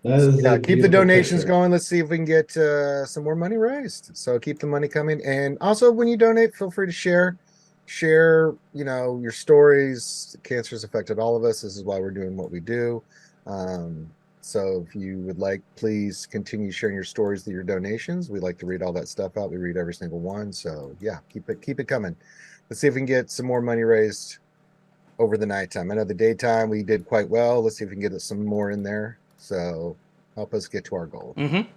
That is Yeah, a keep the beautiful donations picture. going. Let's see if we can get some more money raised. So keep the money coming. And also, when you donate, feel free to share, your stories. Cancer has affected all of us. This is why we're doing what we do. Um, so if you would like, please continue sharing your stories through your donations. We like to read all that stuff out. We read every single one. So yeah, keep it coming. Let's see if we can get some more money raised over the nighttime. I know the daytime we did quite well. Let's see if we can get some more in there. So help us get to our goal. Mm-hmm.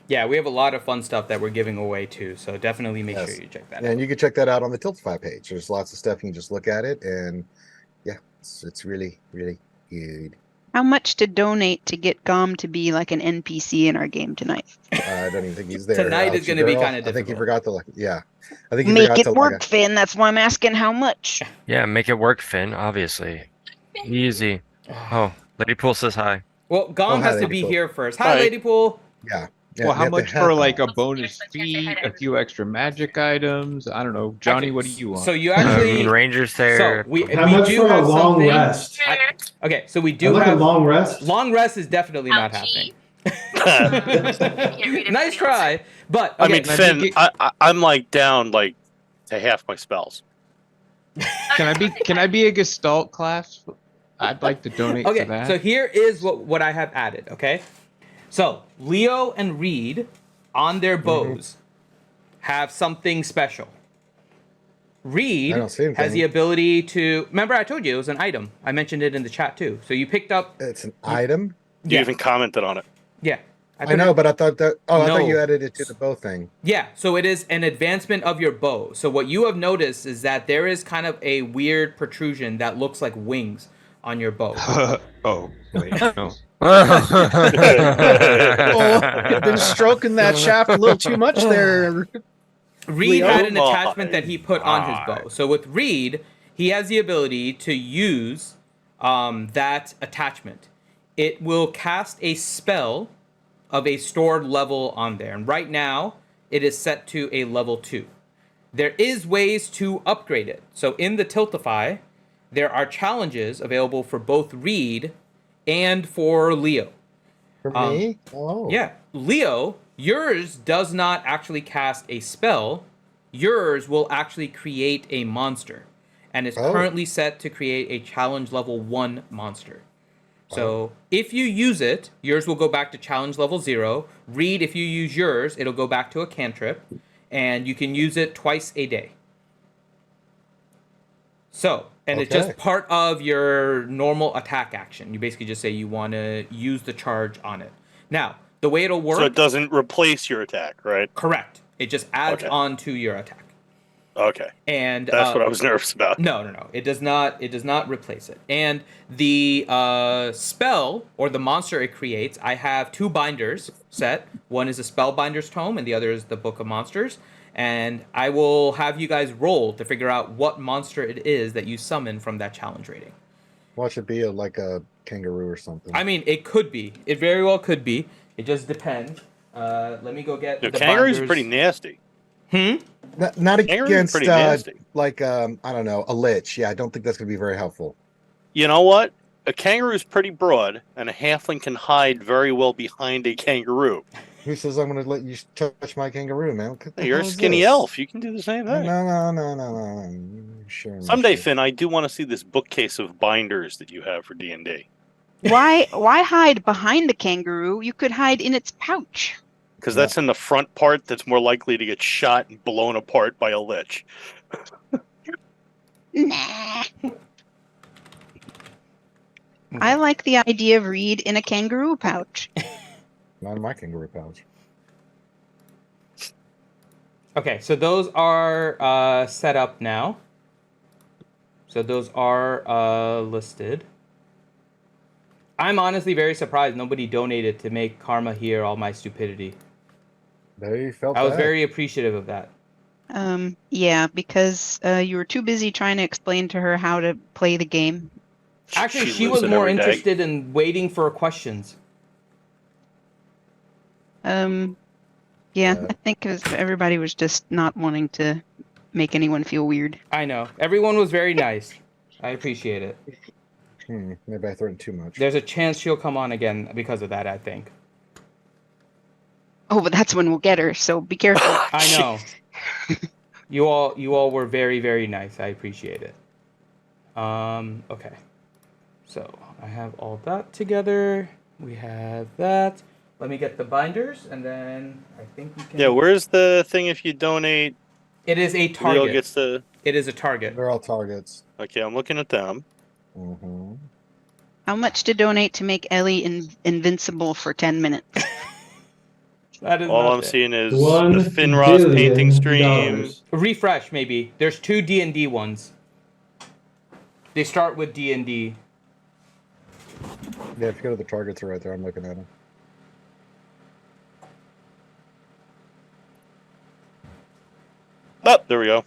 Yeah, we have a lot of fun stuff that we're giving away too. So definitely make sure Yes. you check that And out. you can check that out on the Tiltify page. There's lots of stuff. You can just look at it and yeah, it's really, really good. How much to donate to get Gom to be like an NPC in our game tonight? I don't even think he's there. Tonight is Ouchie going to be girl. kind of I think he difficult. forgot to like, yeah. I think he Make forgot it to like, work, Finn. That's why I'm asking how much. Yeah, make it work, Finn, obviously. Easy. Oh, Lady Pool says hi. Well, oh, Gom hi, has to Lady be Pool. here first. Hi, Hi. Lady Pool. Yeah. Yeah. Well, We how have to much for have like a Gom. bonus feat, a few extra magic items? I don't know. Johnny, what do you want? So you I actually mean, Ranger's So there. we How we much do for a have long something. rest? Okay, so we I'd do like a have long rest. long rest is definitely not happening. Nice try, but I okay. mean, Can I Finn, be- I'm like down like to half my spells. Can I be a Gestalt class? I'd like to donate Okay, for that. so here is what I have added. Okay, so Leo and Reed on their bows have something special. Reed I don't see has anything. the ability to. Remember, I told you it was an item. I mentioned it in the chat too. So you picked up. It's an item. You Yeah, even commented on it. yeah. I put know, it- but I thought that. Oh, I thought No. you added it to the bow thing. Yeah, so it is an advancement of your bow. So what you have noticed is that there is kind of a weird protrusion that looks like wings on your bow. Oh, wait, no. Oh, you've been stroking that shaft a little too much there. Reed Leo? had an Oh attachment that he put on his bow. So with Reed, he has the ability to use that attachment. It will cast a spell of a stored level on there. And right now, it is set to a level 2. There is ways to upgrade it. So in the Tiltify, there are challenges available for both Reed and for Leo. For me? Oh. Yeah, Leo, yours does not actually cast a spell. Yours will actually create a monster, and is Oh. currently set to create a challenge level 1 monster. So if you use it, yours will go back to challenge level 0. Reed, if you use yours, it'll go back to a cantrip, and you can use it twice a day. So, and it's Okay. just part of your normal attack action. You basically just say you want to use the charge on it. Now, the way it'll work, So it doesn't replace your attack, right? correct. It just adds Okay. on to your attack. Okay. And That's what I was nervous about. No. It does not. It does not replace it. And the spell or the monster it creates, I have 2 binders set. One is a Spellbinder's Tome, and the other is the Book of Monsters. And I will have you guys roll to figure out what monster it is that you summon from that challenge rating. Well, it should be like a kangaroo or something. I mean, it could be. It very well could be. It just depends. Let me go get The the kangaroo's binders. pretty nasty. Not Kangaroo's against pretty nasty. like I don't know, a lich. Yeah, I don't think that's gonna be very helpful. You know what? A kangaroo's pretty broad, and a halfling can hide very well behind a kangaroo. Who says I'm gonna let you touch my kangaroo, man? What the Hey, you're a hell is skinny this? elf. You can do the same No, thing. no. Sure. Someday, Finn, I do want to see this bookcase of binders that you have for D&D. Why hide behind the kangaroo? You could hide in its pouch. Because that's in the front part that's more likely to get shot and blown apart by a lich. Nah. I like the idea of Reed in a kangaroo pouch. Not in my kangaroo pouch. Okay, so those are set up now. So those are listed. I'm honestly very surprised nobody donated to make Karma hear all my stupidity. They felt I was that. very appreciative of that. Yeah, because you were too busy trying to explain to her how to play the game. Actually, she lives was it more every day. interested in waiting for questions. Yeah, I think everybody was just not wanting to make anyone feel weird. I know. Everyone was very nice. I appreciate it. Maybe I threatened too much. There's a chance she'll come on again because of that, I think. Oh, but that's when we'll get her. So be careful. I know. You all were very, very nice. I appreciate it. Okay. So I have all that together. We have that. Let me get the binders, and then I think we can. Yeah, where's the thing if you donate? It is a Leo target. gets the. It is a target. They're all targets. Okay, I'm looking at them. Mm-hmm. How much to donate to make Ellie invincible for 10 minutes? That is All not I'm it. seeing is $1 the Finross painting billion stream. Refresh, maybe. There's 2 D&D ones. They start with D&D. Yeah, if you go to the targets are right there, I'm looking at them. Oh, there we go.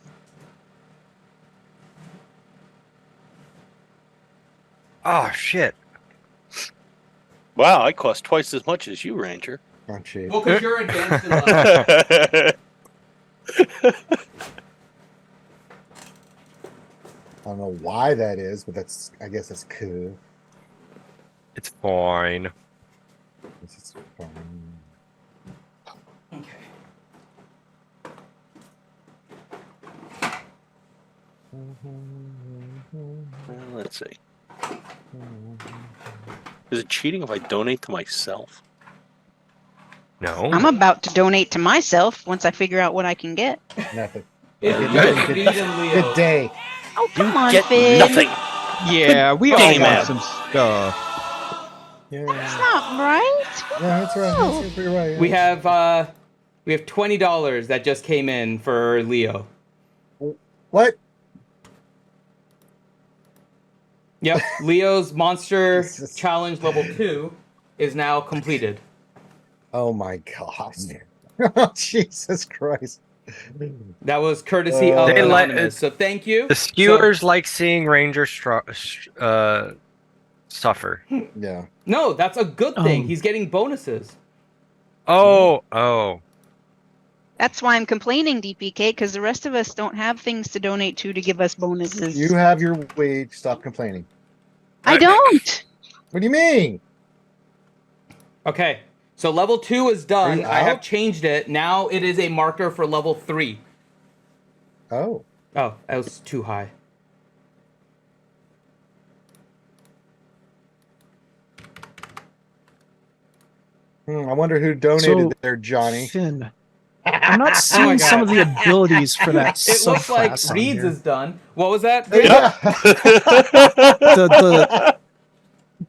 Oh shit! Wow, I cost twice as much as you, Ranger. Not cheap. Well, because you're advanced in level. I don't know why that is, but I guess that's cool. It's fine. This is fun. Okay. Let's see. Is it cheating if I donate to myself? No. I'm about to donate to myself once I figure out what I can get. Nothing. It's Good just day. Reed and Leo. Good day. Oh, come on, Get Finn. nothing. Yeah, we all Game want man. some stuff. Yeah. That's not right. Yeah, that's right. No. That's you're right. Yeah. We have $20 that just came in for Leo. What? Yep, Leo's monster Jesus. challenge level 2 is now completed. Oh my god. Oh, Jesus Christ. That was courtesy of They let- Anonymous. So thank you. The skewers like seeing Rangers suffer. Yeah. No, that's a good thing. Um, He's getting bonuses. Oh. That's why I'm complaining, DPK, because the rest of us don't have things to donate to give us bonuses. You have your wage. Stop complaining. I don't. What do you mean? Okay, so level 2 is done. Are you I have out? changed it. Now it is a marker for level 3. Oh. Oh, that was too high. I wonder who donated So- there, Johnny. Finn, I'm not seeing God. some of the abilities for that It looks like subclass on Reed's here. is done. What was that?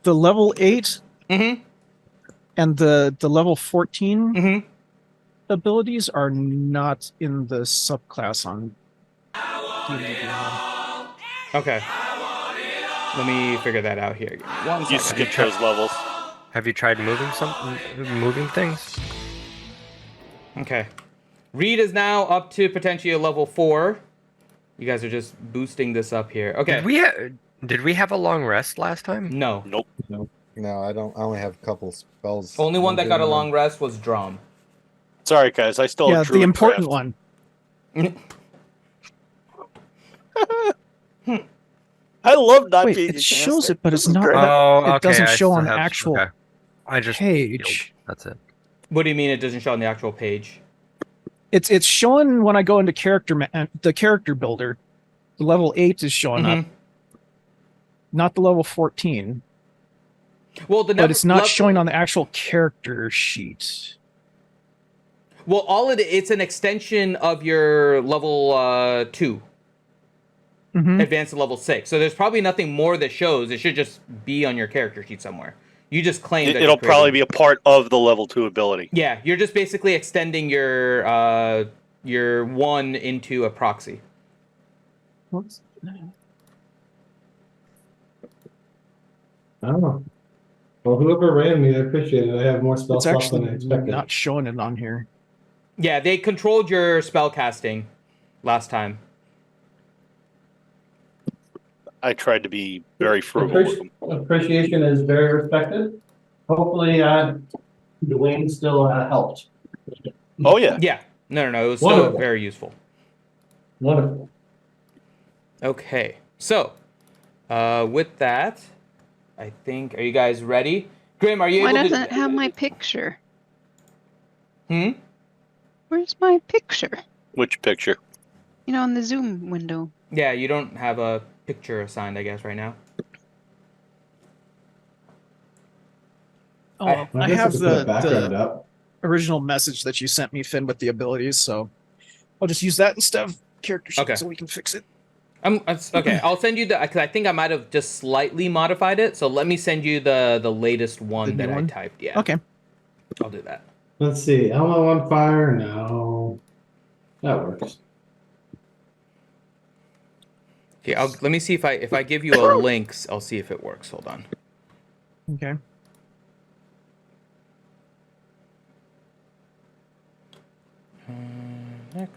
The level 8 Mm-hmm. and the level 14 Mm-hmm. abilities are not in the subclass on D&D Beyond. Okay. Let me figure that out here. One You second. skip those levels. Have you tried moving things? Okay. Reed is now up to potentially a level 4. You guys are just boosting this up here. Okay. Did we have a long rest last time? No. Nope. No, I don't. I only have a couple spells. Only one that got a Good long rest was Drum. Sorry, guys. I still Yeah, have the Druid important Craft. one. I love not Wait, being it a shows caster. it, but it's This is not. great. Oh, okay. It doesn't I show still on the have- actual okay. I just page. healed. That's it. What do you mean it doesn't show on the actual page? It's showing when I go into the character builder. The level 8 is showing up, Mhm. not the level 14. Well, But it's not showing on the actual character sheet. Well, it's an extension of your level 2, Mhm. advanced to level 6. So there's probably nothing more that shows. It should just be on your character sheet somewhere. You just claim that It'll you probably created- be a part of the level 2 ability. Yeah, you're just basically extending your 1 into a proxy. Whoops. Oh. Well, whoever ran me, I appreciate it. I have more spell It's slots than I actually expected. not showing it on here. Yeah, they controlled your spell casting last time. I tried to be very frugal with them. Appreciation is very respected. Hopefully, Dwayne still helped. Oh, yeah. Yeah. No. It was still Wonderful. very useful. Wonderful. Okay. So, with that, I think. Are you guys ready? Grim, are you Why able doesn't it to? have my picture? Hmm. Where's my picture? Which picture? You know, in the Zoom window. Yeah, you don't have a picture assigned, I guess, right now. Oh, I I guess have could put a background the up. original message that you sent me, Finn, with the abilities, so I'll just use that instead of character sheet Okay. so we can fix it. Okay. I'll send you the because I think I might have just slightly modified it. So let me send you the latest one The that new I one? typed. Yeah. Okay. I'll do that. Let's see. Elmo on fire? No. That works. Okay. Let me see if I give you a link. I'll see if it works. Hold on. Okay. Next.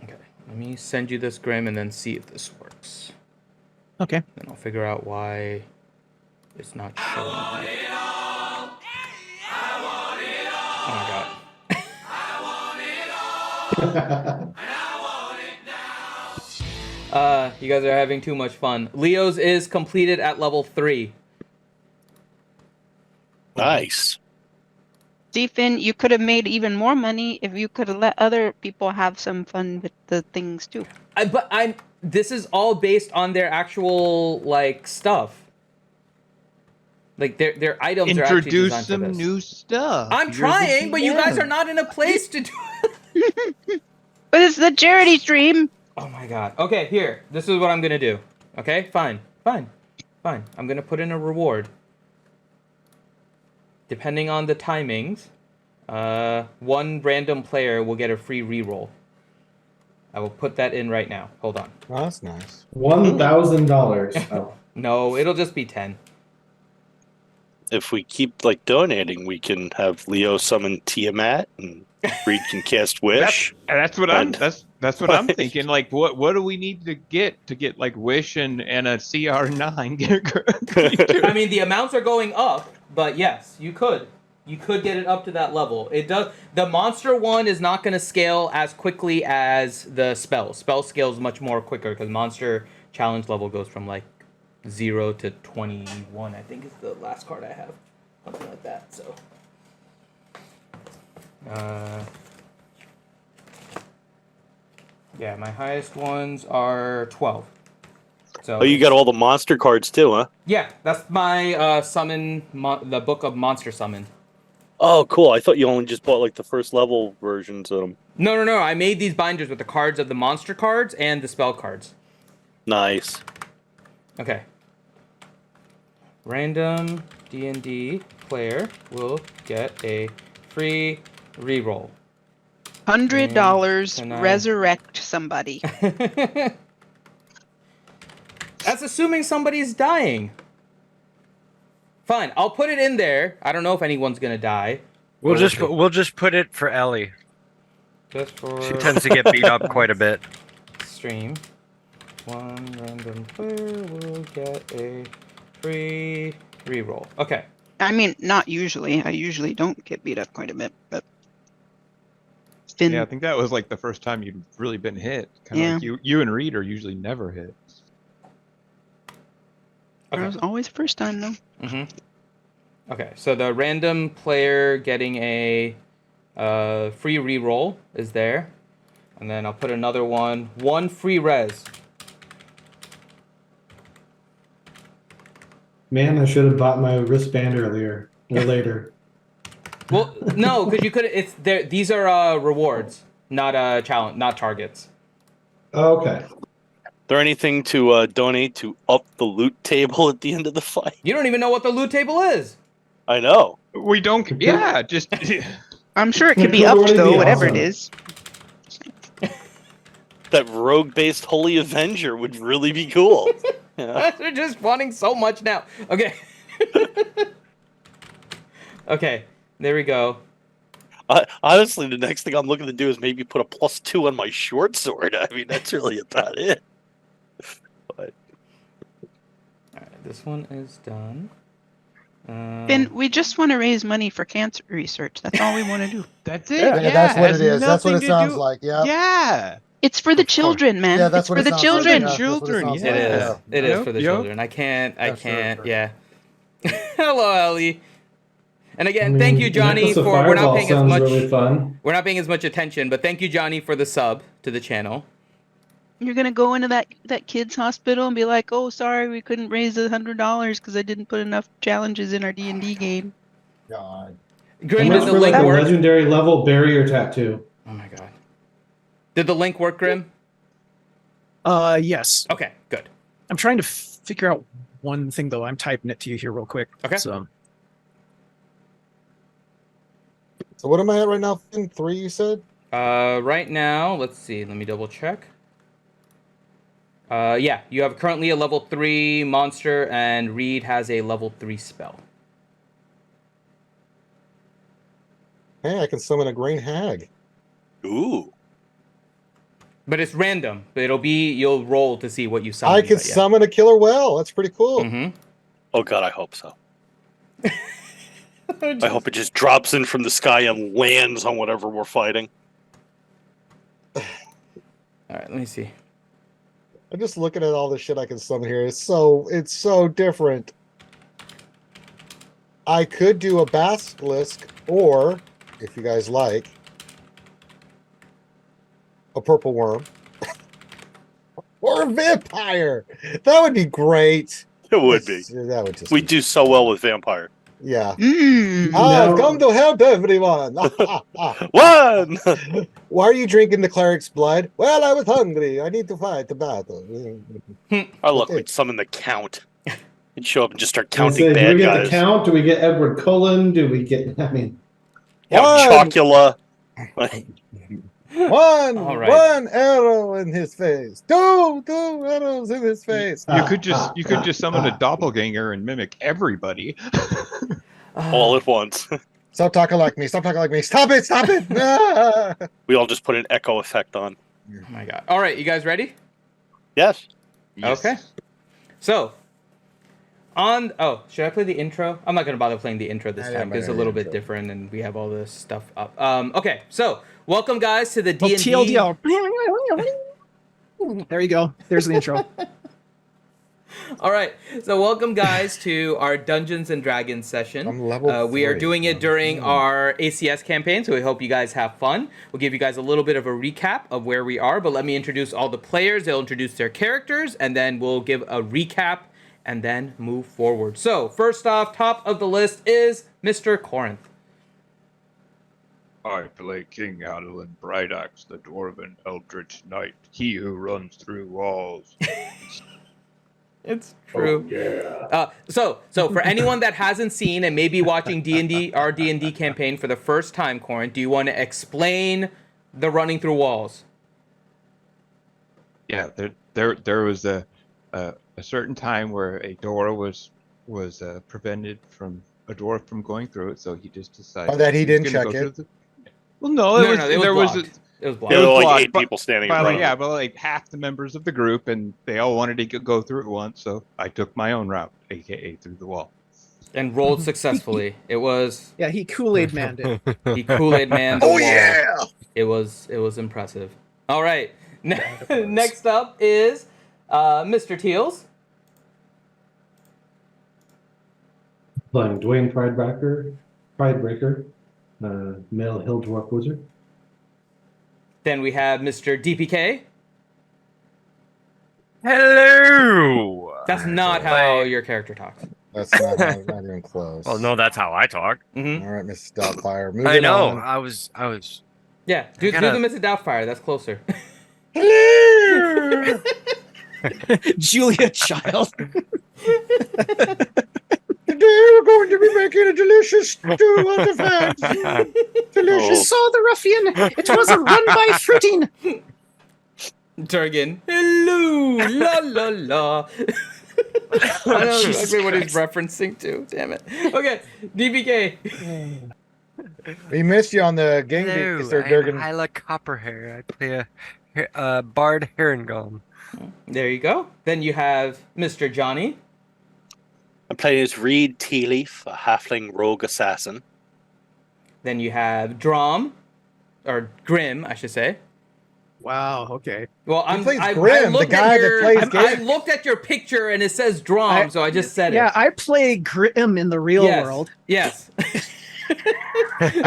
Okay. Let me send you this, Grim, and then see if this works. Okay. Then I'll figure out why it's not showing. Oh my god. You guys are having too much fun. Leo's is completed at level 3. Nice. Stephen, you could have made even more money if you could have let other people have some fun with the things too. This is all based on their actual like stuff. Like their items are actually Introduce designed for some this. new stuff. I'm You're the trying, but you guys DM. are not in a place to do But it's the charity stream. Oh my god. Okay, here. This is what I'm gonna do. Okay? Fine. I'm gonna put in a reward. Depending on the timings, one random player will get a free reroll. I will put that in right now. Hold on. Oh, that's nice. $1,000. Oh. No, it'll just be 10. If we keep like donating, we can have Leo summon Tiamat, and Reed can cast Wish. That's what I'm. And- That's what I'm thinking. Like, what do we need to get like Wish and a CR9? I mean, the amounts are going up, but yes, you could get it up to that level. It does. The monster one is not going to scale as quickly as the spell. Spell scales much more quicker because monster challenge level goes from like 0 to 21. I think is the last card I have, something like that. So. Yeah, my highest ones are 12. So Oh, you got all the monster cards too, huh? yeah, that's my summon, the book of monster summon. Oh, cool. I thought you only just bought like the first level versions of them. No. I made these binders with the cards of the monster cards and the spell cards. Nice. Okay. Random D&D player will get a free reroll. $100 Can I- resurrect somebody. That's assuming somebody's dying. Fine, I'll put it in there. I don't know if anyone's gonna die. We'll But just we'll see. we'll just put it for Ellie. Just for She tends to get beat up quite a bit. stream. One random player will get a free reroll. Okay. I mean, not usually. I usually don't get beat up quite a bit, but Finn. Yeah, I think that was like the first time you'd really been hit. Kind of Yeah. like you and Reed are usually never hit. Okay. It was always first time though. Mm-hmm. Okay, so the random player getting a free reroll is there. And then I'll put another one. One free res. Man, I should have bought my wristband earlier or later. Well, no, because you could. It's there. These are rewards, not challenge, not targets. Okay. There anything to donate to up the loot table at the end of the fight? You don't even know what the loot table is. I know. We don't. Yeah, just. I'm sure it could be It could upped already though, be whatever awesome. it is. That rogue-based Holy Avenger would really be cool. Yeah. They're just wanting so much now. Okay. Okay. There we go. Honestly, the next thing I'm looking to do is maybe put a +2 on my short sword. I mean, that's really about it. But All right. This one is done. Finn, we just want to raise money for cancer research. That's all we want to do. That's it. Yeah, Yeah, that's what has it is. That's what nothing it to sounds do- like. Yeah. Yeah. It's for the Of course. children, man. Yeah, that's it's what for it the sounds children. like. Yeah, that's what it Children, sounds It like. is. Yeah. It is Yep, for the yep. children. I can't. Yeah, sure. Yeah. Hello, Ellie. And I again, mean, thank you, Johnny, Necklace of for we're not Fireball paying as sounds much. really fun. We're not paying as much attention, but thank you, Johnny, for the sub to the channel. You're gonna go into that kid's hospital and be like, "Oh, sorry, we couldn't raise $100 because I didn't put enough challenges in our D&D game." God. Grim, How did much the for like link a work? legendary level barrier tattoo? Oh my god. Did the link work, Grim? Yes. Okay, good. I'm trying to figure out one thing though. I'm typing it to you here real quick. Okay. So So what am I at right now? Finn? 3, you said? Right now, let's see. Let me double check. Yeah, you have currently a level 3 monster, and Reed has a level 3 spell. Hey, I can summon a green hag. Ooh. But it's random. But you'll roll to see what you summon. I can summon a killer whale. That's pretty cool. Mm-hmm. Oh god, I hope so. I hope it just drops in from the sky and lands on whatever we're fighting. All right, let me see. I'm just looking at all the shit I can summon here. It's so different. I could do a basilisk, or if you guys like, a purple worm, or a vampire. That would be great. It would be. That would just. We do so well with vampire. Yeah. Mm. I've No. come to help everyone. One! Why are you drinking the cleric's blood? Well, I was hungry. I need to fight the battle. Oh look, we'd summon the count. He'd show up and just start I was counting gonna say, do bad we get guys. the count? Do we get Edward Cullen? Do we get? I mean, Count Chocula. All right. One arrow in his face. Two arrows in his face. You could just summon a doppelganger and mimic everybody. All at once. Stop talking like me. Stop talking like me. Stop it. Stop it. Ah. We all just put an echo effect on. Oh my god. All right, you guys ready? Yes. Okay. So, should I play the intro? I'm not gonna bother playing the intro this Yeah, time yeah, because it's a yeah, little yeah, bit sure. different and we have all this stuff up. Okay. So, welcome guys to the well, D&D. TLDL. There you go. There's the intro. All right. So, welcome guys to our Dungeons and Dragons session. I'm level We are 3. doing it during our ACS campaign, so we hope you guys have fun. We'll give you guys a little bit of a recap of where we are, but let me introduce all the players. They'll introduce their characters, and then we'll give a recap and then move forward. So, first off, top of the list is Mr. Corinth. I play King Adeline Brightaxe, the Dwarven Eldritch Knight, he who runs through walls. It's true. yeah. So for anyone that hasn't seen and may be watching our D&D campaign for the first time, Corinth, do you want to explain the running through walls? Yeah, there was a certain time where a door was prevented from a dwarf from going through it, so he just decided. Oh, that he was didn't gonna check go it? through Well, no, it was blocked. It was blocked. There was were like blocked, 8 but- people standing in But front like, of yeah, but like half the members of the group, and they all wanted to go through it once, so I took my own route, aka through the wall. And rolled successfully. It was Yeah, he Kool-Aid manned it. he Kool-Aid man. The Oh wall. yeah. It was impressive. All right. Next up is Mr. Teals. Playing Dwayne Pridebreaker, male hill dwarf wizard. Then we have Mr. DPK. Hello. That's not how your character talks. That's not even close. Well, no, that's how I talk. Mm-hmm. All right, Mrs. Doubtfire. I know. On. I was. Yeah, do the Mrs. Doubtfire. That's closer. Hello. Julia Child. Today we're going to be making a delicious stew on the fats. Delicious. Oh. Saw the ruffian. It was a run by fruiting. Durgan. Hello. La la la. I know Jesus exactly what he's Christ. referencing to. Damn it. Okay, DPK. We missed you on the game beat, Hello, Mr. I'm Durgan. Hyla Copperhair. I play a Bard Herringomb. There you go. Then you have Mr. Johnny. I'm playing as Reed Tealeaf, a halfling rogue assassin. Then you have Drom, or Grim, I should say. Wow. Okay. Well, He I'm plays I Grim, the looked guy at that your, plays I games. looked at your picture and it says Drom, so I just said Yeah, it. I play Grim in the real Yes. world. Yes.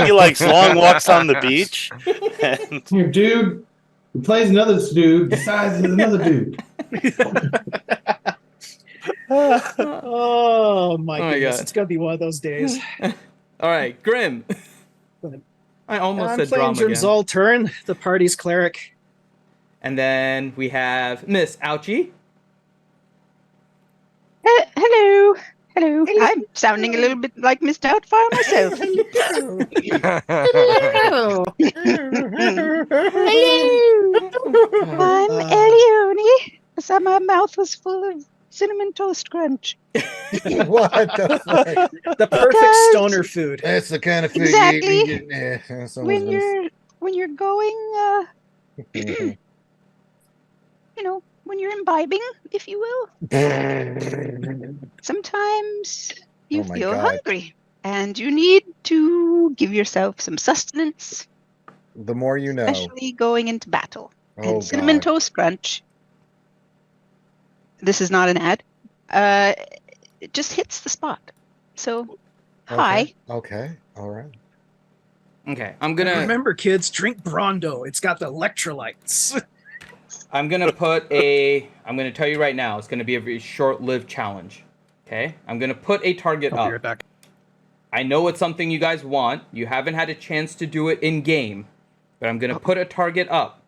He likes long walks on the beach. And Here, dude. He plays another dude. Decides he's another dude. Oh my my goodness, God. it's gonna be one of those days. All right, Grim. I almost I'm said playing Drom again. Jimzal Turn, the party's cleric. And then we have Miss Ouchie. Hello. Hello. I'm sounding a little bit like Miss Doubtfire myself. Hello. I'm Elione. So my mouth was full of cinnamon toast crunch. What the fuck? The perfect Because- stoner food. That's the kind of food Exactly. you eat. When you're going, you know, when you're imbibing, if you will, sometimes you Oh my feel God. hungry and you need to give yourself some sustenance, The more you know. especially going into battle. Oh, And cinnamon God. toast crunch. This is not an ad. It just hits the spot. So, hi. Okay. All right. Okay, I'm gonna Remember, kids, drink Brondo. It's got the electrolytes. I'm gonna tell you right now, it's gonna be a very short-lived challenge. Okay? I'm gonna put a target I'll be up. right back. I know it's something you guys want. You haven't had a chance to do it in game, but I'm gonna put a target up.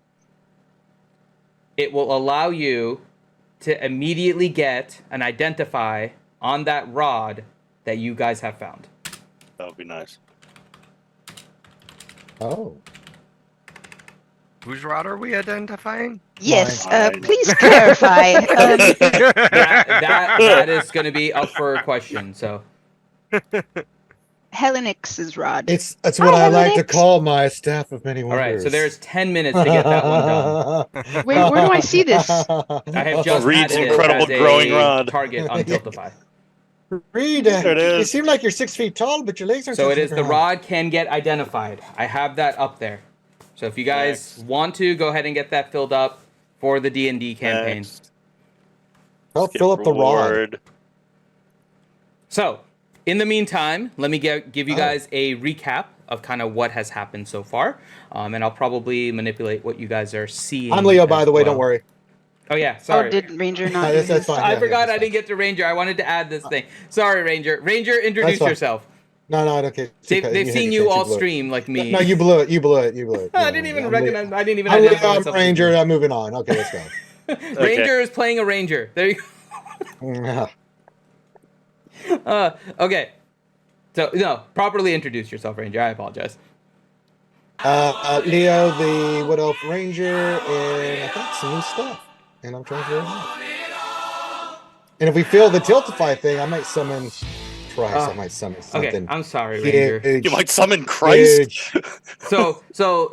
It will allow you to immediately get and identify on that rod that you guys have found. that would be nice. Oh. Whose rod are we identifying? Yes, Mine. please clarify. That is going to be up for a question. So Helenix's rod. It's what I like to Helenix. call my staff of many all wonders. right, so there's 10 minutes to get that one done. Where do I see this? I have just Reed's added incredible it as growing a rod. target on Tiltify. Reed, There it you is. seem like you're 6 feet tall, but your legs aren't. So it touching is the ground. rod can get identified. I have that up there. So if you guys want to, go ahead and get that filled up for the D&D campaign. Next. Help Get fill up the rod. reward. So, in the meantime, let me give Oh. you guys a recap of kind of what has happened so far. And I'll probably manipulate what you guys are seeing. I'm Leo, by as the way. Don't well. worry. Oh, yeah, Oh, sorry. did Ranger not? That's do this? fine. I Yeah, forgot yeah, I didn't get to Ranger. I wanted to add this thing. Sorry, Ranger. Ranger, introduce fine. yourself. No, okay. It's okay. They've had seen your you chance, all blew it. stream like me. No, you blew it. You blew it. I didn't even recognize. I didn't even I'm Leo, identify I'm myself as Ranger. you. I'm moving on. Okay, let's go. Ranger is playing a Ranger. There you go. Okay. So, no, properly introduce yourself, Ranger. I apologize. Leo, the Wood Elf Ranger, and I think some new stuff. And I'm trying to figure it out. And if we fail the Tiltify thing, I might summon Christ. I might summon something. Okay, I'm sorry, Ranger. huge, You might summon Christ. huge. So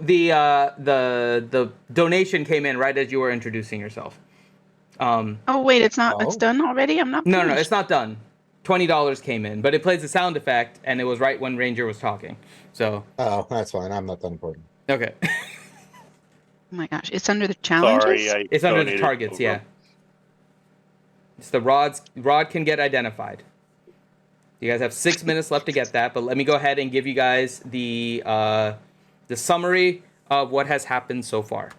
the donation came in right as you were introducing yourself. Oh wait, it's not. It's Oh. done already. I'm not. No, finished. it's not done. $20 came in, but it plays a sound effect, and it was right when Ranger was talking. So Oh, that's fine. I'm not that important. okay, Oh my gosh, it's under the challenges. Sorry, I it's under the donated targets. over. Yeah, it's the rod can get identified. You guys have 6 minutes left to get that, but let me go ahead and give you guys the summary of what has happened so far.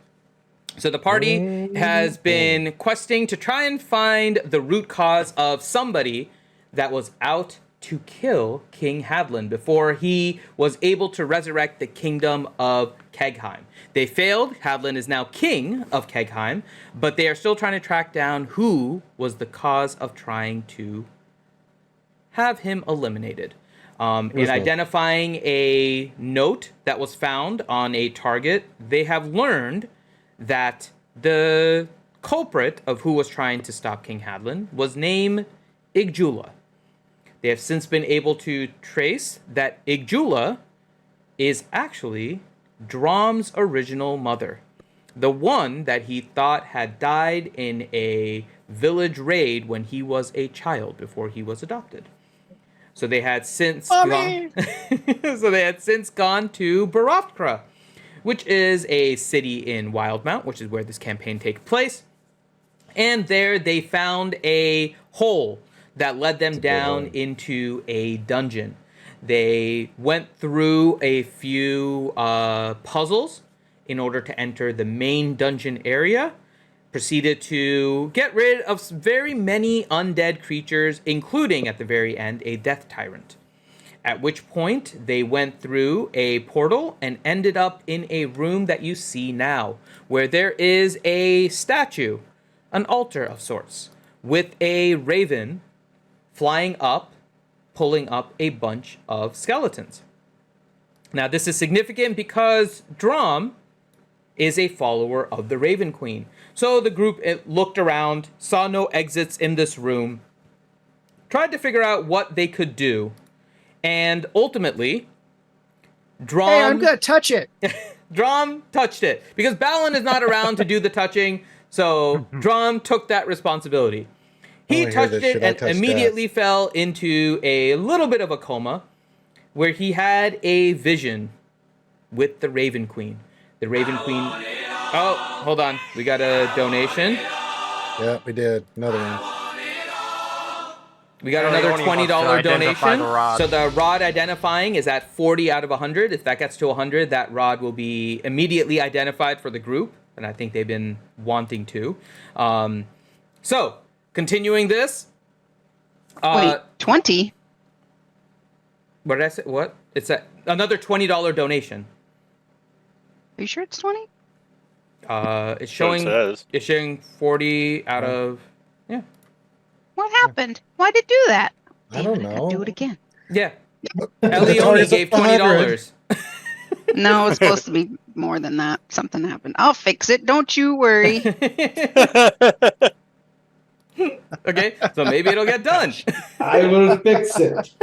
So the party has been questing to try and find the root cause of somebody that was out to kill King Hadlin before he was able to resurrect the kingdom of Kegheim. They failed. Hadlin is now king of Kegheim, but they are still trying to track down who was the cause of trying to have him eliminated. In me. identifying a note that was found on a target, they have learned that the culprit of who was trying to stop King Hadlin was named Igjula. They have since been able to trace that Igjula is actually Drom's original mother. the one that he thought had died in a village raid when he was a child before he was adopted. So they had since gone to Barovkra, which is a city in Wildmount, which is where this campaign takes place. And there they found a hole that led them down into a dungeon. They went through a few puzzles in order to enter the main dungeon area, proceeded to get rid of very many undead creatures, including, at the very end, a death tyrant. At which point, they went through a portal and ended up in a room that you see now, where there is a statue, an altar of sorts, with a raven flying up, pulling up a bunch of skeletons. Now, this is significant because Drom is a follower of the Raven Queen. So the group looked around, saw no exits in this room, tried to figure out what they could do, and ultimately, Drom... Hey, I'm gonna touch it! Drom touched it, because Balin is not around to do the touching, so Drom took that responsibility. He touched it and immediately fell into a little bit of a coma, where he had a vision with the Raven Queen. The Raven Queen... Oh, hold on. We got a donation. Yeah, we did. Another one. We got another $20 donation. So the rod identifying is at 40 out of 100. If that gets to 100, that rod will be immediately identified for the group. And I think they've been wanting to. So, continuing this. Wait, 20? What did I say? What? It's another $20 donation. Are you sure it's 20? It's showing. It's showing 40 out of. Yeah. What happened? Why'd it do that? I don't know. Do it again. Yeah. Elione gave $20. No, it's supposed to be more than that. Something happened. I'll fix it. Don't you worry. Okay, so maybe it'll get done. I will fix it.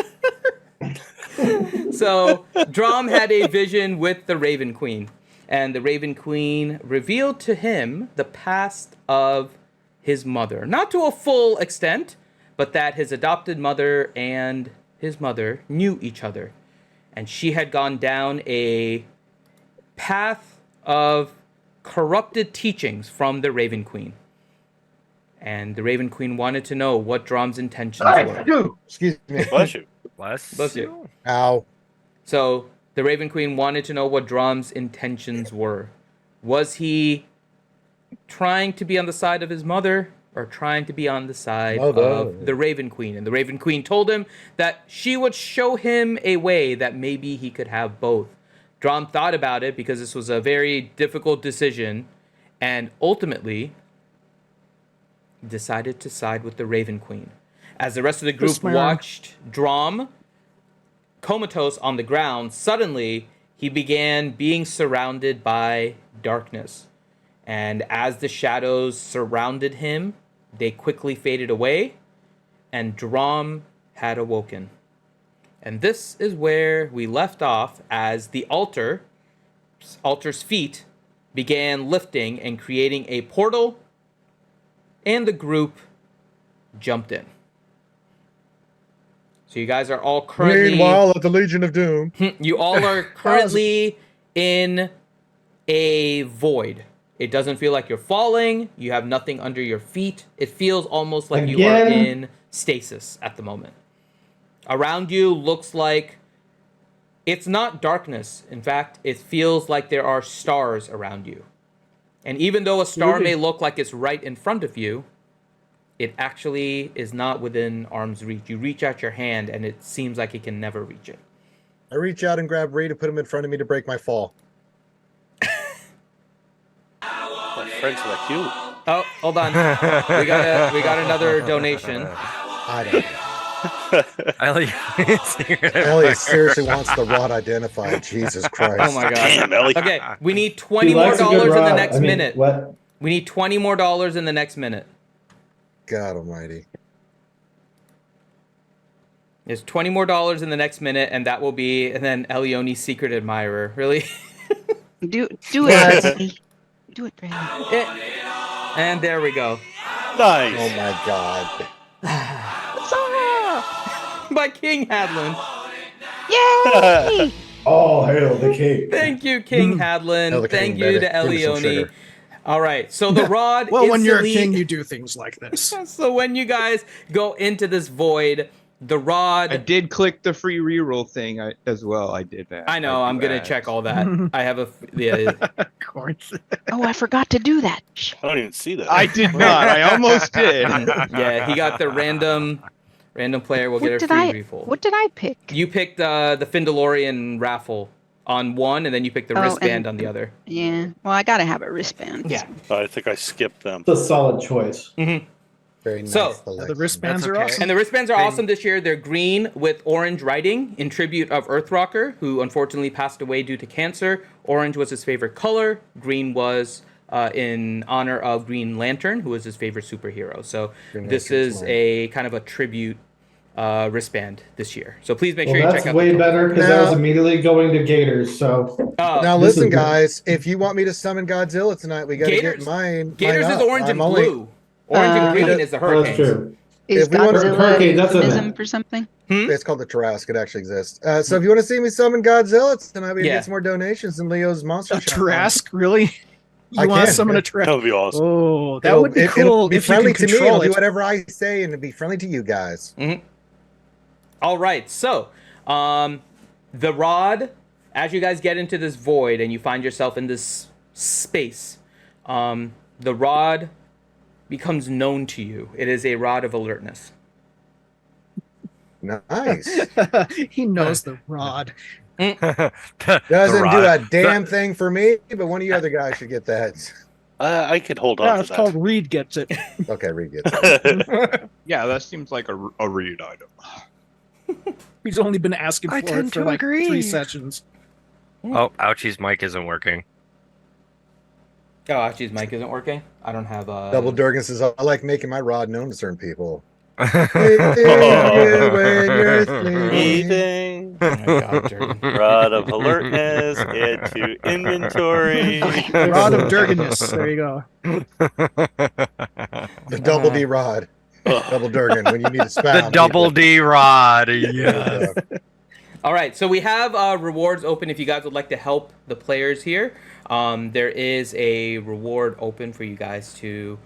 So Drom had a vision with the Raven Queen, and the Raven Queen revealed to him the past of his mother. Not to a full extent, but that his adopted mother and his mother knew each other. And she had gone down a path of corrupted teachings from the Raven Queen. And the Raven Queen wanted to know what Drom's intentions were. Excuse me. Bless you. Bless you. Ow. So the Raven Queen wanted to know what Drom's intentions were. Was he trying to be on the side of his mother or trying to be on the side of the Raven Queen? And the Raven Queen told him that she would show him a way that maybe he could have both. Drom thought about it because this was a very difficult decision and ultimately decided to side with the Raven Queen. As the rest of the group watched Drom comatose on the ground, suddenly he began being surrounded by darkness. And as the shadows surrounded him, they quickly faded away, and Drom had awoken. And this is where we left off as the altar's feet began lifting and creating a portal, and the group jumped in. So you guys are all currently... Meanwhile, at the Legion of Doom. You all are currently in a void. It doesn't feel like you're falling. You have nothing under your feet. It feels almost like you are in stasis at the moment. Around you looks like... It's not darkness. In fact, it feels like there are stars around you. And even though a star may look like it's right in front of you, it actually is not within arm's reach. You reach out your hand, and it seems like it can never reach it. I reach out and grab Reed and put him in front of me to break my fall. My friends like you. Oh, hold on. we got another donation. I don't know. Ellie seriously wants the rod identified. Jesus Christ. Oh my god. Damn, Ellie. Okay, we need $20 more dollars in the next minute. What? We need $20 more dollars in the next minute. God almighty. There's $20 more dollars in the next minute, and that will be, and then Elione's secret admirer. Really? Do it. Do it, Brandon. And there we go. Nice. Oh my god. By King Hadlin. Yay! All hail the king. Thank you, King Hadlin. Hail the Thank king, you baby. to Give me some Elione. sugar. All right, so the rod. Well, when you're a instantly- king, you do things like this. So when you guys go into this void, the rod. I did click the free reroll thing as well. I did that. I know. I'm do gonna that. check all that. I have yeah. Of course. Oh, I forgot to do that. Shit. I don't even see that. I did not. I almost did. Yeah, he got the random player will get a What did free I? refill. What did I pick? You picked the Findalorian raffle on one, and then you picked the Oh, wristband and- on the other. Yeah. Well, I gotta have a wristband. Yeah. I think I skipped them. It's a solid choice. Very nice. So- selection. The wristbands That's are okay. awesome. And the wristbands are Thing. awesome this year. They're green with orange writing in tribute of Earthrocker, who unfortunately passed away due to cancer. Orange was his favorite color. Green was in honor of Green Lantern, who was his favorite superhero. So Green this Lantern's is mine. a kind of a tribute wristband this year. So please make Well, sure you that's check out way the better because I was Now- immediately going to Gators. So Now This listen, is good. guys. If you want me to summon Godzilla tonight, we gotta Gators- get mine. Gators mine is up. orange and I'm only- blue. Orange and green is the well, that's hurricanes. true. Is If we wanna- Godzilla Hurricane, a that's a- euphemism for something? It's called the Tarrasque. It actually exists. So if you want to see me summon Godzilla tonight, we Yeah. get some more donations in Leo's monster A shop. Trask, really? You I want to can, summon yeah. a Trask? That would be awesome. Oh, that It'll- would be it'll cool be if you friendly can to me. It'll control do it. whatever I say and it'll be friendly to you guys. All right, so the rod, as you guys get into this void and you find yourself in this space, the rod becomes known to you. It is a rod of alertness. Nice. He knows the rod. Doesn't do a damn thing for me, but one of you other guys should get that. I could hold Yeah, on it's to called Reed gets it. Okay, Reed gets that. Yeah, that seems like a read item. He's only been asking I for tend it for to like agree. 3 sessions. Oh, Ouchie's mic isn't working. Oh, actually, his mic isn't working. I don't have a Double Durgan says, I like making my rod known to certain people. Anything. Oh my God, Durgan. Rod of alertness. Add to inventory. Rod of Durganus. There you go. The double D rod. Double Durgan when you need to spam. The double people. D rod. Yeah. All right, so we have rewards open if you guys would like to help the players here. There is a reward open for you guys to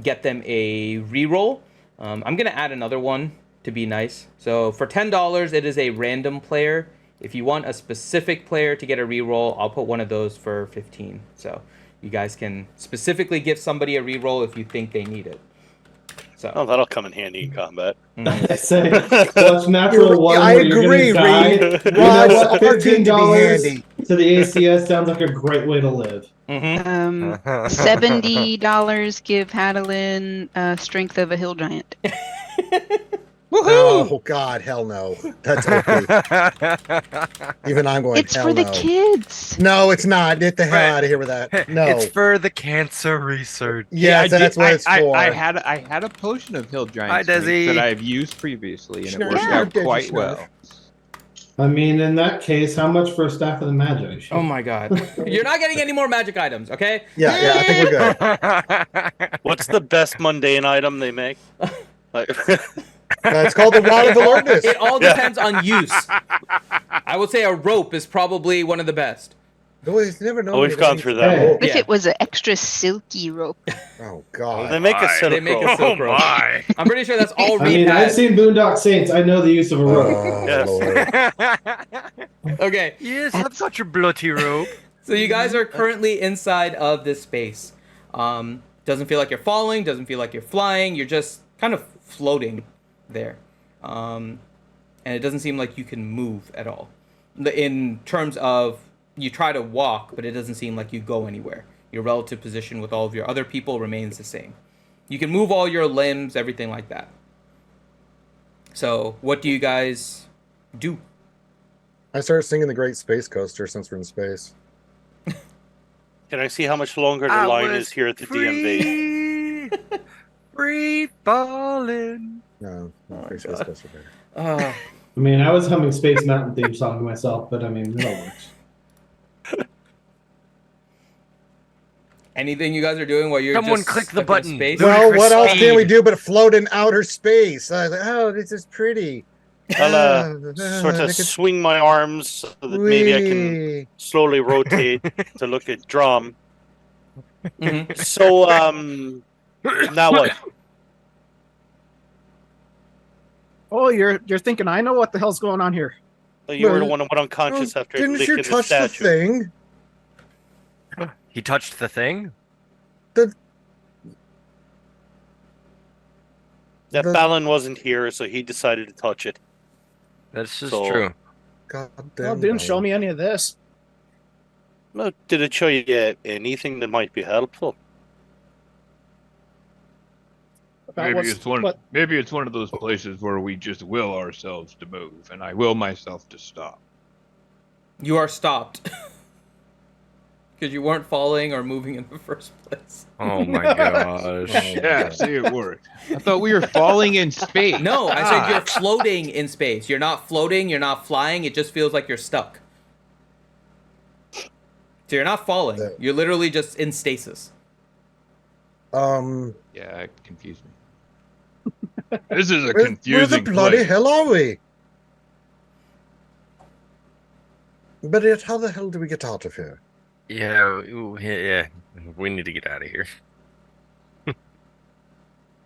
get them a reroll. I'm going to add another one to be nice. So for $10, it is a random player. If you want a specific player to get a reroll, I'll put one of those for 15. So you guys can specifically give somebody a reroll if you think they need it. So Oh, that'll come in handy in combat. I say, what's natural one? I where you're gonna agree, die? Reed. You know Rods what? are good to be $15 handy. to the ACS sounds like a great way to live. $70 give Hadalin strength of a hill giant. Oh God, hell no. That's okay. Even I'm going. It's hell for the no. kids. No, it's not. Get the hell Right. out of here with that. No. It's for the cancer research. Yeah, I that's did- what it's for. I had a potion of hill giant Hi, strength Desi. that I've used previously, and it Snurf, worked snurf, out Desi, quite snurf. well. I mean, in that case, how much for a staff of the magic? Oh my God. You're not getting any more magic items, okay? Yeah, I think we're good. What's the best mundane item they make? Like, It's called the Rod of Alertness. It all depends on use. I would say a rope is probably one of the best. Boys, never know. Oh, we've gone through that. Hey. What if Yeah. it was an extra silky rope? Oh God. They make a my. silk They make a rope. silk rope. my. I'm pretty sure that's all I Reed mean, I've has. seen Boondock Saints. I know the use of a rope. Oh, Yes. Lord. Okay, Yes, I've got your bloody rope. so you guys are currently inside of this space. Doesn't feel like you're falling, doesn't feel like you're flying, you're just kind of floating there. And it doesn't seem like you can move at all. In terms of, you try to walk, but it doesn't seem like you go anywhere. Your relative position with all of your other people remains the same. You can move all your limbs, everything like that. So, what do you guys do? I started singing the Great Space Coaster since we're in space. Can I see how much longer the line is here at the DMV? DMV. Free falling. No, not Oh, Great God. Space Coaster. Better. I mean, I was humming Space Mountain theme song to myself, but I mean, it all works. Anything you guys are doing while you're Someone just click the stuck in button. space? Well, what else can we speed. do but float in outer space? I was like, oh, this is pretty. I'll sort of swing my arms so that maybe I can slowly rotate to look at Drum. Mhm. So, now what? Oh, you're thinking I know what the hell's going on here. You were the Well, one that went unconscious after Didn't you licking the touch the statue. thing? He touched the thing? That The- Balin wasn't here, so he decided to touch it. This is So- true. God Well, damn. it didn't show me any of this. Well, did it show you anything that might be helpful? About what's- what- Maybe it's one of those places where we just will ourselves to move, and I will myself to stop. You are stopped. Because you weren't falling or moving in the first place. Oh my gosh. Yeah, see, it worked. I thought we were falling in space. No, I said you're floating in space. You're not floating, you're not flying, it just feels like you're stuck. So you're not falling. You're literally just in stasis. Yeah, it confused me. This is a Where confusing the bloody place. hell are we? But yet, how the hell do we get out of here? Yeah, yeah. We need to get out of here.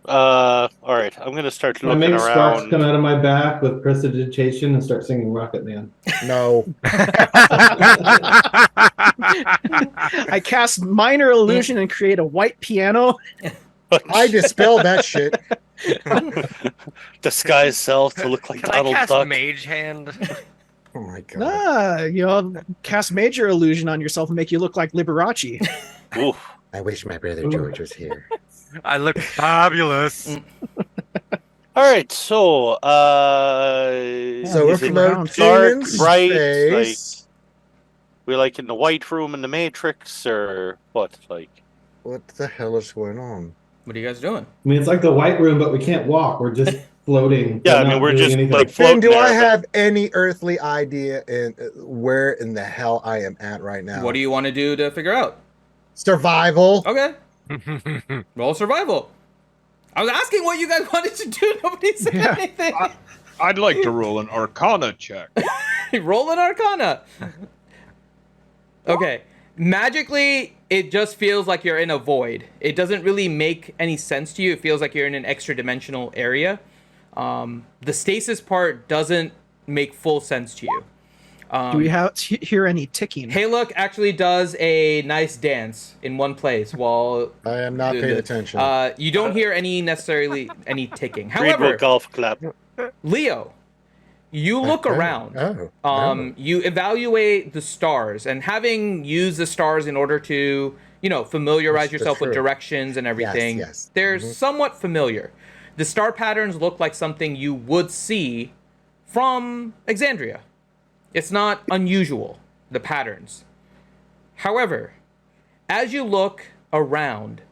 All right, I'm gonna start I looking make sparks around. come out of my back with prestidigitation and start singing Rocket Man. No. I cast minor illusion and create a white piano. I dispelled that shit. Disguise self to look like Can Donald I cast Duck. Mage Hand? Oh my god. Cast major illusion on yourself and make you look like Liberace. Ooh. I wish my brother George was here. I look fabulous. All right, so So we're is it floating dark, in bright, space. we like in the White Room in the Matrix, or what? Like, What the hell is going on? What are you guys doing? I mean, it's like the White Room, but we can't walk. We're just floating. Yeah, We're I mean, not we're doing just, anything. like, Finn, do floating I there, have any earthly idea in where in the hell I am at right now? What do you want to do to figure out? Survival. Okay, roll survival. I was asking what you guys wanted to do. Nobody said anything. I'd like to roll an Arcana check. Roll an Arcana. Okay. Magically, it just feels like you're in a void. It doesn't really make any sense to you. It feels like you're in an extra dimensional area. The stasis part doesn't make full sense to you. Do we hear any ticking? Haylook actually does a nice dance in one place while I am not paying attention. you don't hear necessarily any ticking. Reed will However, golf clap. Leo, you look around. You evaluate the stars, and having used the stars in order to, familiarize That's yourself with true. directions and everything, yes. they're Mhm. somewhat familiar. The star patterns look like something you would see from Exandria. It's not unusual, the patterns. However, as you look around,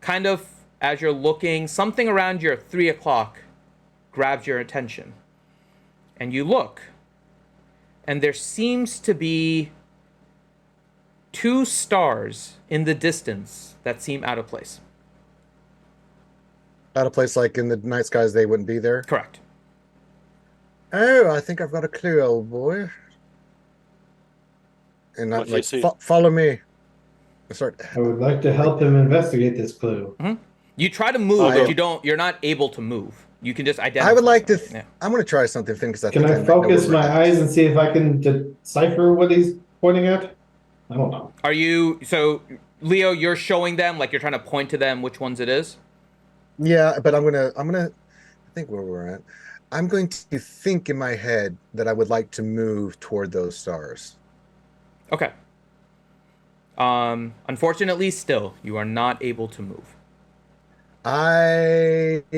kind of as you're looking, something around your 3 o'clock grabs your attention. And you look, and there seems to be 2 stars in the distance that seem out of place. Out of place, like in the night skies, they wouldn't be there. Correct. Oh, I think I've got a clue, old boy. And What not do you like see? follow me. I start. I would like to help him investigate this clue. You try to move, I but am- you're not able to move. You can just identify. I would like to. Yeah. I'm going to try something, Finn, because I Can think I might know focus where we're my at. eyes and see if I can decipher what he's pointing at? I don't know. Are you, so Leo, you're showing them, like you're trying to point to them which ones it is? Yeah, but I'm gonna. I think where we're at. I'm going to think in my head that I would like to move toward those stars. Okay. Unfortunately, still, you are not able to move. I. But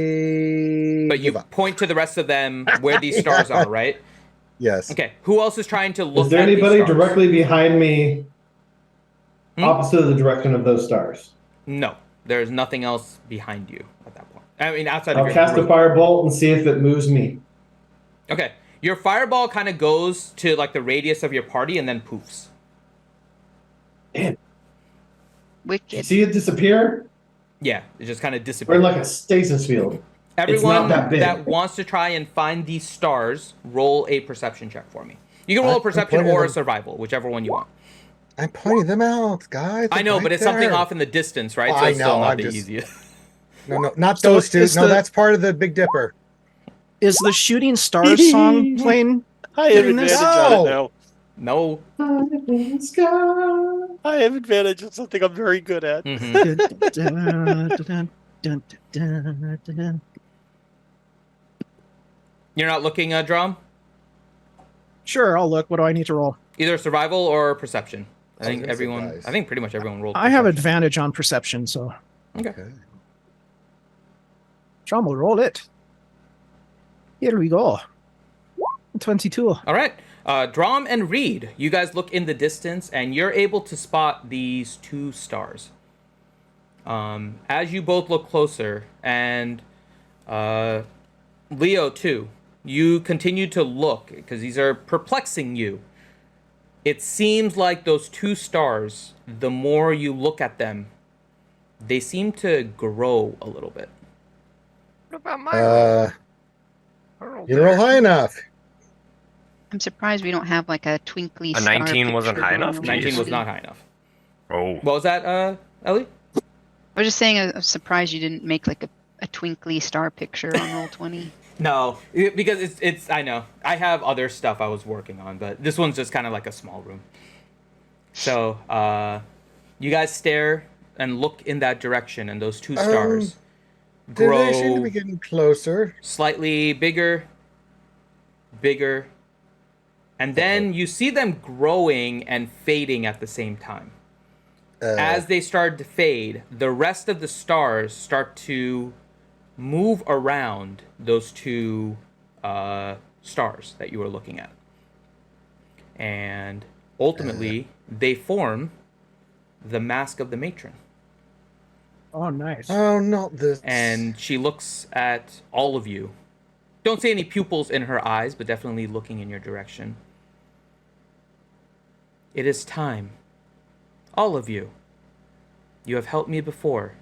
you give up. point to the rest of them where these stars are, right? Yes. Okay. Who else is trying to look Is there at these anybody stars? directly behind me, Hmm? opposite of the direction of those stars? No. There's nothing else behind you at that point. I mean, outside of I'll your cast a group. firebolt and see if it moves me. Okay. Your fireball kind of goes to like the radius of your party and then poofs. Damn. Wicked. See it disappear? Yeah, it just kind of We're disappears. in like a stasis field. Everyone not that big. that wants to try and find these stars, roll a perception check for me. You can roll a I'm perception pointing or a them- survival, whichever one you want. I'm pointing them out, guys. I They're know, right but it's something there. off in the distance, right? Oh, So I it's still know, not I'm the just- easiest. No, not So those two. it's No, the- that's part of the Big Dipper. Is the Shooting Stars song playing? I have Doing this? advantage on it No. now. No. I have advantage on something I'm very good at. Mhm. You're not looking, Drum? Sure, I'll look. What do I need to roll? Either survival or perception. I I was think gonna say everyone. guys. I think pretty much everyone rolled. I have perception. advantage on perception, so Okay. John will roll it. Here we go. 22. All right. Drom and Reed, you guys look in the distance and you're able to spot these two stars. As you both look closer, and Leo too, you continue to look because these are perplexing you. It seems like those two stars, the more you look at them, they seem to grow a little bit. What about my roll? I rolled You roll better. high enough. I'm surprised we don't have like a twinkly A star 19 wasn't picture high going enough? around. 19 was Jeez. not high enough. Oh. What was that, Ellie? I was just saying I'm surprised you didn't make like a twinkly star picture on Roll20. No, because it's I know. I have other stuff I was working on, but this one's just kind of like a small room. So, you guys stare and look in that direction, and those two stars They seem to grow be getting closer. slightly bigger, and then you see them growing and fading at the same time. As they start to fade, the rest of the stars start to move around those two stars that you were looking at. And ultimately, they form the Mask of the Matron. Oh, nice. Oh, not this. And she looks at all of you. Don't see any pupils in her eyes, but definitely looking in your direction. It is time. All of you. You have helped me before.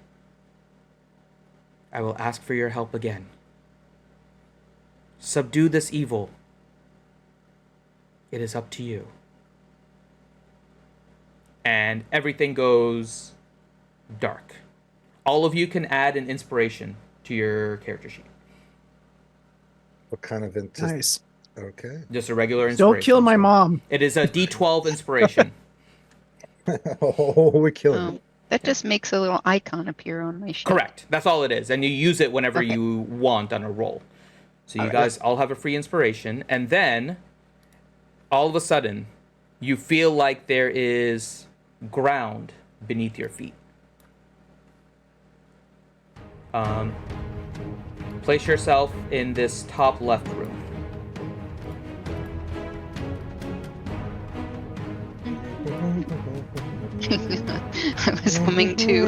I will ask for your help again. Subdue this evil. It is up to you. And everything goes dark. All of you can add an inspiration to your character sheet. What kind of Nice. Okay. Just a regular inspiration. Don't kill my mom. It is a D12 inspiration. Oh, we're killing Oh, it. that just makes a little icon appear on my sheet. Correct. That's all it is. And you use it whenever Okay. you want on a roll. So you Alright. guys all have a free inspiration. And then, all of a sudden, you feel like there is ground beneath your feet. Place yourself in this top left room. I was humming too.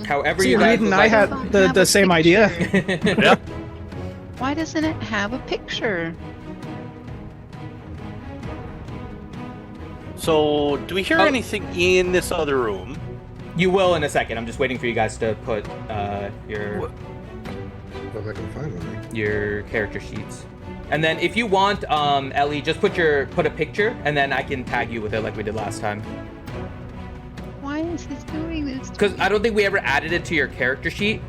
However See, you guys Reed and would I like- had the Have a same idea. Yep. Why doesn't it have a picture? So, do we hear Oh. anything in this other room? You will in a second. I'm just waiting for you guys to put your If I can find one. your character sheets. And then if you want, Ellie, just put a picture, and then I can tag you with it like we did last time. Why is this doing this? to Because me? I don't think we ever added it to your character sheet.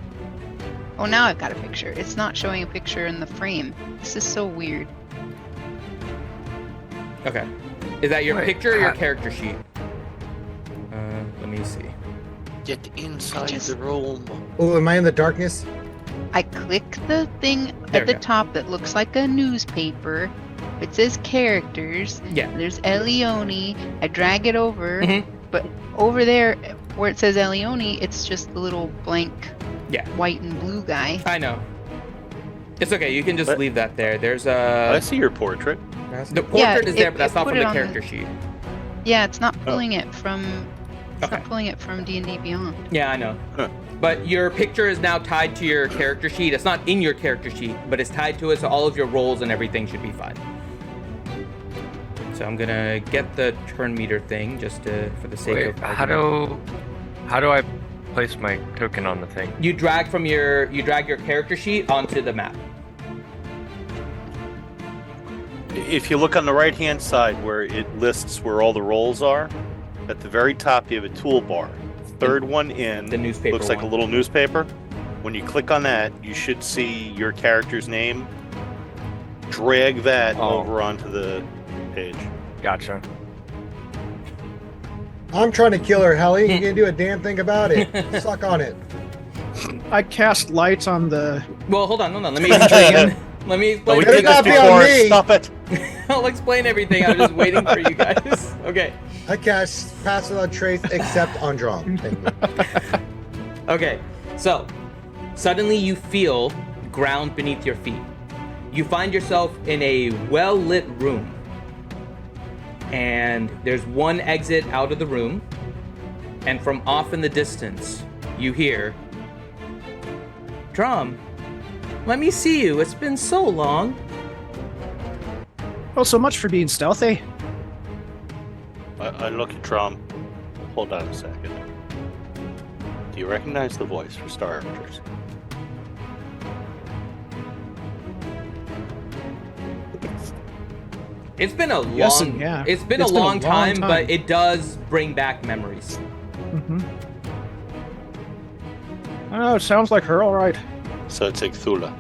Oh, now I've got a picture. It's not showing a picture in the frame. This is so weird. Okay. Is that your Wait, picture or your how- character sheet? Let me see. Get inside just- the room. Oh, am I in the darkness? I click the thing There at we the go. top that looks like a newspaper. It says characters. Yeah. There's Elione. I drag it over, Mhm. but over there where it says Elione, it's just the little blank Yeah. white and blue guy. I know. It's okay. You can just What? leave that there. There's I a see your portrait. the portrait is there, it- but that's it not put from it the on the- character sheet. Yeah, it's not Oh. pulling it from. It's Okay. not pulling it from D&D Beyond. Yeah, I know. Huh. But your picture is now tied to your character sheet. It's not in your character sheet, but it's tied to it, so all of your rolls and everything should be fine. So I'm gonna get the turn meter thing just for the sake Wait, of how do I place my token on the thing? you drag your character sheet onto the map. If you look on the right-hand side where it lists where all the roles are, at the very top you have a toolbar. Third one in The newspaper looks like one. a little newspaper. When you click on that, you should see your character's name. Drag that over onto the page. Gotcha. I'm trying to kill her, Helly. You can't do a damn thing about it. Suck on it. I cast lights on the. Well, hold on. Let me explain. Let me explain. We Better did not this be on before. me. Stop it. I'll explain everything. I was just waiting for you guys. Okay. I cast pass without trace except on draw. Thank you. Okay. So, suddenly you feel ground beneath your feet. You find yourself in a well-lit room. And there's one exit out of the room. And from off in the distance, you hear, "Drum, let me see you. It's been so long." Oh, so much for being stealthy. I look at Drum. Hold on a second. Do you recognize the voice for starters? It's been a long, Yes and yeah. It's been It's a been a long long time, time. but it does bring back memories. Mm-hmm. Oh, it sounds like her, all right. So it's Icthula.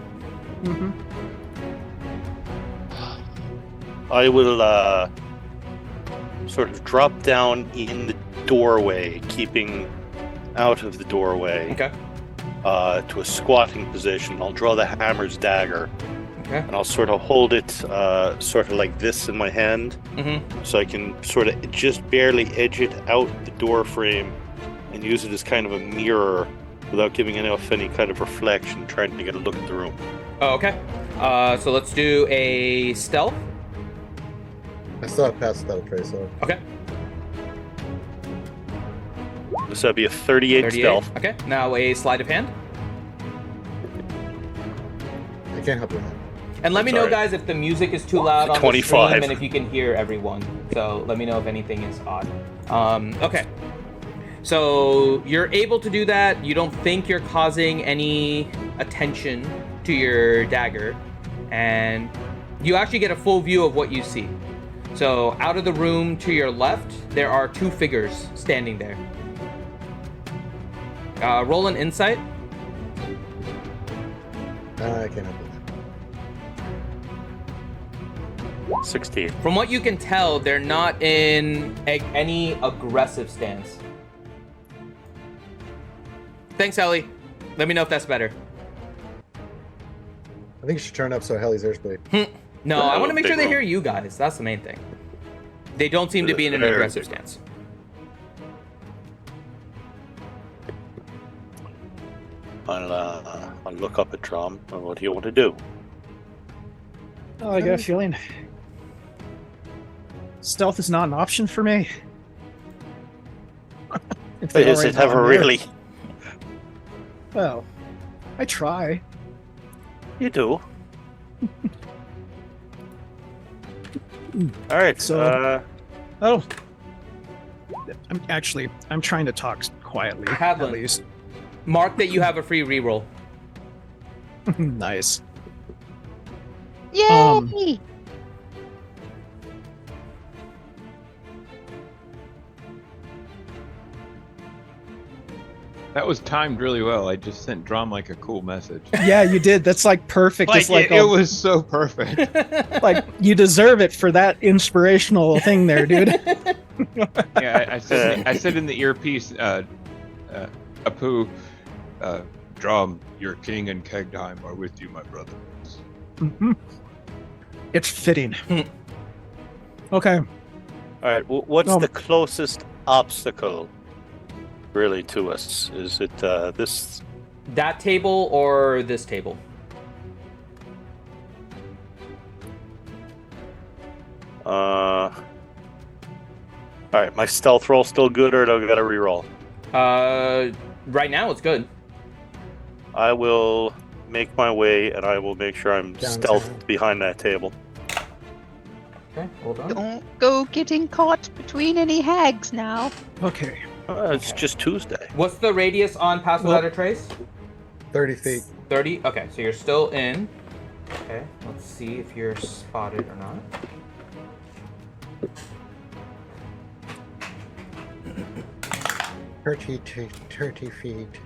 Mm-hmm. I will sort of drop down in the doorway, keeping out of the doorway, Okay. to a squatting position. I'll draw the hammer's dagger, Okay. and I'll sort of hold it sort of like this in my hand, Mm-hmm. so I can sort of just barely edge it out the door frame and use it as kind of a mirror without giving enough any kind of reflection, trying to get a look at the room. Oh, okay. So let's do a stealth. I still have pass without trace. So Okay. So that'd be a 38 stealth. Okay. Now a sleight of hand. I can't help you with that. And let me know, Sorry. guys, if the music is too loud on the 25. stream and if you can hear everyone. So let me know if anything is odd. Okay. So you're able to do that. You don't think you're causing any attention to your dagger. And you actually get a full view of what you see. So out of the room to your left, there are two figures standing there. Roll an insight. I can't help with that. 16. From what you can tell, they're not in any aggressive stance. Thanks, Ellie. Let me know if that's better. I think you should turn up so Helly's airspeed. No, I want to make big sure they room. hear you guys. That's the main thing. They don't seem to be in an Very aggressive big. stance. I'll look up at Drum. What do you want to do? Oh, I got a feeling. Stealth is not an option for me. If they Is already it know ever I'm there. really? Well, I try. You do. All right. So- Oh. I'm trying to talk quietly, at Hadlin. least. Mark that you have a free reroll. Nice. Yay! Um, That was timed really well. I just sent Drum like a cool message. Yeah, you did. That's like perfect. Like, It's like it was so perfect. like you deserve it for that inspirational thing there, dude. Yeah, I said in the earpiece, Apu, Drum, your king and Kegheim are with you, my brother. Mhm. It's fitting. Okay. All right. What's Oh. the closest obstacle, really, to us? Is it this? That table or this table? All right. My stealth roll still good, or do I got to reroll? Right now it's good. I will make my way, and I will make sure I'm Downtown. stealthed behind that table. Okay, hold on. Don't go getting caught between any hags now. Okay. It's just Tuesday. What's the radius on Pass Without a Trace? 30 feet. 30? Okay, so you're still in. Okay, let's see if you're spotted or not. Thirty feet.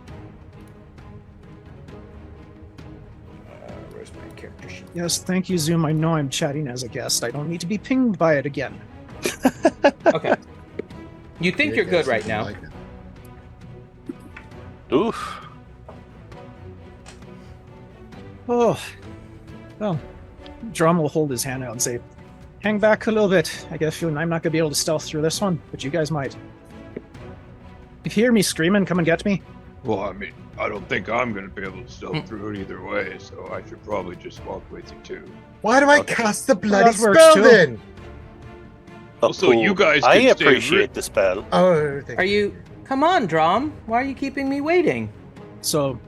Where's my character sheet? Yes, thank you, Zoom. I know I'm chatting as a guest. I don't need to be pinged by it again. Okay. You think you're good right now. Like it. Oof. Oh, well, Drum will hold his hand out and say, hang back a little bit. I guess I'm not going to be able to stealth through this one, but you guys might. If you hear me screaming, come and get me. Well, I mean, I don't think I'm going to be able to stealth through it either way, so I should probably just walk with you too. Why do I Okay. cast the bloody that works spell too. then? So you guys I can stay appreciate the spell. Oh, thank Are you... Come on, Drom. Why are you keeping me waiting? So,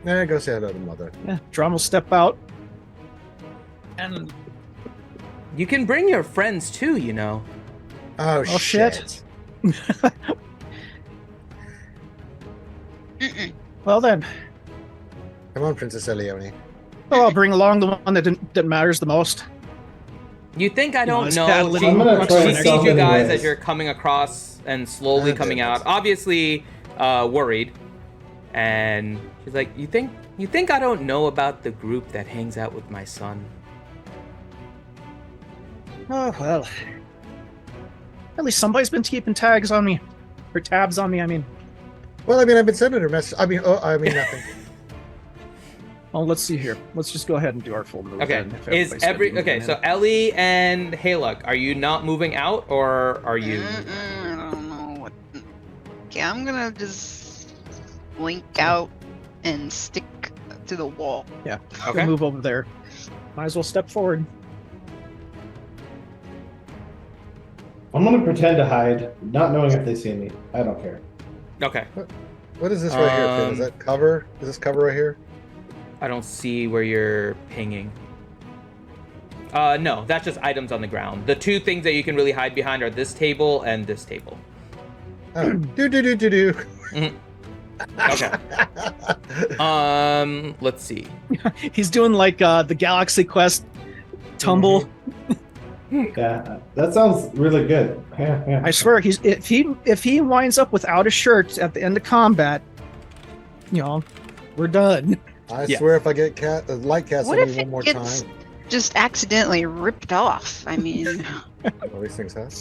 Nah, go say hello to mother. yeah, Drum will step out. And, You can bring your friends too, you know. Oh, oh shit. Well then, Come on, Princess Elione. well, I'll bring along the one that matters the most. You think I You know, don't it's know? battling- I'm gonna try She and sees stealth you guys anyways. as you're coming across and slowly coming out, obviously worried. And she's like, you think I don't know about the group that hangs out with my son? Oh, well. At least somebody's been keeping tags on me. Or tabs on me, I mean. Well, I mean, I've been sending her message. I mean, nothing. Oh, let's see here. Let's just go ahead and do our full move. Okay. then, if Is everybody's gonna be moving okay, in. so Ellie and Haluk, are you not moving out or are you I don't know what. Okay, I'm gonna just blink out and stick to the wall. Yeah, okay? move over there. Might as well step forward. I'm gonna pretend to hide, not knowing if they see me. I don't care. Okay. What is this right here, Finn? Is that cover? Is this cover right here? I don't see where you're pinging. No, that's just items on the ground. The two things that you can really hide behind are this table and this table. Oh, do. Okay. Let's see. He's doing like the Galaxy Quest tumble. Yeah, that sounds really good. Yeah. I swear, if he winds up without a shirt at the end of combat, you know, we're done. I Yes. swear, if I get light cast What on if me it one more gets time. just accidentally ripped off? I mean, All these things have.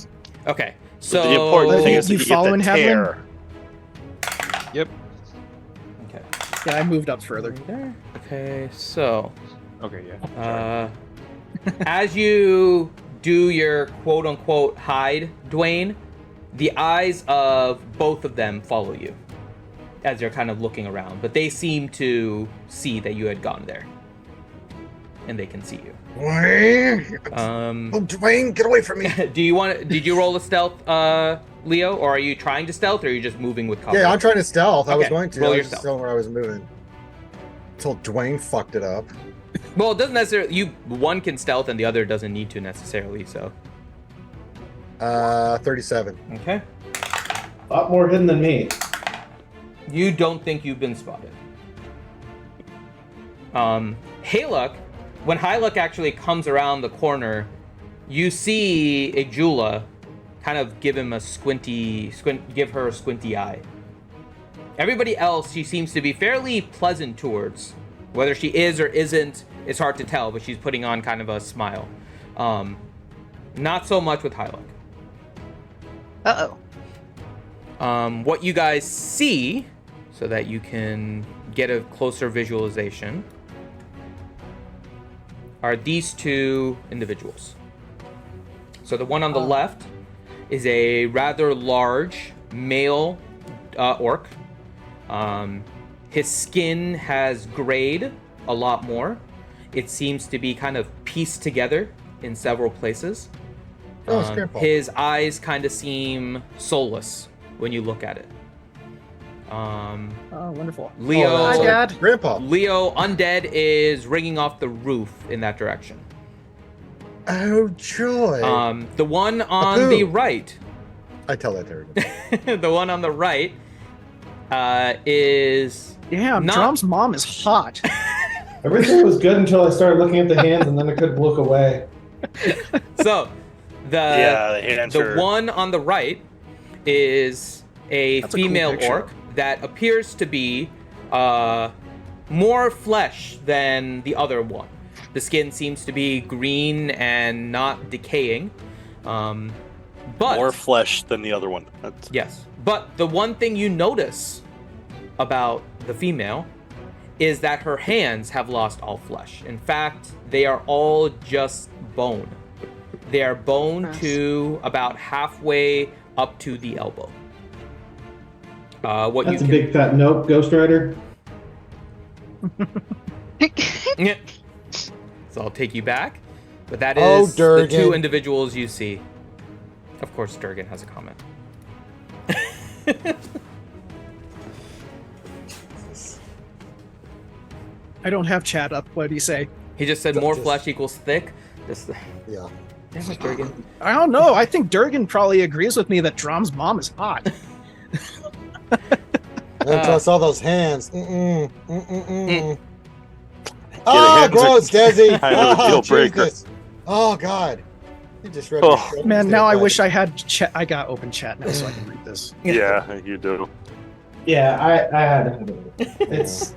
Okay. But So the important thing You- is that you you get following the Heaven? tear. Yep. Okay. Yeah, I moved up further. There. Okay. So, Okay, yeah. Sorry. as you do your quote unquote hide, Dwayne, the eyes of both of them follow you as you're kind of looking around, but they seem to see that you had gone there, and they can see you. Dwayne! Um, Dwayne, get away from me! did you roll a stealth, Leo, or are you trying to stealth, or are you just moving with cover? Yeah, I'm trying to stealth. I was Okay, going to. roll I your was just stealth. telling where I was moving. Until Dwayne fucked it up. Well, it doesn't necessarily. One can stealth, and the other doesn't need to necessarily. So. 37. Okay. A lot more hidden than me. You don't think you've been spotted. Haluk, when Haluk actually comes around the corner, you see Ejula kind of give her a squinty eye. Everybody else, she seems to be fairly pleasant towards. Whether she is or isn't, it's hard to tell, but she's putting on kind of a smile. Not so much with Haluk. What you guys see, so that you can get a closer visualization, are these two individuals. So the one on the left is a rather large male orc. His skin has grayed a lot more. It seems to be kind of pieced together in several places. Oh, it's Grandpa. His eyes kind of seem soulless when you look at it. Oh, wonderful. Leo, Oh, Hi, Dad. Grandpa. Leo, undead is ringing off the roof in that direction. Oh joy! The one on the right. I tell that to her. The one on the right is Damn, not- Drum's mom is hot. Everything was good until I started looking at the hands, and then I couldn't look away. So Yeah, the hands the are- one on the right is a That's a cool female picture. orc that appears to be more flesh than the other one. The skin seems to be green and not decaying. But More flesh than the other one. That's... yes, but the one thing you notice about the female is that her hands have lost all flesh. In fact, they are all just bone. They are bone Gross. to about halfway up to the elbow. What That's a you big fat nope, Ghost Rider. can... So I'll take you back. But that Oh, is the two Durgan. individuals you see. Of course, Durgan has a comment. I don't have chat up. What did he say? He just said more flesh equals thick. Just... Yeah. Damn it, Durgan. I don't know. I think Durgan probably agrees with me that Drum's mom is hot. I don't trust all those hands. Oh, hands are gross, Desi. kind of a Oh, deal breaker. Jesus. Oh, God. You just read Oh. Man, now I wish I had chat. I got open chat now so I can read this. Yeah, you do. Yeah, I had to have it. It's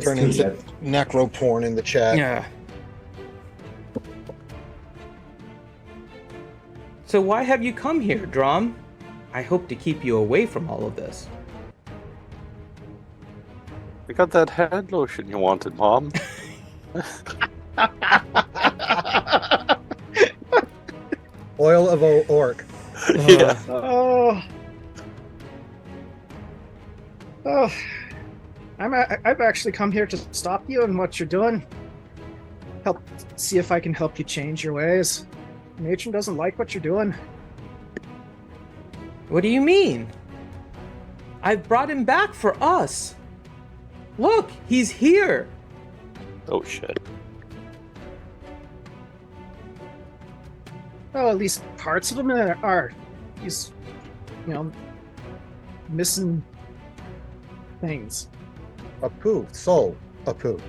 turning too into good. necro porn in the chat. Yeah. So why have you come here, Drum? I hope to keep you away from all of this. I got that hand lotion you wanted, Mom. Oil of orc. Yeah. Oh. Oh. I've actually come here to stop you in what you're doing. Help see if I can help you change your ways. Matron doesn't like what you're doing. What do you mean? I brought him back for us. Look, he's here. Oh shit. Oh, at least parts of him are. He's, missing things. A poo. Soul. A poo.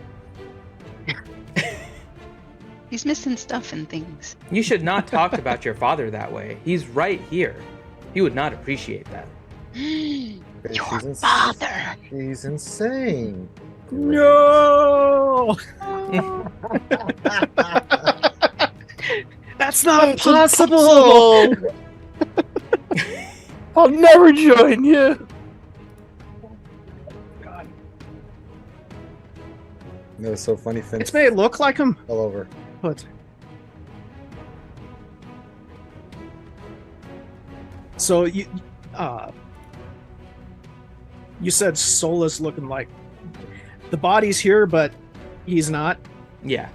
He's missing stuff and things. You should not talk about your father that way. He's right here. He would not appreciate that. Your father. She's insane. No! That's not possible! I'll never join you. God. That was so funny, Finn. It's made it look like him, all over. but. So you said Sola's looking like the body's here, but he's not. Yeah.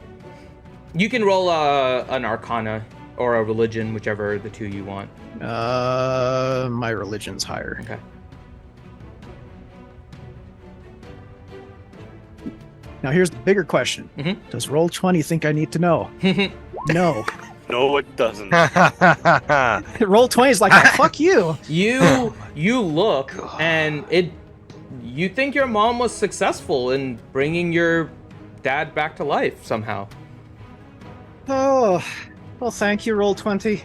You can roll an Arcana or a Religion, whichever the two you want. My religion's higher. Okay. Now here's the bigger question: Does Roll20 think I need to know? No. No, it doesn't. Roll20 is like, oh, fuck you. You look and you think your mom was successful in bringing your dad back to life somehow. Oh, well, thank you, Roll20.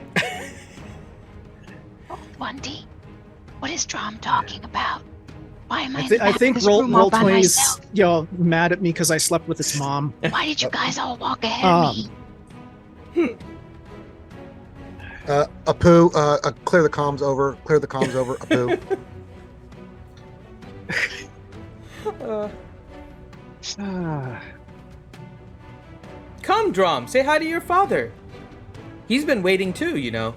Wendy, what is Drum talking about? Why am I? I think Roll20 is mad at me because I slept with his mom. Why did you guys all walk ahead of me? Apu, clear the comms over. Clear the comms over. Apu. Come, Drum, say hi to your father. He's been waiting too, you know.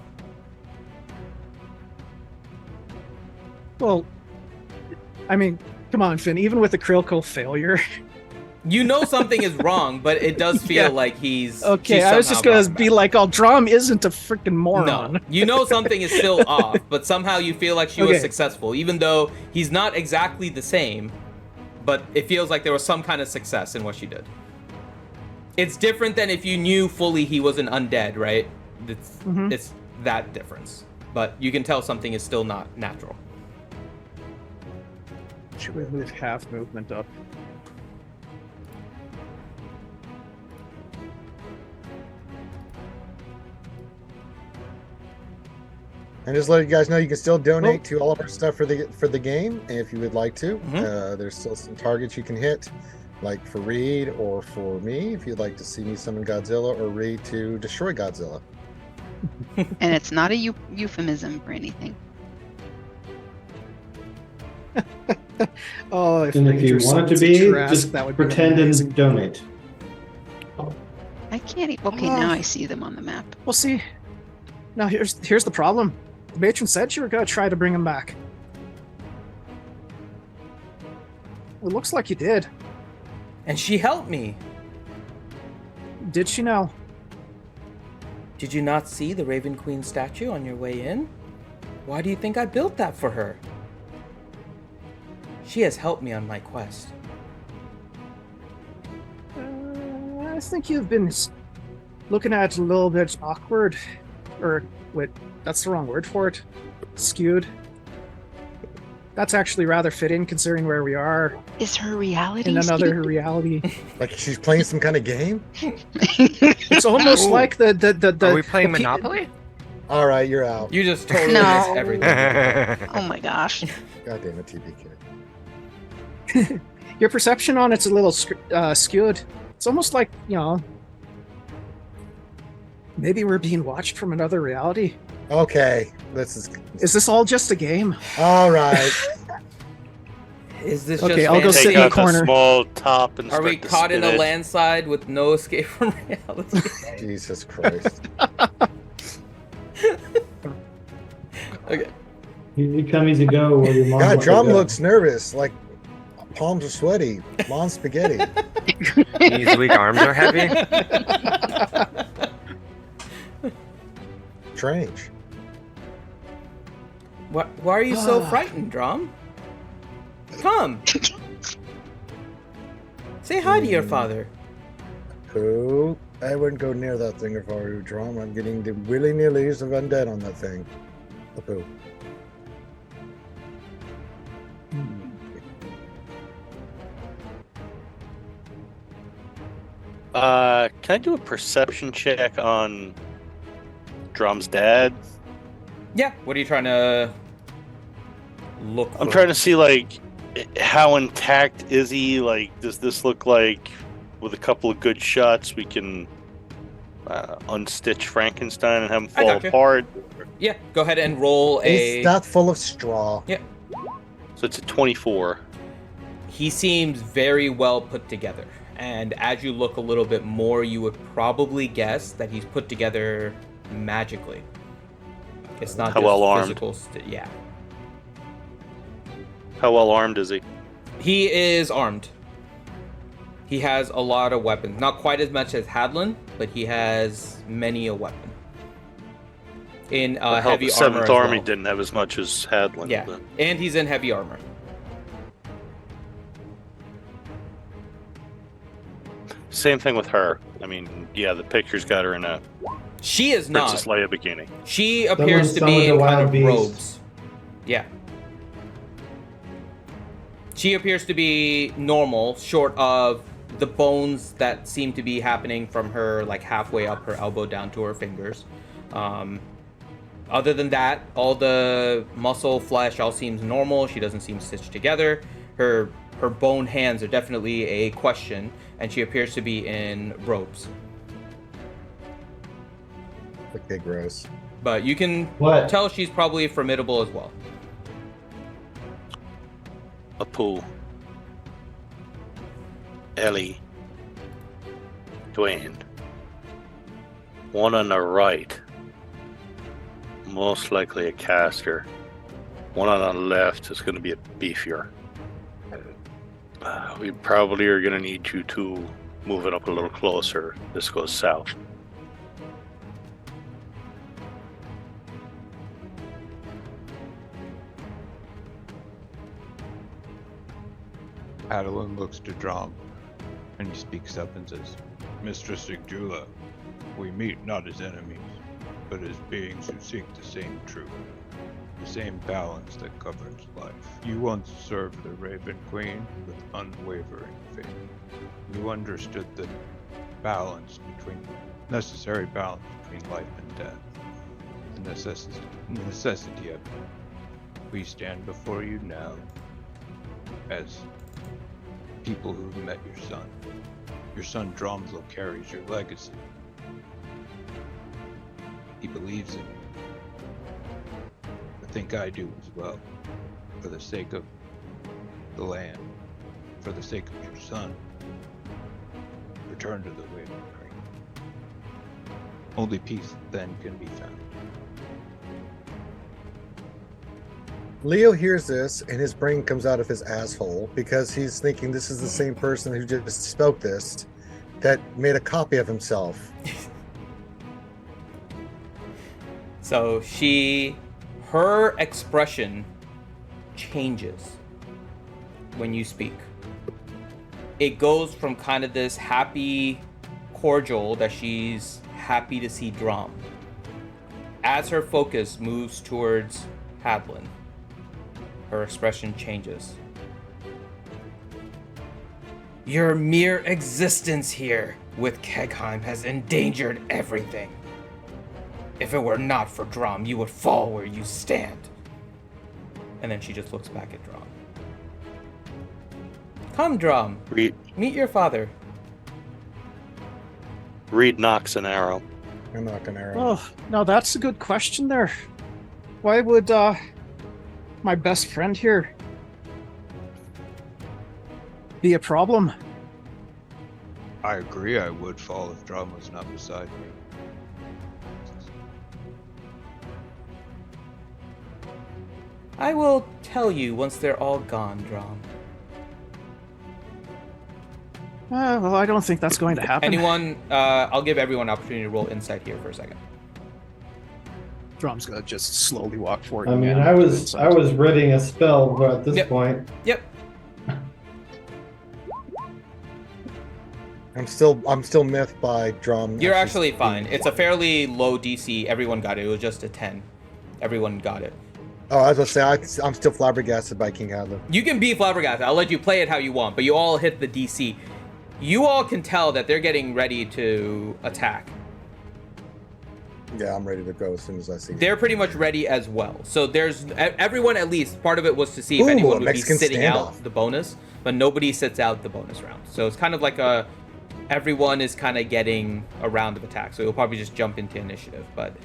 Well, I mean, come on, Finn. Even with the critical failure. You know something is wrong, but it does feel like he's Okay, she's I was just somehow gonna brought be him like, "Oh, Drum isn't a freaking back. moron." No, you know something is still off, but somehow you feel like she was Okay. successful, even though he's not exactly the same. But it feels like there was some kind of success in what she did. It's different than if you knew fully he was an undead, right? It's that difference. But you can tell something is still not natural. Should we move half movement up? And just let you guys know you can still donate to all of our stuff for the game if you would like to. There's still some targets you can hit, like for Reed or for me if you'd like to see me summon Godzilla, or Reed to destroy Godzilla. And it's not a euphemism for anything. Oh, if And if you Ranger want it to summons be, a Trask, just that would be pretend amazing. and donate. I can't. Okay, now I see them on the map. Well, see, now here's the problem. The matron said you were gonna try to bring him back. It looks like you did. And she helped me. Did she now? Did you not see the Raven Queen statue on your way in? Why do you think I built that for her? She has helped me on my quest. I think you've been looking at it a little bit awkward, or wait, that's the wrong word for it. Skewed. That's actually rather fitting considering where we are Is her reality in another skewed? reality. Like she's playing some kind of game. It's almost like the. Are we playing the pe- Monopoly? All right, you're out. You just totally No. missed everything. Oh my gosh. God damn it, TV kid. Your perception on it's a little skewed. It's almost like, maybe we're being watched from another reality. Okay, this is. Is this all just a game? All right. Is this Okay, just I'll go fantasy? sit in the Take out corner. the small top and Are we start to caught in spin a it. landslide with no escape from reality? Jesus Christ. Okay. Easy come, easy go. Where your mom God, let you Drum go. looks nervous. Like palms are sweaty. Mom's spaghetti. These weak arms are heavy. Strange. Why are you so frightened, Drum? Come. Say hi to your father. Who? I wouldn't go near that thing if I were you, Drum. I'm getting the willy-nillys of undead on that thing. Poo. Can I do a perception check on Drum's dad? Yeah. What are you trying to look for? I'm trying to see, like, how intact is he? Like, does this look like with a couple of good shots we can unstitch Frankenstein and have him I fall gotcha. apart? Yeah. Go ahead and roll a. He's not full of straw. Yeah. So it's a 24. He seems very well put together. And as you look a little bit more, you would probably guess that he's put together magically. It's not How just well armed? physical. Yeah. How well armed is he? He is armed. He has a lot of weapons. Not quite as much as Hadlin, but he has many a weapon. In The heavy armor Seventh as Army well. didn't have as much as Hadlin. Yeah, but- and he's in heavy armor. Same thing with her. I mean, yeah, the picture's got her in a She is not. Princess Leia bikini. She appears to summoned be a in kind wild of beast. robes. Yeah. She appears to be normal, short of the bones that seem to be happening from her, like halfway up her elbow down to her fingers. Other than that, all the muscle, flesh, all seems normal. She doesn't seem stitched together. Her bone hands are definitely a question, and she appears to be in robes. Okay, gross. But you can What? tell she's probably formidable as well. Apu, Ellie, Dwayne. One on the right, most likely a caster. One on the left is going to be a beefier. We probably are going to need you two moving up a little closer. This goes south. Adeline looks to Drum, and he speaks up and says, Mistress Igjula, we meet not as enemies, but as beings who seek the same truth, the same balance that governs life. You once served the Raven Queen with unwavering faith. You understood the necessary balance between life and death, the necessity of it. We stand before you now as people who met your son. Your son Dromslo carries your legacy. He believes in you. I think I do as well. For the sake of the land, for the sake of your son, return to the Raven Queen. Only peace then can be found. Leo hears this and his brain comes out of his asshole because he's thinking this is the same person who just spoke this that made a copy of himself. So her expression changes when you speak. It goes from kind of this happy, cordial that she's happy to see Drum. As her focus moves towards Hadlin, her expression changes. Your mere existence here with Kegheim has endangered everything. If it were not for Drum, you would fall where you stand. And then she just looks back at Drum. Come, Drum. Meet your father. Reed knocks an arrow. I knock an arrow. Oh, now that's a good question there. Why would my best friend here be a problem? I agree I would fall if Drum was not beside me. I will tell you once they're all gone, Drum. Well, I don't think that's going to happen. Anyone, I'll give everyone an opportunity to roll insight here for a second. Drum's gonna just slowly walk forward. I mean, again. I was reading a spell, but at this point, Yep. I'm still miffed by Drum. You're actually fine. It's a fairly low DC. Everyone got it. It was just a 10. Everyone got it. Oh, I was gonna say I'm still flabbergasted by King Hadlin. You can be flabbergasted. I'll let you play it how you want, but you all hit the DC. You all can tell that they're getting ready to attack. Yeah, I'm ready to go as soon as I see. They're pretty much ready as well. So there's everyone, at least part of it was to see if Ooh, anyone a would Mexican be sitting standoff. out the bonus, but nobody sits out the bonus round. So it's kind of like everyone is kind of getting a round of attack. So you'll probably just jump into initiative. But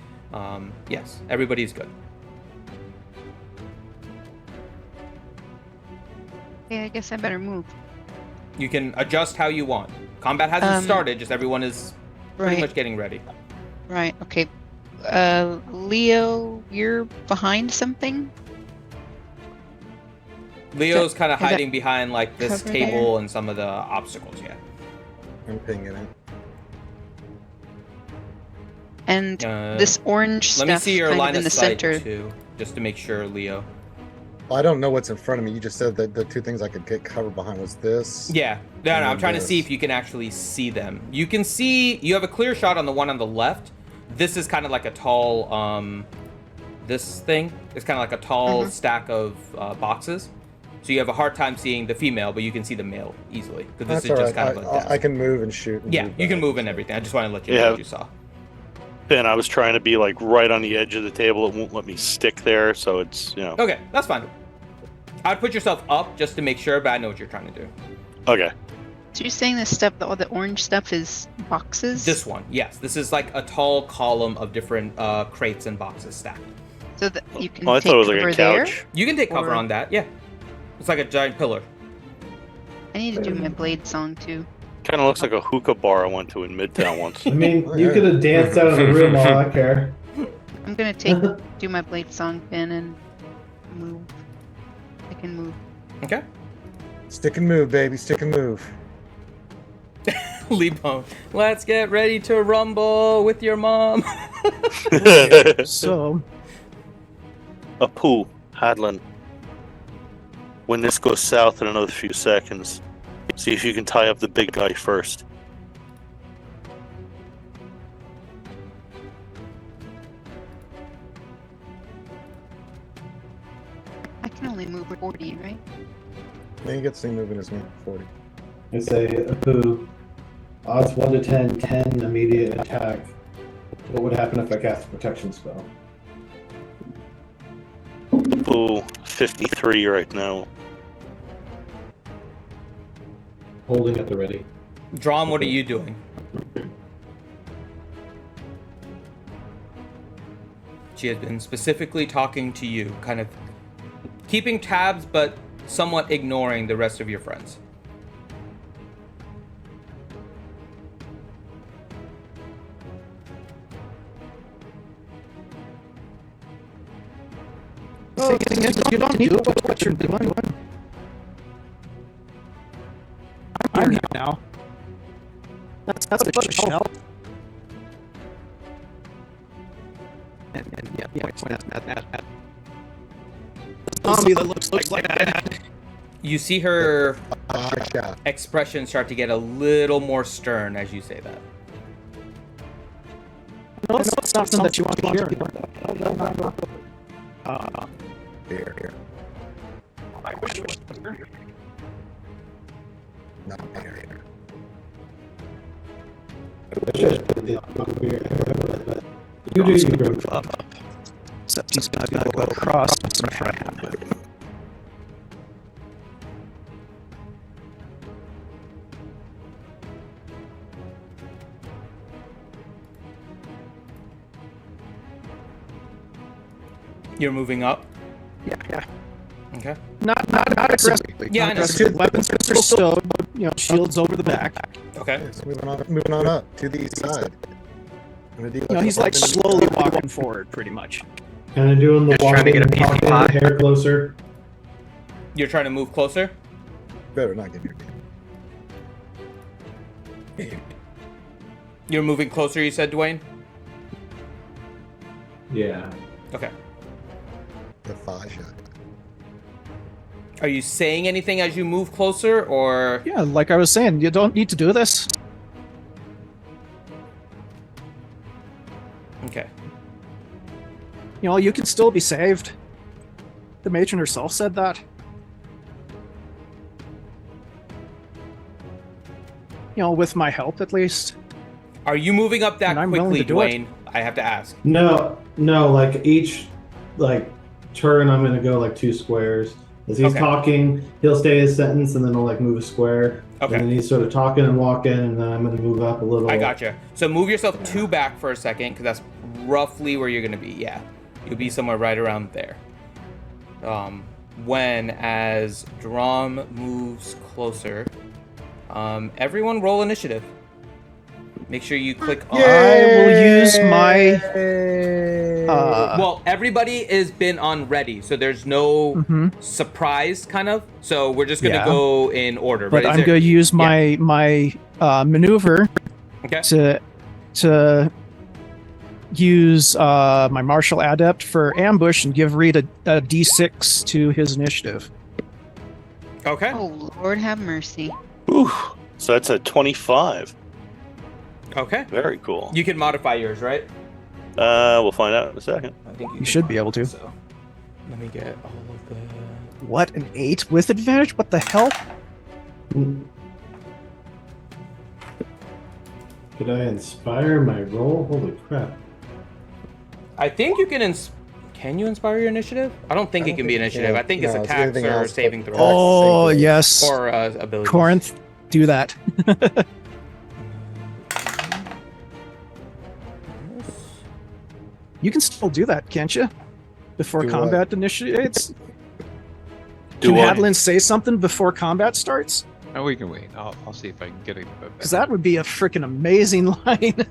yes, everybody's good. Yeah, I guess I better move. You can adjust how you want. Combat hasn't started, just everyone is pretty Right. much getting ready. Right. Okay. Leo, you're behind something. Leo's kind of is that hiding behind like this cover table there? and some of the obstacles. Yeah. I'm pinging it. And this orange stuff Let me see your kind line of in of the sight center. too, just to make sure, Leo. I don't know what's in front of me. You just said that the two things I could get covered behind was this. Yeah, no, and I'm trying to this. see if you can actually see them. You can see, you have a clear shot on the one on the left. This is kind of like a tall, this thing is kind of like a tall stack of boxes. So you have a hard time seeing the female, but you can see the male easily. Because this That's is just all right. kind of a desk. I can move and shoot. And Yeah, move you can back. move and everything. I just want to let you know Yeah. what you saw. And I was trying to be like right on the edge of the table. It won't let me stick there, so it's Okay, that's fine. I'd put yourself up just to make sure, but I know what you're trying to do. Okay. So you're saying this stuff, all the orange stuff is boxes? This one, yes. This is like a tall column of different crates and boxes stacked. So that you can Oh, I take thought it was like cover a there? couch. You can take cover Or- on that, yeah. It's like a giant pillar. I need to do my blade song too. Kind of looks like a hookah bar I went to in Midtown once. I mean, Oh, you yeah. could have danced out of the room all I care. I'm gonna do my blade song pin and move. I can move. Okay. Stick and move, baby. Stick and move. Leapone. Let's get ready to rumble with your mom. So, Apu, Hadlin. When this goes south in another few seconds, see if you can tie up the big guy first. I can only move 40, right? Then you get to see moving as me 40. I say, Apu, odds 1 to 10, 10 immediate attack. What would happen if I cast a protection spell? Ooh, 53 right now. Holding at the ready. Drom, what are you doing? She has been specifically talking to you, kind of keeping tabs, but somewhat ignoring the rest of your friends. Well, the thing is, you don't need to know what you're doing. I'm here now. That's a shell. And yeah, point at that. Zombie that looks like that. You see her Yeah. expression start to get a little more stern as you say that. No, it's not something that you want to hear. Here. I wish. Not here. You do you group. Except he's gonna go across in front of him. You're moving up? Yeah. Okay. Not aggressively. Yeah, Not I know. aggressive. Weapons are stowed, shields over the back. Okay. It's moving on up to the east side. He's like slowly walking forward, pretty much. Kind of doing the Just trying to walking, get a talking, PC5. hair closer. You're trying to move closer? Better not get your You're moving closer, you said, Dwayne? Yeah. Okay. the 5 shot. Are you saying anything as you move closer, or? Yeah, like I was saying, you don't need to do this. Okay. You can still be saved. The matron herself said that. With my help at least. Are you moving up that And I'm willing quickly, to do it. Dwayne? I have to ask. No, like each turn I'm gonna go 2 squares. As he's Okay. talking, he'll stay his sentence and then he'll move a square. Okay. And then he's sort of talking and walking, and then I'm gonna move up a little. I gotcha. So move yourself 2 back for a second, because that's roughly where you're going to be. Yeah. You'll be somewhere right around there. When, as Drom moves closer, everyone roll initiative. Make sure you click on... I will use my... well, everybody has been on ready, so there's no Mhm. surprise, kind of. So we're just going to Yeah. go in order. But is I'm there- going to use my maneuver Okay. to use my martial adept for ambush and give Reed a d6 to his initiative. Okay. Oh, Lord have mercy. So that's a 25. Okay. Very cool. You can modify yours, right? We'll find out in a second. I think You can should be able modify, to. So let me get all of the... What, an 8 with advantage? What the hell? Could I inspire my roll? Holy crap. I think you can Can you inspire your initiative? I don't think I it don't can be think- initiative. yeah, I think no, it's it's attacks anything or else, but saving throws. attacks. Oh, saving yes. Or abilities. Corinth, do that. You can still do that, can't you? Before Do combat initiates? Do Can I? Hadlin say something before combat starts? Oh, we can wait. I'll see if I can get a Because that would be a freaking amazing line.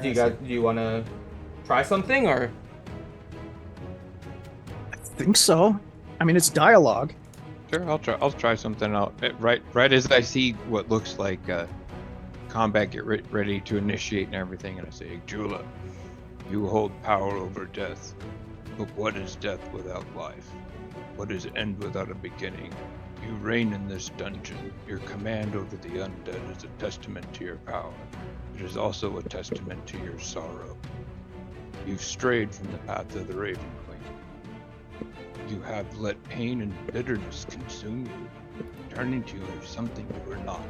Do you want to try something or? I think so. I mean, it's dialogue. Sure, I'll try something out. Right as I see what looks like combat get ready to initiate and everything, and I say, Jula, you hold power over death. But what is death without life? What is end without a beginning? You reign in this dungeon. Your command over the undead is a testament to your power. It is also a testament to your sorrow. You've strayed from the path of the Raven Queen. You have let pain and bitterness consume you, turning you into something you are not.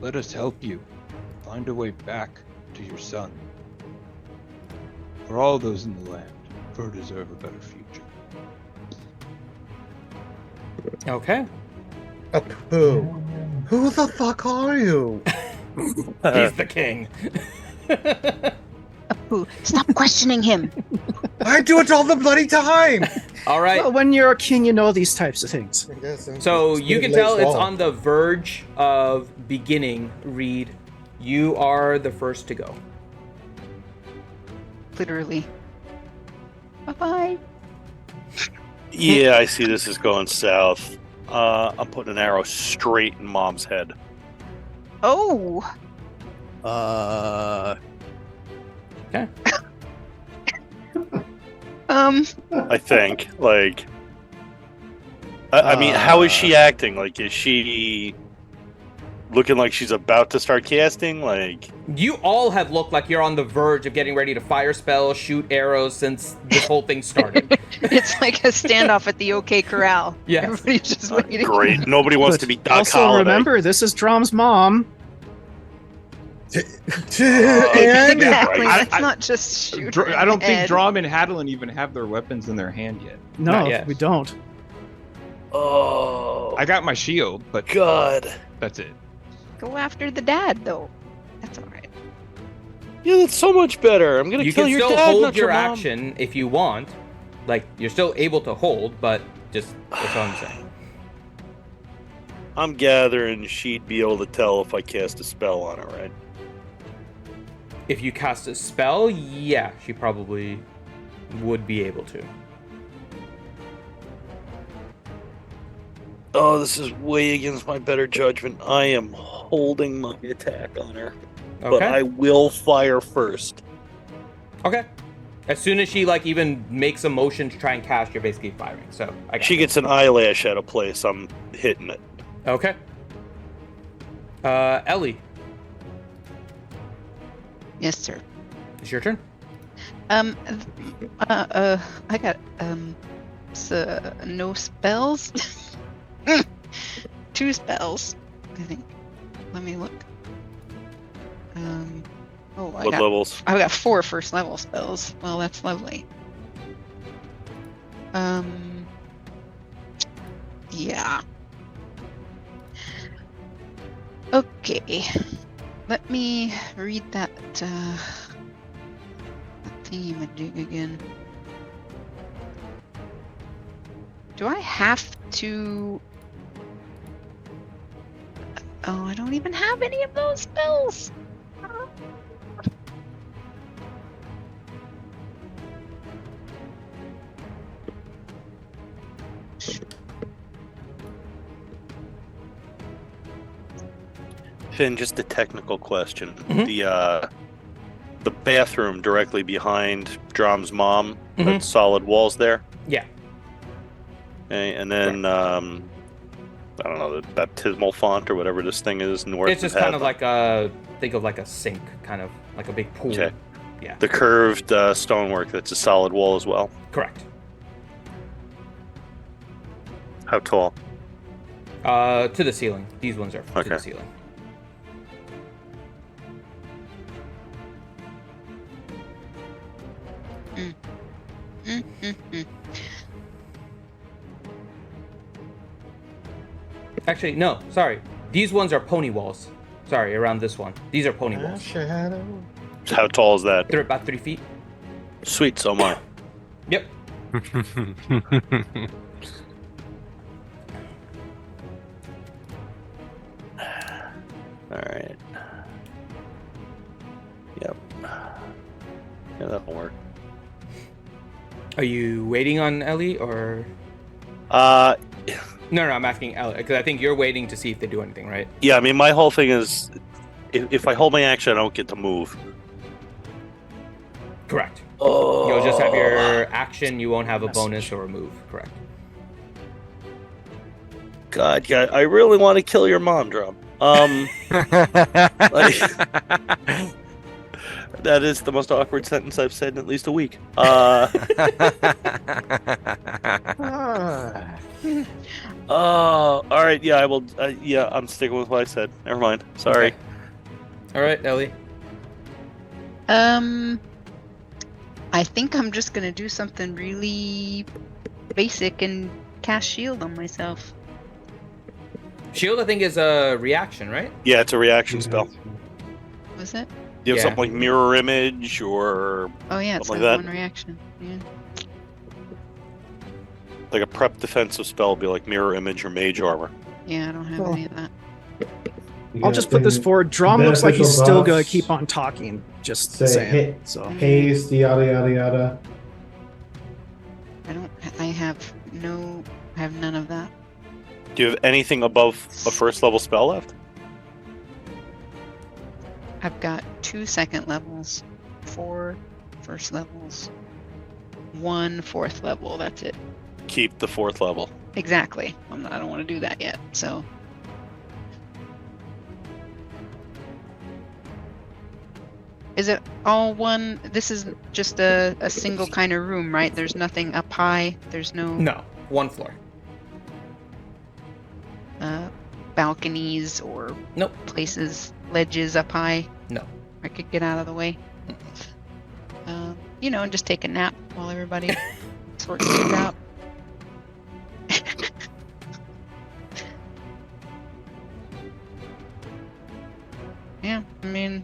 Let us help you find a way back to your son. For all those in the land, who deserve a better future. Okay. Apu, who the fuck are you? He's the king. Apu, stop questioning him. I do it all the bloody time. All right. Well, when you're a king, you know these types of things. So It's you good can late tell it's fall. on the verge of beginning. Reed, you are the first to go. Literally. Bye-bye. Yeah, I see this is going south. I'm putting an arrow straight in Mom's head. Oh! Okay. I think. Like, I mean, how is she acting? Like, is she looking like she's about to start casting? Like, You all have looked like you're on the verge of getting ready to fire spells, shoot arrows since this whole thing started. It's like a standoff at the OK Corral. Yes. Everybody's just waiting. great. Nobody wants But to be Doc also, Holliday. remember, this is Drom's mom. And Exactly. I- Let's I- not just shoot her in I don't the think head. Drom and Hadlin even have their weapons in their hand yet. No, Not yet. we don't. Oh, I got my shield, but God. that's it. Go after the dad, though. That's all right. Yeah, that's so much better. I'm gonna You kill can your still dad, hold not your mom. action if you want. Like, you're still able to hold, but just, that's all I'm saying. I'm gathering she'd be able to tell if I cast a spell on her, right? If you cast a spell, yeah, she probably would be able to. Oh, this is way against my better judgment. I am holding my attack on her, but Okay. I will fire first. Okay. As soon as she, like, even makes a motion to try and cast, you're basically firing. So, I got She it. gets an eyelash out of place. I'm hitting it. Okay. Ellie, Yes, sir. it's your turn. I got no spells. 2 spells, I think. Let me look. What levels? I got 4 first level spells. Well, that's lovely. Yeah. Okay. Let me read that thingy-majig again. Do I have to... Oh, I don't even have any of those spells! Finn, just a technical question. Mhm. The bathroom directly behind Drom's mom, Mhm. that solid walls there. Yeah. Okay, and then I don't know, the baptismal font or whatever this thing is north. It's just kind of like a, think of like a sink, kind of like a big pool. Okay. Yeah. the curved stonework. That's a solid wall as well. Correct. How tall? To the ceiling. These ones are to Okay. the ceiling. Actually, no. Sorry. These ones are pony walls. Sorry, around this one. These are pony walls. Shadow. How tall is that? They're about 3 feet. Sweet, so am I. Yep. All right. Yep. Yeah, that'll work. Are you waiting on Ellie or? Uh, No, I'm asking Ellie because I think you're waiting to see if they do anything, right? yeah. I mean, my whole thing is, if I hold my action, I don't get to move. Correct. Oh. You'll just have your action. You won't have a bonus or a move. Correct. God, yeah, I really want to kill your mom, Drum. Like, That is the most awkward sentence I've said in at least a week. Oh, all right. Yeah, I will. Yeah, I'm sticking with what I said. Never mind. Sorry. Okay. All right, Ellie. I think I'm just gonna do something really basic and cast shield on myself. Shield, I think, is a reaction, right? Yeah, it's a reaction spell. Was it? You have Yeah. something like mirror image or Oh yeah, it's something got like that. one reaction. Yeah. Like a prep defensive spell would be like mirror image or mage armor. Yeah, I don't have Cool. any of that. You I'll got just put this thing- forward. Drum looks like he's beneficial still gonna buffs. keep on talking. Just Say, saying. hey, So haste, yada yada yada. I have none of that. Do you have anything above a first level spell left? I've got 2 second levels, 4 first levels, 1 fourth level. That's it. Keep the fourth level. Exactly. I don't want to do that yet. So. Is it all one? This is just a single kind of room, right? There's nothing up high. There's no No, one floor. balconies or Nope. places, ledges up high. No. I could get out of the way. And just take a nap while everybody sorts things out. Yeah, I mean,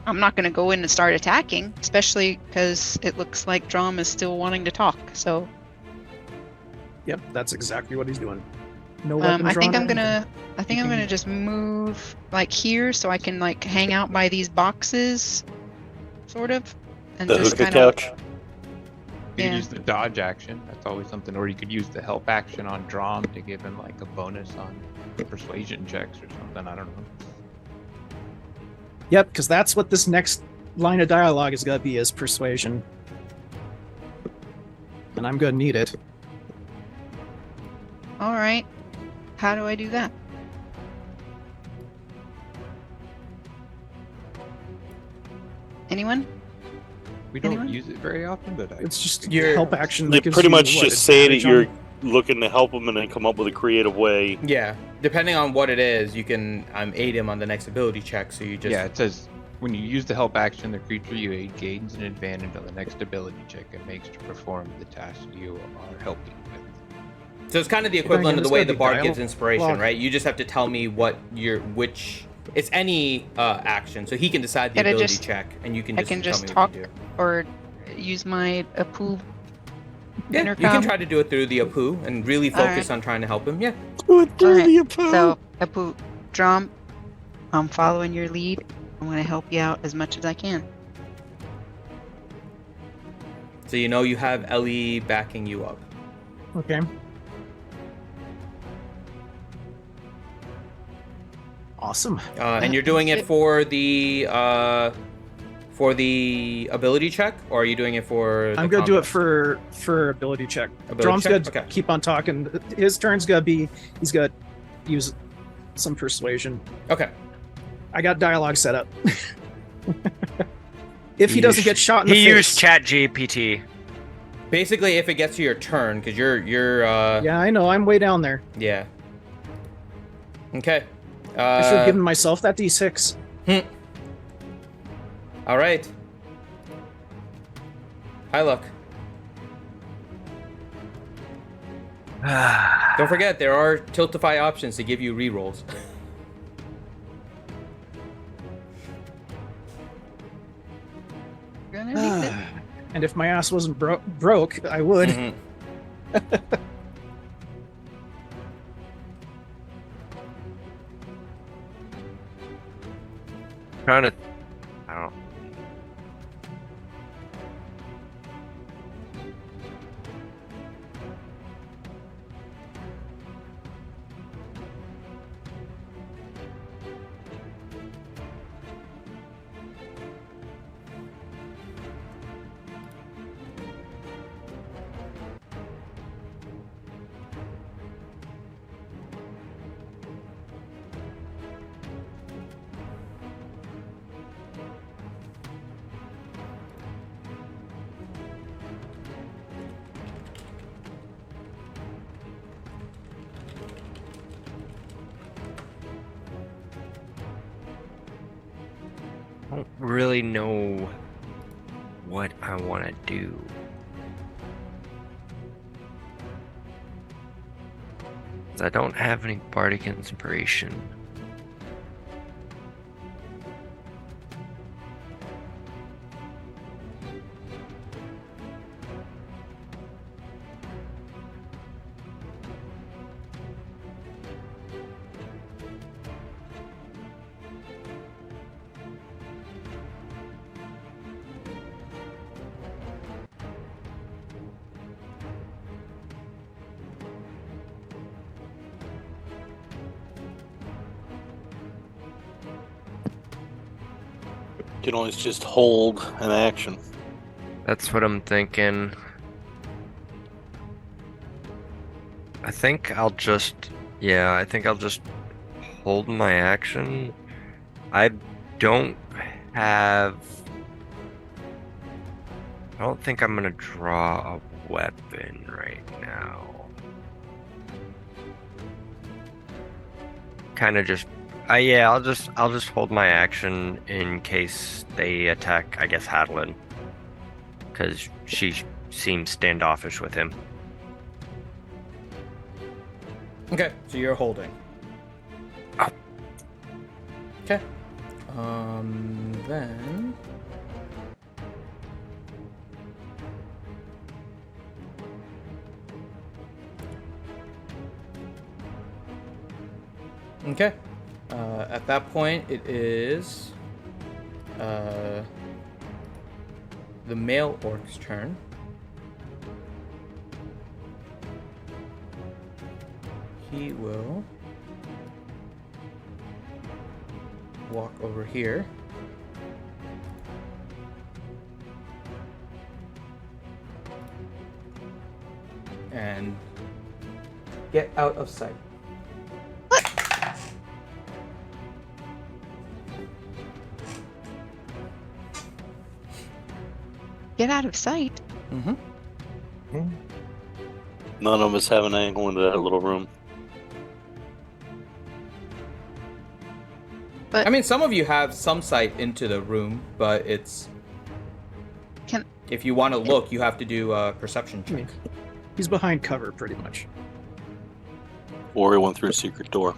I'm not going to go in and start attacking, especially because it looks like Drum is still wanting to talk. So, yep, that's exactly what he's doing. No weapons I think drawn I'm or anything. gonna just move like here so I can like hang out by these boxes, sort of, and The just hookah kind of. couch. You could Yeah. use the dodge action. That's always something. Or you could use the help action on Drom to give him like a bonus on persuasion checks or something. I don't know. Yep, because that's what this next line of dialogue is gonna be, is persuasion. And I'm gonna need it. All right. How do I do that? Anyone? We don't Anyone? use it very often, but I It's just You're- help action. You that gives pretty you, much what, just say that advantage on- you're looking to help him and then come up with a creative way. Yeah, depending on what it is, you can aid him on the next ability check. So you just yeah, it says when you use the help action, the creature you aid gains an advantage on the next ability check it makes to perform the task you are helping with. So it's kind of the Again, equivalent of the it's way gonna the be bard dialogue. gives inspiration, Well- right? You just have to tell me which. It's any action, so he can decide the Can I ability just- check, and you can I just can tell just me talk what to do. or use my Apu. Yeah, you intercom? can try to do it through the Apu and really focus on trying to help him. Yeah. Alright, so Apu, Drum, I'm following your lead. I'm gonna help you out as much as I can. So you know you have Ellie backing you up. Okay. Awesome. And you're doing it for the ability check, or are you doing it for? I'm gonna do it for ability check. Ability Drum's check? gonna Okay. keep on talking. His turn's gonna be he's gonna use some persuasion. Okay. I got dialogue set up. If he doesn't get shot in the He face. used Chat GPT. Basically, if it gets to your turn, because you're Yeah, I know. I'm way down there. yeah. Okay. I should have given myself that D6. All right. Hi, luck. Don't forget, there are Tiltify options to give you rerolls. Gonna need it. And if my ass wasn't broke, I would. Mhm. Trying to. I don't. really know what I want to do. I don't have any bardic inspiration. You can always just hold an action. That's what I'm thinking. I think I'll just hold my action. I don't think I'm gonna draw a weapon right now. Kind of just I'll just hold my action in case they attack, I guess, Hadlin. Because she seems standoffish with him. Okay, so you're holding. Oh. Okay. Then... Okay. At that point, it is the male orc's turn. He will walk over here. And get out of sight. Get out of sight. Mm-hmm. None of us have an angle into that little room. But I mean, some of you have some sight into the room, but it's... If you want to look, you have to do a perception check. He's behind cover, pretty much. Or he went through a secret door.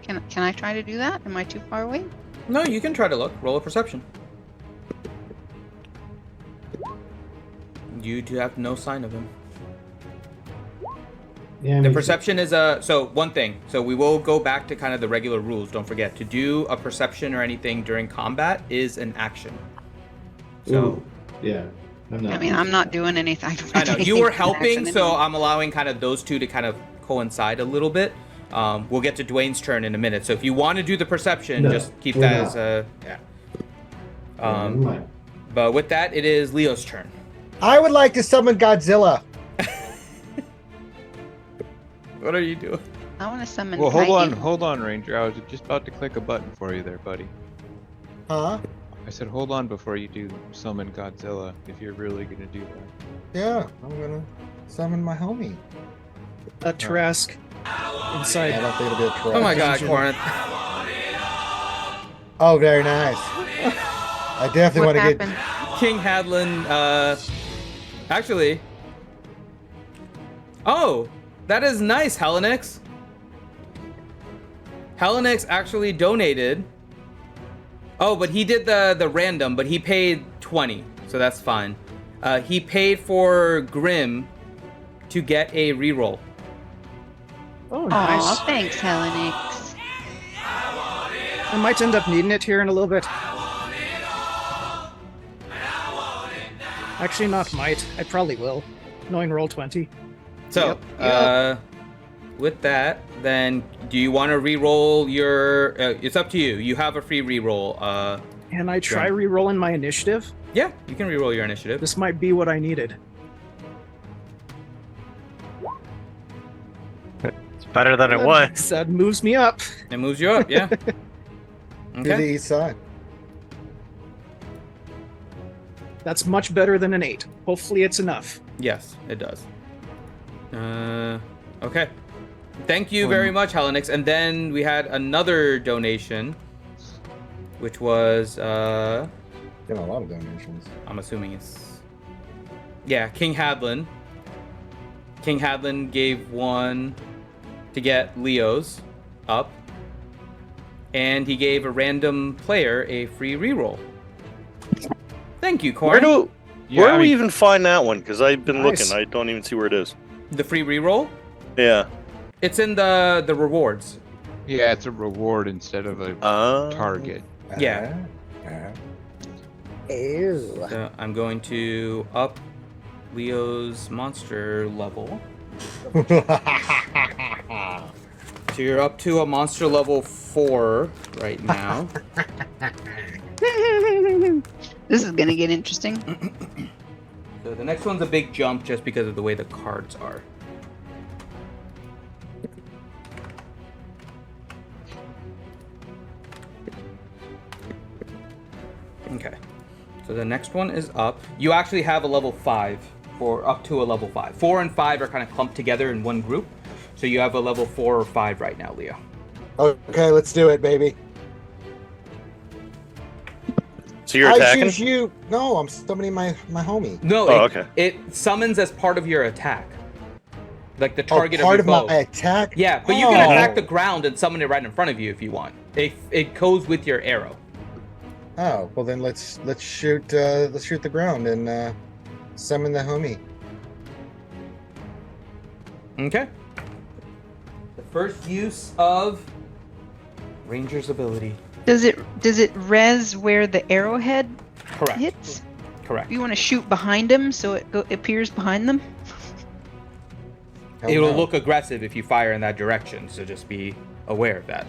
Can I try to do that? Am I too far away? No, you can try to look. Roll a perception. You do have no sign of him. Yeah, The perception is so one thing. So we will go back to kind of the regular rules. Don't forget to do a perception or anything during combat is an action. So Ooh, yeah. I'm not doing anything. I know you were helping, so I'm allowing kind of those two to kind of coincide a little bit. We'll get to Dwayne's turn in a minute. So if you want to do the perception, just keep that as a yeah. But with that, it is Leo's turn. I would like to summon Godzilla. What are you doing? I want to summon. Well, Titan. hold on, Ranger. I was just about to click a button for you there, buddy. Huh? I said hold on before you do summon Godzilla, if you're really gonna do that. Yeah, I'm gonna summon my homie. A Trask inside. I don't think it'll be a Trask. Oh my God, Corinth. Oh, very nice. I definitely want to get King Hadlin. Actually. Oh, that is nice, Helenix. Helenix actually donated. Oh, but he did the random, but he paid 20, so that's fine. He paid for Grim to get a reroll. Oh, nice. Aw, thanks, Helenix. I might end up needing it here in a little bit. Actually, not might. I probably will, knowing roll 20. So, Yep. With that, then do you want to re-roll your? It's up to you. You have a free re-roll. Can I try re-rolling my initiative? Yeah, you can re-roll your initiative. This might be what I needed. It's better than it was. That moves me up. It moves you up, yeah. to the Okay. east side. That's much better than an 8. Hopefully it's enough. Yes, it does. Okay. Thank you very much, Helenix. And then we had another donation, which was Getting a lot of donations. I'm assuming it's... Yeah, King Hadlin. King Hadlin gave one to get Leo's up. And he gave a random player a free reroll. Thank you, Corn. Where do we even find that one? Because I've been Nice. looking. I don't even see where it is. The free reroll? Yeah. It's in the rewards. Yeah, it's a reward instead of a target. Yeah. Ew. So I'm going to up Leo's monster level. So you're up to a monster level 4 right now. This is gonna get interesting. So the next one's a big jump just because of the way the cards are. Okay. So the next one is up. You actually have a level 5 for up to a level 5. 4 and 5 are kind of clumped together in one group. So you have a level 4 or 5 right now, Leo. Okay, let's do it, baby. So you're I attacking? choose you. No, I'm summoning my homie. No, Oh, it, okay. it summons as part of your attack. Like the target part of of your bow. my attack. Yeah, but you can attack the ground and summon it right in front of you if you want. It goes with your arrow. Oh, well then let's shoot the ground and summon the homie. Okay. The first use of Ranger's ability. Does it res where the arrowhead Correct. hits? Correct. You want to shoot behind them so it appears behind them? Hell It will no. look aggressive if you fire in that direction, so just be aware of that.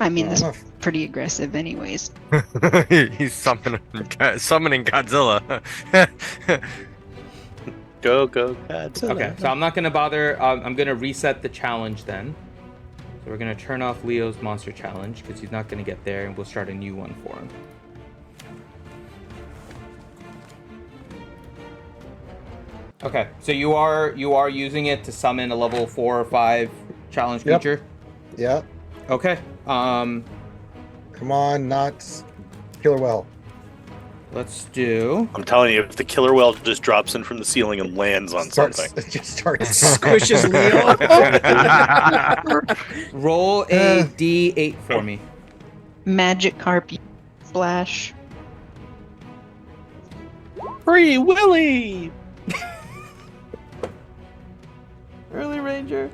I mean, Well, that's enough. pretty aggressive, anyways. He's summoning Godzilla. Go, Godzilla. Okay, so I'm not going to bother. I'm going to reset the challenge then. So we're going to turn off Leo's monster challenge because he's not going to get there, and we'll start a new one for him. Okay, so you are using it to summon a level 4 or 5 challenge Yep. creature. Yeah. Okay. Come on, not Killer Well. Let's do. I'm telling you, if the killer whale just drops in from the ceiling and lands on something. Just starts Squishes Leo. Roll a d8 for me. Magic carp splash. Free Willy. Early Ranger.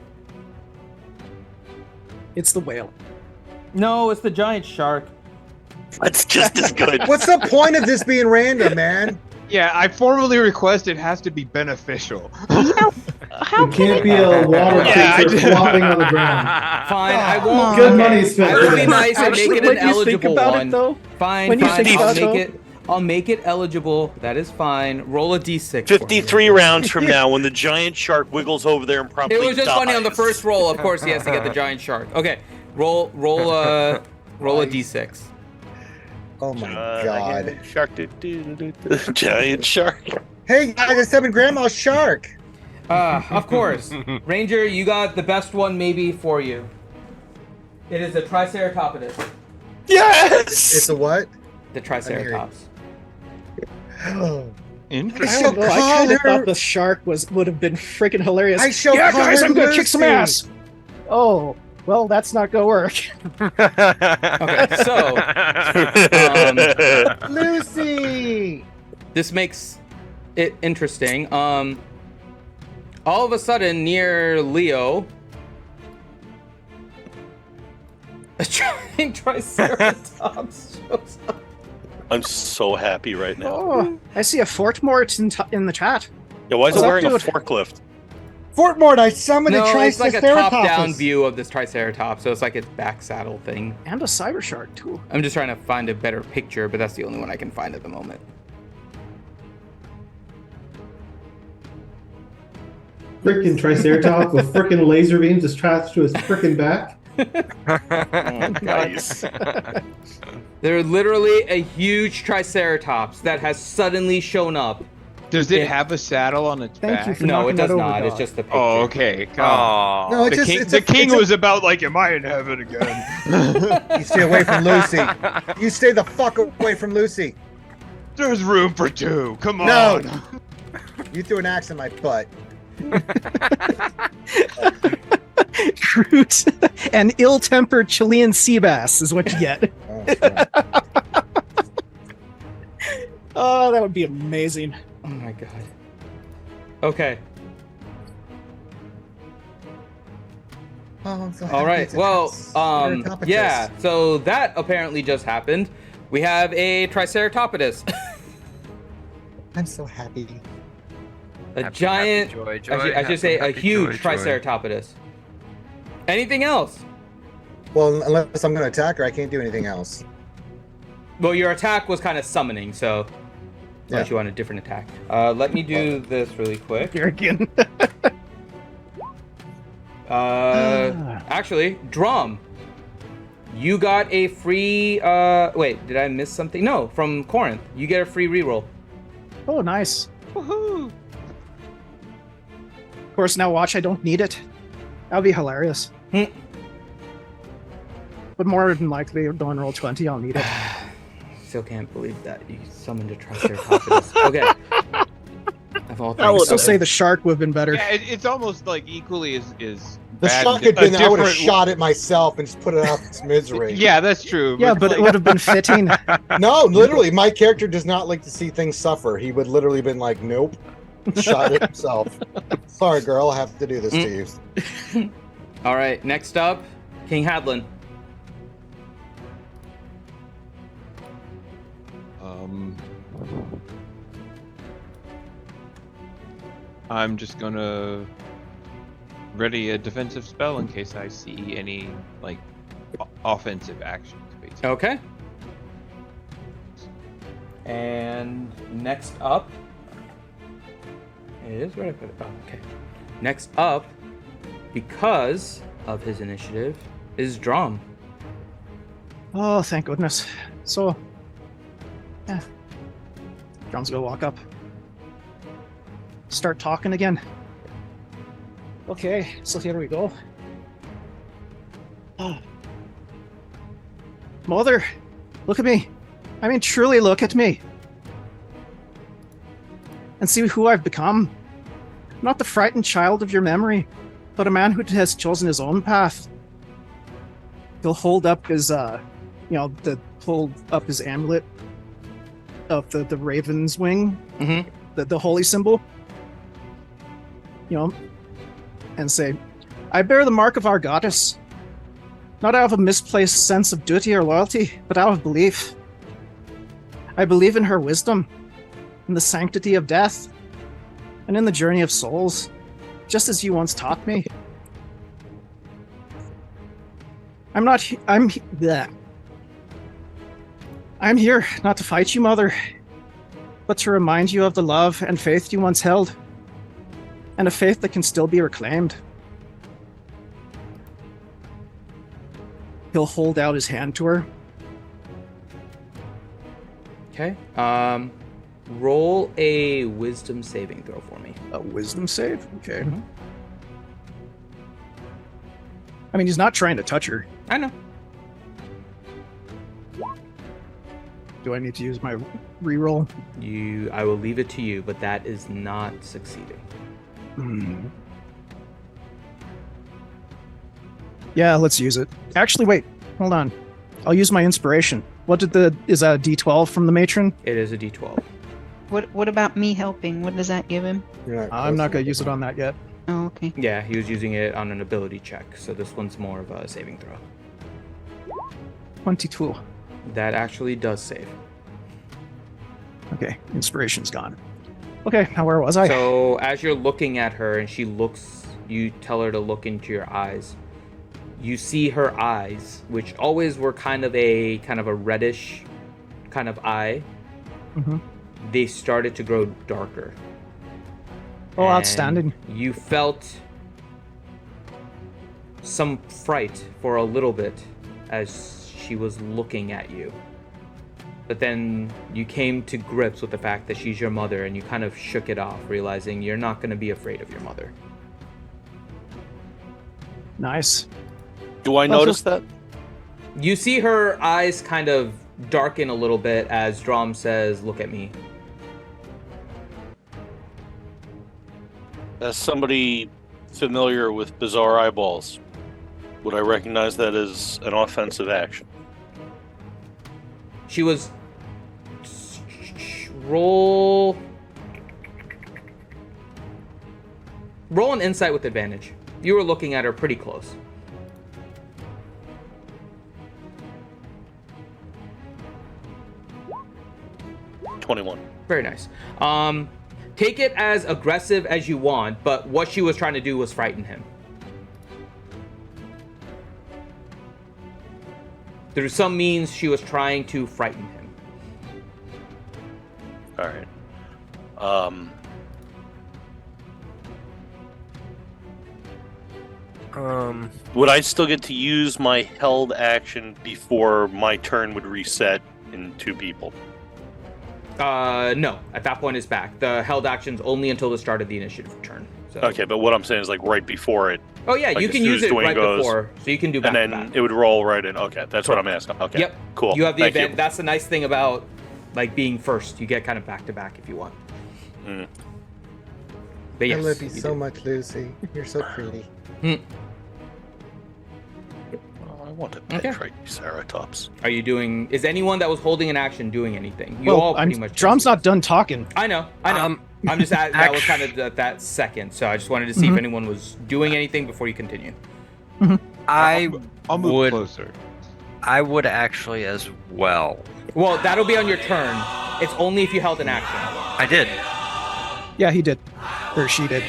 It's the whale. No, it's the giant shark. That's just as good. What's the point of this being random, man? Yeah, I formally request it has to be beneficial. How It can't be a water Yeah, I creature did. flopping on the ground. Fine, I won't. Good money spent. I will be today. nice and make Actually, it when an you think eligible about one. it, though, Fine, when you fine. think I'll about make it, it. I'll make it eligible. That is fine. Roll a d6. for me. 53 rounds from now, when the giant shark wiggles over there and promptly It was just funny on the dies. first roll. Of course, he has to get the giant shark. Okay, roll a d6. Oh my god. Shark, giant shark. Hey guys, I summoned Grandma's shark. Of course, Ranger, you got the best one maybe for you. It is a Triceratopodus. Yes! It's a what? The Triceratops. I Interesting. shall I don't know. I call kind of her. thought the shark would have been freaking hilarious. I shall yeah, call guys, her I'm gonna kick some Lucy. ass. Oh, well, that's not gonna work. Okay, so Lucy. this makes it interesting. All of a sudden, near Leo, a giant Triceratops shows up. I'm so happy right now. Oh, I see a Fortmort in the chat. Yeah, why is What's it up, wearing a dude? forklift? Fortmort, I summoned a No, it's like a Triceratops. top-down view of this Triceratops, so it's like its back saddle thing. And a cyber shark too. I'm just trying to find a better picture, but that's the only one I can find at the moment. Freaking Triceratops with freaking laser beams attached to his freaking back. Nice. There's literally a huge Triceratops that has suddenly shown up. Does it Yeah. have a saddle on its Thank you back? for No, it knocking does that over, not. It's dog. just the picture. Oh, okay. Oh. No, it's The just king, it's the a, king it's a- was about like, am I in heaven again? You stay away from Lucy. You stay the fuck away from Lucy. There's room for two. Come on. No. You threw an axe in my butt. Crude and ill-tempered Chilean sea bass is what you get. Oh, crap. Oh, that would be amazing. Oh my god. Okay. Oh, I'm so All happy right. it's a Well, Triceratops. yeah. So that apparently just happened. We have a Triceratopus, I'm so happy. a Happy, giant. happy, joy, I should happy, say a happy, huge joy, joy. Triceratopus. Anything else? Well, unless I'm going to attack her, I can't do anything else. Well, your attack was kind of summoning, so unless Yeah. you want a different attack. Let me do this really quick. Here again. Actually, Drum. You got a free. Wait, did I miss something? No, from Corinth. You get a free reroll. Oh, nice. Woohoo! Of course, now watch, I don't need it. That would be hilarious. But more than likely, going roll 20, I'll need it. Still can't believe that you summoned a Triceratops. Okay. Of all I would things. still say the shark would have been better. Yeah, it's almost like equally as The bad. shark had a been, I would have different- shot it myself and just put it out of its misery. Yeah, that's true. Yeah, but it would have been fitting. No, literally, my character does not like to see things suffer. He would literally been like, nope, shot it himself. Sorry, girl, I have to do this to you. All right, next up, King Hadlin. I'm just gonna ready a defensive spell in case I see any like offensive actions. Basically. Okay. And next up, it is where I put it. Oh, okay. Next up, because of his initiative, is Drum. Oh, thank goodness. So, yeah. John's gonna walk up. Start talking again. Okay, so here we go. Oh. Mother, look at me. I mean, truly look at me. And see who I've become. I'm not the frightened child of your memory, but a man who has chosen his own path. He'll hold up his, hold up his amulet of the raven's wing, the holy symbol, and say, I bear the mark of our goddess, not out of a misplaced sense of duty or loyalty, but out of belief. I believe in her wisdom, in the sanctity of death, and in the journey of souls, just as you once taught me. I'm here not to fight you, Mother, but to remind you of the love and faith you once held, and a faith that can still be reclaimed. He'll hold out his hand to her. Okay. Roll a wisdom saving throw for me. A wisdom save? Okay. I mean, he's not trying to touch her. I know. Do I need to use my reroll? I will leave it to you, but that is not succeeding. Yeah, let's use it. Actually, wait. Hold on. I'll use my inspiration. Is that a D12 from the matron? It is a D12. What about me helping? What does that give him? I'm not going to use it on that yet. Oh, okay. Yeah, he was using it on an ability check, so this one's more of a saving throw. 22. That actually does save. Okay, inspiration's gone. Okay, now where was I? So as you're looking at her and you tell her to look into your eyes. You see her eyes, which always were kind of a reddish kind of eye. They started to grow darker. Oh, And outstanding. You felt some fright for a little bit as she was looking at you. But then you came to grips with the fact that she's your mother, and you kind of shook it off, realizing you're not going to be afraid of your mother. Nice. Do I notice that? You see her eyes kind of darken a little bit as Drom says, "Look at me." As somebody familiar with bizarre eyeballs, would I recognize that as an offensive action? She was roll an insight with advantage. You were looking at her pretty close. $21. Very nice. Take it as aggressive as you want, but what she was trying to do was frighten him. Through some means, she was trying to frighten him. All right. Would I still get to use my held action before my turn would reset in 2 people? No. At that point, it's back. The held action's only until the start of the initiative turn. So. Okay, but what I'm saying is like right before it. Oh yeah, like you as can soon use as it Dwayne right goes, before, so you can do back and to then back. it would roll right in. Okay, that's what I'm asking. Okay. Yep. Cool. You have the Thank advantage. you. That's the nice thing about like being first. You get kind of back to back if you want. Mm. But yes, I love you so do. much, Lucy. You're so pretty. I want to Okay. pet Triceratops. Are you doing? Is anyone that was holding an action doing anything? You Well, all pretty much. Drum's not done talking. I know. I'm just at, that was kind of that second, so I just wanted to see if anyone was doing anything before you continue. I I'll move would. closer. I would actually as well. Well, that'll be on your turn. It's only if you held an action. I did. Yeah, he did. Or she did.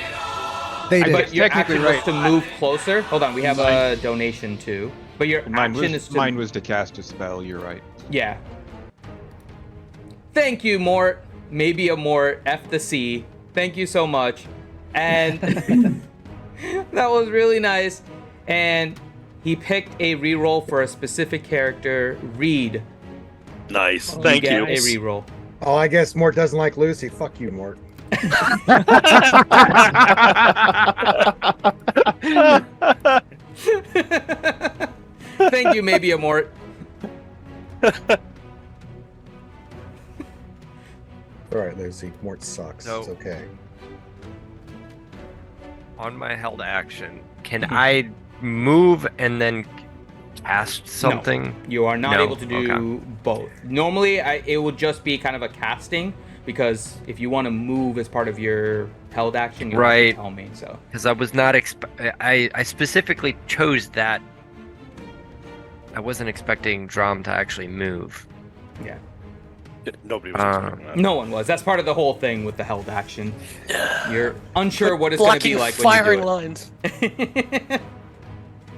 They did. But your technically action was right. to move closer. Hold on, we have a donation too. But your action is to Mine was to cast a spell. You're right. Yeah. Thank you, Mort. Maybe a Mort. F the C. Thank you so much. And that was really nice. And he picked a reroll for a specific character, Reed. Nice. Thank get you. a reroll. Oh, I guess Mort doesn't like Lucy. Fuck you, Mort. Thank you, maybe a Mort. All right, Lucy. Mort sucks. No. It's okay. On my held action, can I move and then cast something? You are not No? able to do Okay. both. Normally, it would just be kind of a casting, because if you want to move as part of your held action, you have Right. to tell me. So Because I was not I specifically chose that. I wasn't expecting Drum to actually move. yeah, Nobody was expecting that. no one was. That's part of the whole thing with the held action. You're unsure what it's going to be Blocking like firing when lines. you do it.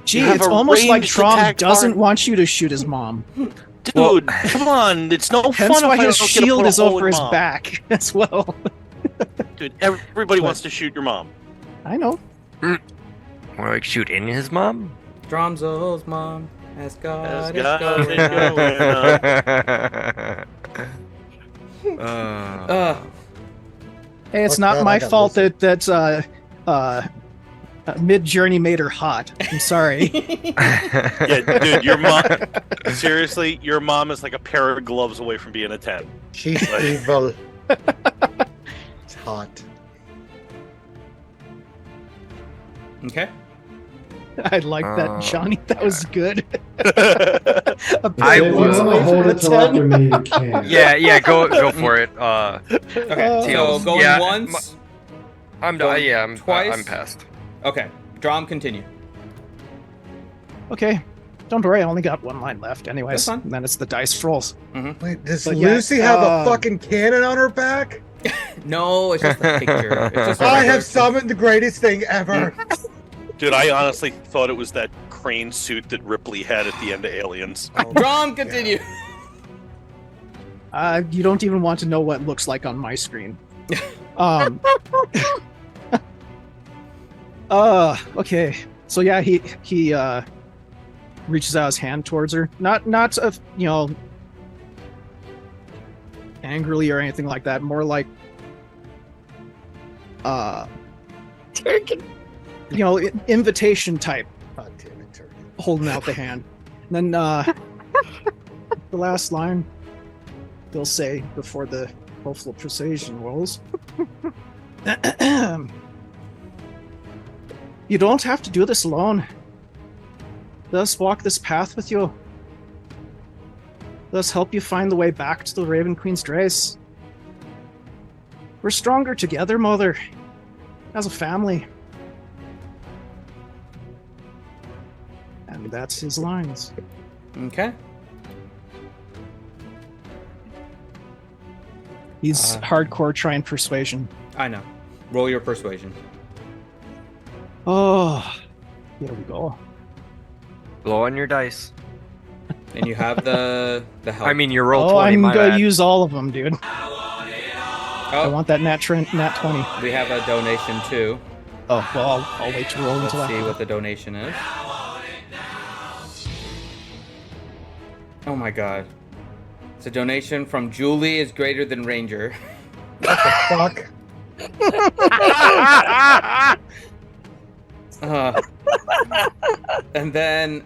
Gee, You have it's a almost like ranged Trom attack doesn't card. want you to shoot his mom. Dude, come on. It's no Hence fun why if I his don't get to shield put a is hole over in his Mom. back as well. Dude, everybody But- wants to shoot your mom. I know. Or like shoot in his mom? Dromzo's mom has got Has it got going it on. going on. Hey, it's Fuck not that, my I got fault Lucy. that Mid Journey made her hot. I'm sorry. Yeah, dude, your mom. Seriously, your mom is like a pair of gloves away from being a 10. She's evil. It's hot. Okay. I like that, Johnny. That was good. I Apparently If you would- it's want away to from hold the it till 10. after me, you can. yeah, go for it. Okay. So Tails. going Yeah, once. I'm Going done. Yeah, I'm twice? past. Okay. Drom, continue. Okay. Don't worry, I only got one line left anyways. That's fine. And then it's the dice rolls. Wait, does But yeah, Lucy have a fucking cannon on her back? No, it's just a picture. It's just a I regular- have summoned the greatest thing ever. Dude, I honestly thought it was that crane suit that Ripley had at the end of Aliens. Drom, continue. You don't even want to know what it looks like on my screen. Okay. So yeah, he reaches out his hand towards her. Not angrily or anything like that. More like invitation type, God damn it, Turkey. holding out the hand. And then the last line they'll say before the hopeful precision rolls. You don't have to do this alone. Let us walk this path with you. Let us help you find the way back to the Raven Queen's Grace. We're stronger together, Mother, as a family. And that's his lines. Okay. He's hardcore trying persuasion. I know. Roll your persuasion. Oh, here we go. Blow on your dice. And you have the help. I mean, you roll Oh, 20. I'm my gonna bad. use all of them, dude. I Oh, want that nat 20. we have a donation too. Oh, well, I'll wait to roll Let's until see after. what the donation is. Oh my god. It's a donation from Julie is greater than Ranger. What the fuck? And then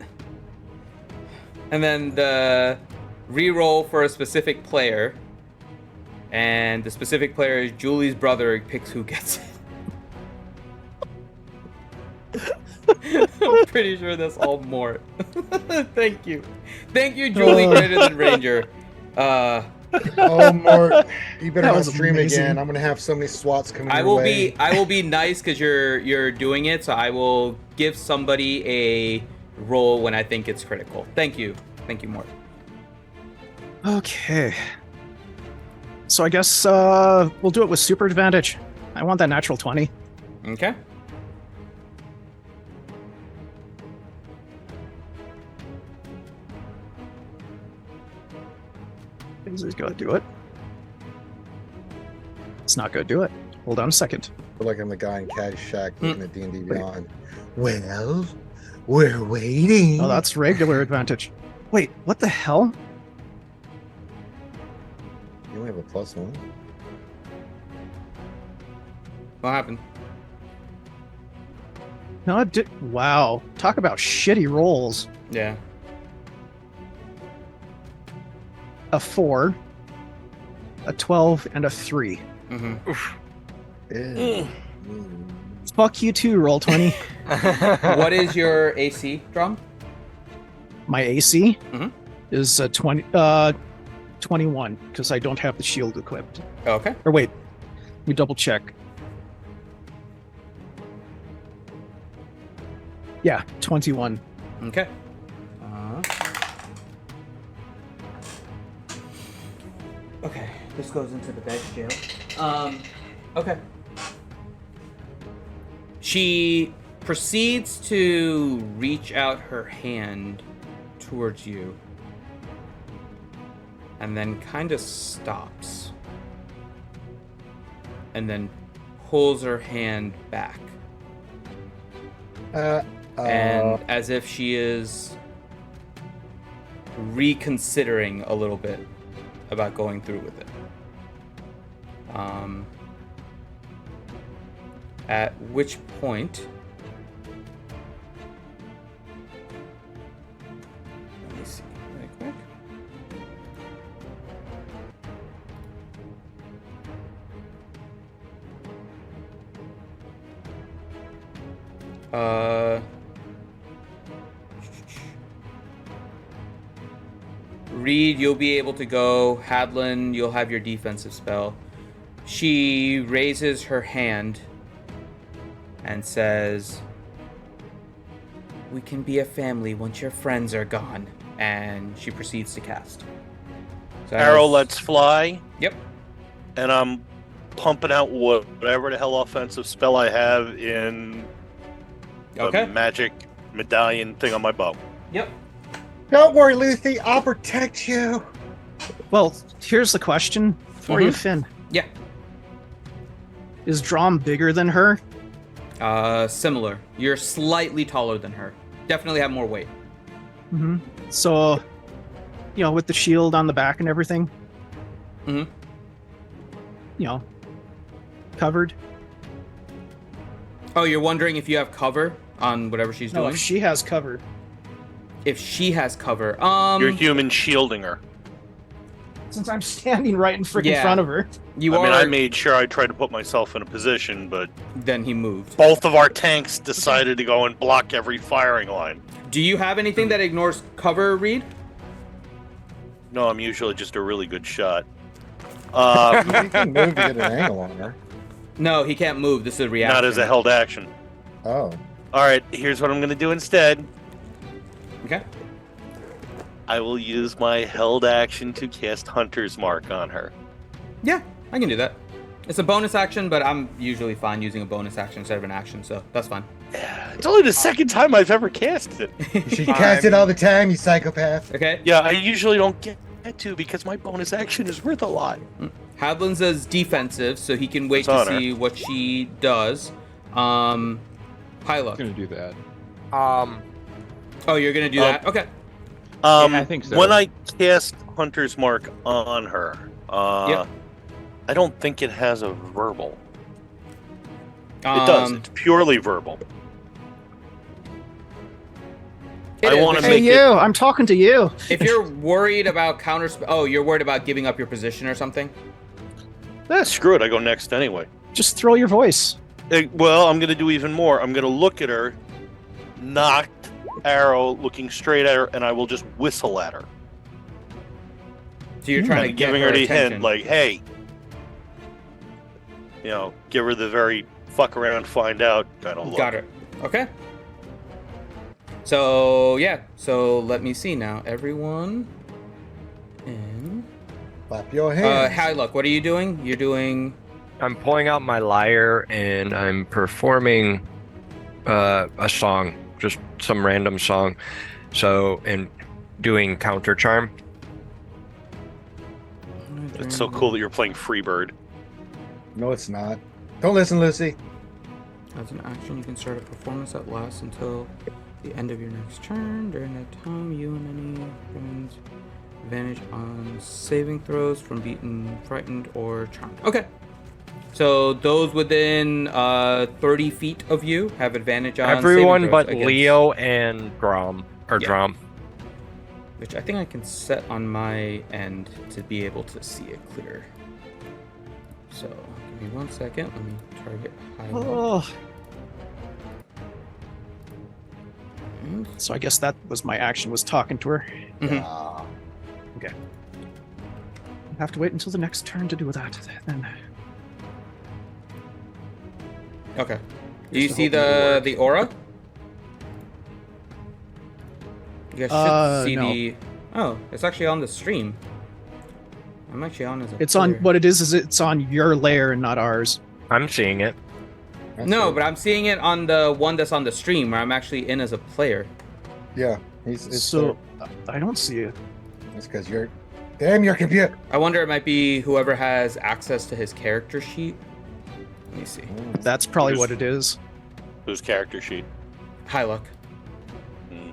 the re-roll for a specific player, and the specific player is Julie's brother. Picks who gets it. I'm pretty sure that's all Mort. Thank you, Julie, greater than Ranger. Oh, Mort, you better That not was stream amazing. again. I'm gonna have so many SWATs coming I your will way. be nice because you're doing it, so I will give somebody a roll when I think it's critical. Thank you, Mort. Okay. So I guess we'll do it with super advantage. I want that natural 20. Okay. Is it gonna do it? It's not gonna do it. Hold on a second. I feel like I'm the guy in Caddyshack looking at D&D Beyond. Well, we're waiting. Oh, that's regular advantage. Wait, what the hell? You only have a +1. What happened? No, it did. Wow. Talk about shitty rolls. Yeah. A 4, a 12, and a 3. Mm-hmm. Ew. Fuck you too, roll 20. What is your AC, Drum? My AC Mhm. is 21 because I don't have the shield equipped. Okay. Or wait, let me double check. Yeah, 21. Okay. Okay, this goes into the bed jail. Okay. She proceeds to reach out her hand towards you and then kind of stops and then pulls her hand back. And as if she is reconsidering a little bit about going through with it. At which point, let me see really quick. Reed, you'll be able to go. Hadlin, you'll have your defensive spell. She raises her hand and says, "We can be a family once your friends are gone." And she proceeds to cast. So Arrow as- lets fly, Yep. and I'm pumping out whatever the hell offensive spell I have in Okay. the magic medallion thing on my bow. Yep. Don't worry, Lucy. I'll protect you. Well, here's the question for you, Finn. Yeah. Is Drom bigger than her? Similar. You're slightly taller than her. Definitely have more weight. Mm-hmm. So, with the shield on the back and everything, Mhm. Covered. Oh, you're wondering if you have cover on whatever she's No, doing? if she has cover. If she has cover. You're human shielding her. since I'm standing right in freaking front of her. I made sure I tried to put myself in a position, but then he moved. Both of our tanks decided to go and block every firing line. Do you have anything that ignores cover, Reed? No, I'm usually just a really good shot. You can move to get an angle on her. No, he can't move. This is a reaction. Not as a held action. Oh. All right, here's what I'm going to do instead. Okay. I will use my held action to cast Hunter's Mark on her. Yeah, I can do that. It's a bonus action, but I'm usually fine using a bonus action instead of an action, so that's fine. It's only the second time I've ever cast it. You should cast it all the time, you psychopath. Okay. Yeah, I usually don't get to because my bonus action is worth a lot. Hadlin's is defensive, so he can wait to see what she does. Hyla. Gonna do that. Oh, you're gonna do that? Okay. Yeah, I think so. When I cast Hunter's Mark on her, I don't think it has a verbal. It does. It's purely verbal. I want to Hey, make you! it. I'm talking to you. If you're worried about you're worried about giving up your position or something? Screw it, I go next anyway. Just throw your voice. Well, I'm going to do even more. I'm going to look at her, knocked arrow looking straight at her, and I will just whistle at her. So you're trying to get giving her the attention. hint, like, hey, give her the very fuck around, find out kind of look. Got it. Okay. So let me see now. Everyone in. Clap your hands. Hi, look. What are you doing? You're doing. I'm pulling out my lyre and I'm performing a song, just some random song. So, and doing counter charm. It's so cool that you're playing Freebird. No, it's not. Don't listen, Lucy. As an action, you can start a performance that lasts until the end of your next turn. During that time, you and any friends advantage on saving throws from beaten, frightened, or charmed. Okay. So those within 30 feet of you have advantage on everyone saving but throws against, Leo and Drum. Drum. which I think I can set on my end to be able to see it clear. So give me 1 second. Let me target highlight. Oh. So I guess that was my action, was talking to her. Mhm. Okay. I have to wait until the next turn to do that then. Okay. Do you Just see hoping it the aura? You guys should see no. the. Oh, it's actually on the stream. I'm actually on as a. It's on player. what it is it's on your layer and not ours. I'm seeing it. No, but I'm seeing it on the one that's on the stream where I'm actually in as a player. Yeah, it's So I don't see it. It's because you're. Damn your computer. I wonder it might be whoever has access to his character sheet. Let me see. That's probably what it is. Whose character sheet? Hi, Luck. Hmm.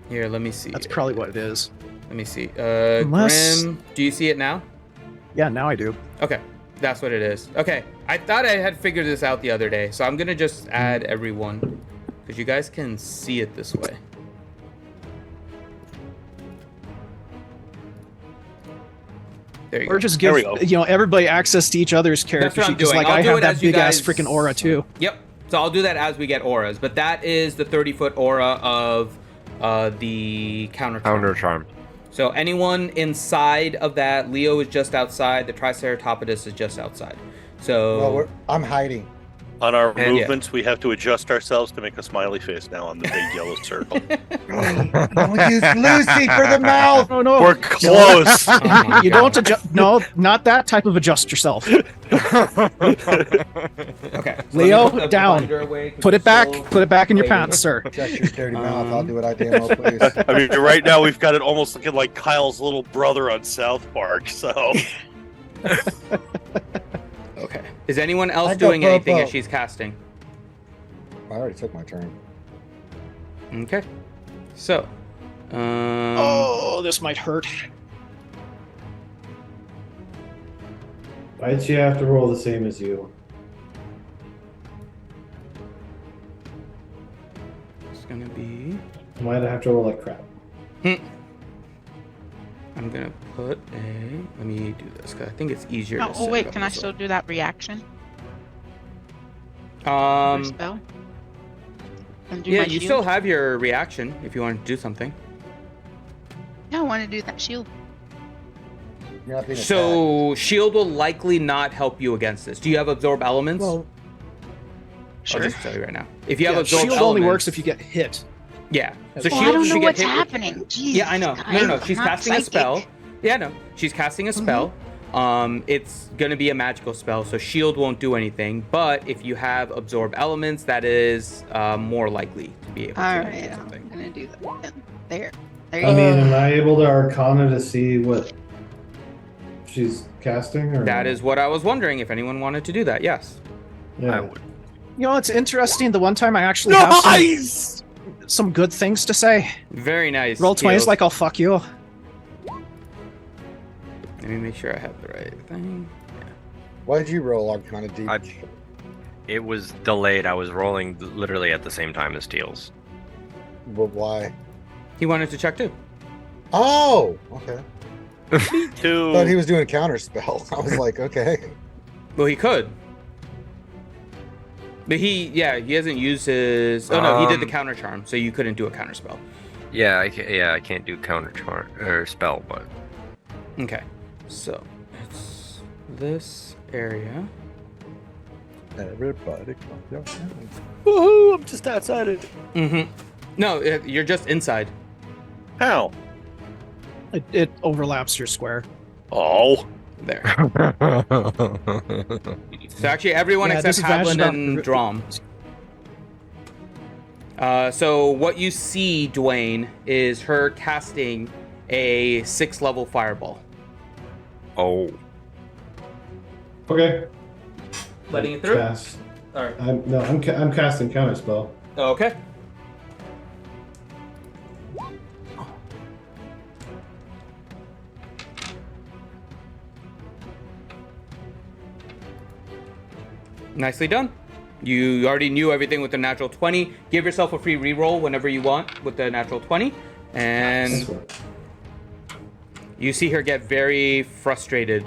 Here, let me see. That's probably what it is. Let me see. Unless- Grim, do you see it now? Yeah, now I do. Okay, that's what it is. Okay, I thought I had figured this out the other day, so I'm gonna just add everyone, because you guys can see it this way. There you Or go. just There give we go. everybody access to each other's character what I'm sheet, because doing. like I'll I do have it that as you big ass guys- freaking aura too. Yep. So I'll do that as we get auras, but that is the 30-foot aura of the counter. Counter charm. So anyone inside of that, Leo is just outside. The Triceratopodus is just outside. So Well, I'm hiding. On our And- movements, we have to adjust ourselves to make a smiley face now on the big yellow circle. Don't use Lucy for the mouth. Oh no! We're close. Oh my You God. don't adjust. No, not that type of adjust yourself. Okay. so Leo, let me put the down. binder away 'cause Put it it's back. still Put it back in your waiting. pants, sir. Shut your dirty mouth. I'll do what I damn well please. I mean, right now we've got it almost looking like Kyle's little brother on South Park. So Okay. Is anyone else I got doing anything Popo. as she's casting? I already took my turn. Okay. So. Oh, this might hurt. Why'd she have to roll the same as you? It's gonna be. Why'd I have to roll like crap? I'm gonna put a. Let me do this because I think it's easier. Oh, to set wait, up can I this still do that reaction? way. Spell? And do Yeah, my you shield? still have your reaction if you want to do something. Yeah, I want to do that shield. You're not being attacked. So shield will likely not help you against this. Do you have absorb elements? Well, Sure. I'll just tell you right now. If you have yeah, absorb shield elements, only works if you get hit. Yeah. Well, So Well, I shield don't if know you get what's hit. happening. Jesus, Yeah, I know. No. guys, She's I'm not casting a psychic. spell. Yeah, no. She's casting a spell. It's gonna be a magical spell, so shield won't do anything. But if you have absorb elements, that is more likely to be able to All do right, something. I'm gonna do that. Then. There. There you I go. mean, am I able to Arcana to see what she's casting? Or That no? is what I was wondering if anyone wanted to do that. Yes. Yeah. I would. You know, it's interesting. The one time I actually have some good things to say. Very nice. Roll 20s Heels. like I'll fuck you. Let me make sure I have the right thing. Why did you roll Arcana deep? It was delayed. I was rolling literally at the same time as Teals. But why? He wanted to check too. Oh, okay. Two. Thought he was doing a counter spell. I was like, okay. Well, he could. But he hasn't used his. Oh no, he did the counter charm, so you couldn't do a counter spell. Yeah, I can't do counter charm or spell, but Okay, so it's this area. Everybody, Woohoo! I'm just outside it. Mm-hmm. No, you're just inside. How? It overlaps your square. Oh. There. So actually, everyone Yeah, except disadvantage Hadlin and about- Drom. So what you see, Dwayne, is her casting a 6th level fireball. oh, Okay. Letting it through. Cast. All right. I'm casting counter spell. Okay. Nicely done. You already knew everything with the natural 20. Give yourself a free reroll whenever you want with the natural 20. And you see her get very frustrated.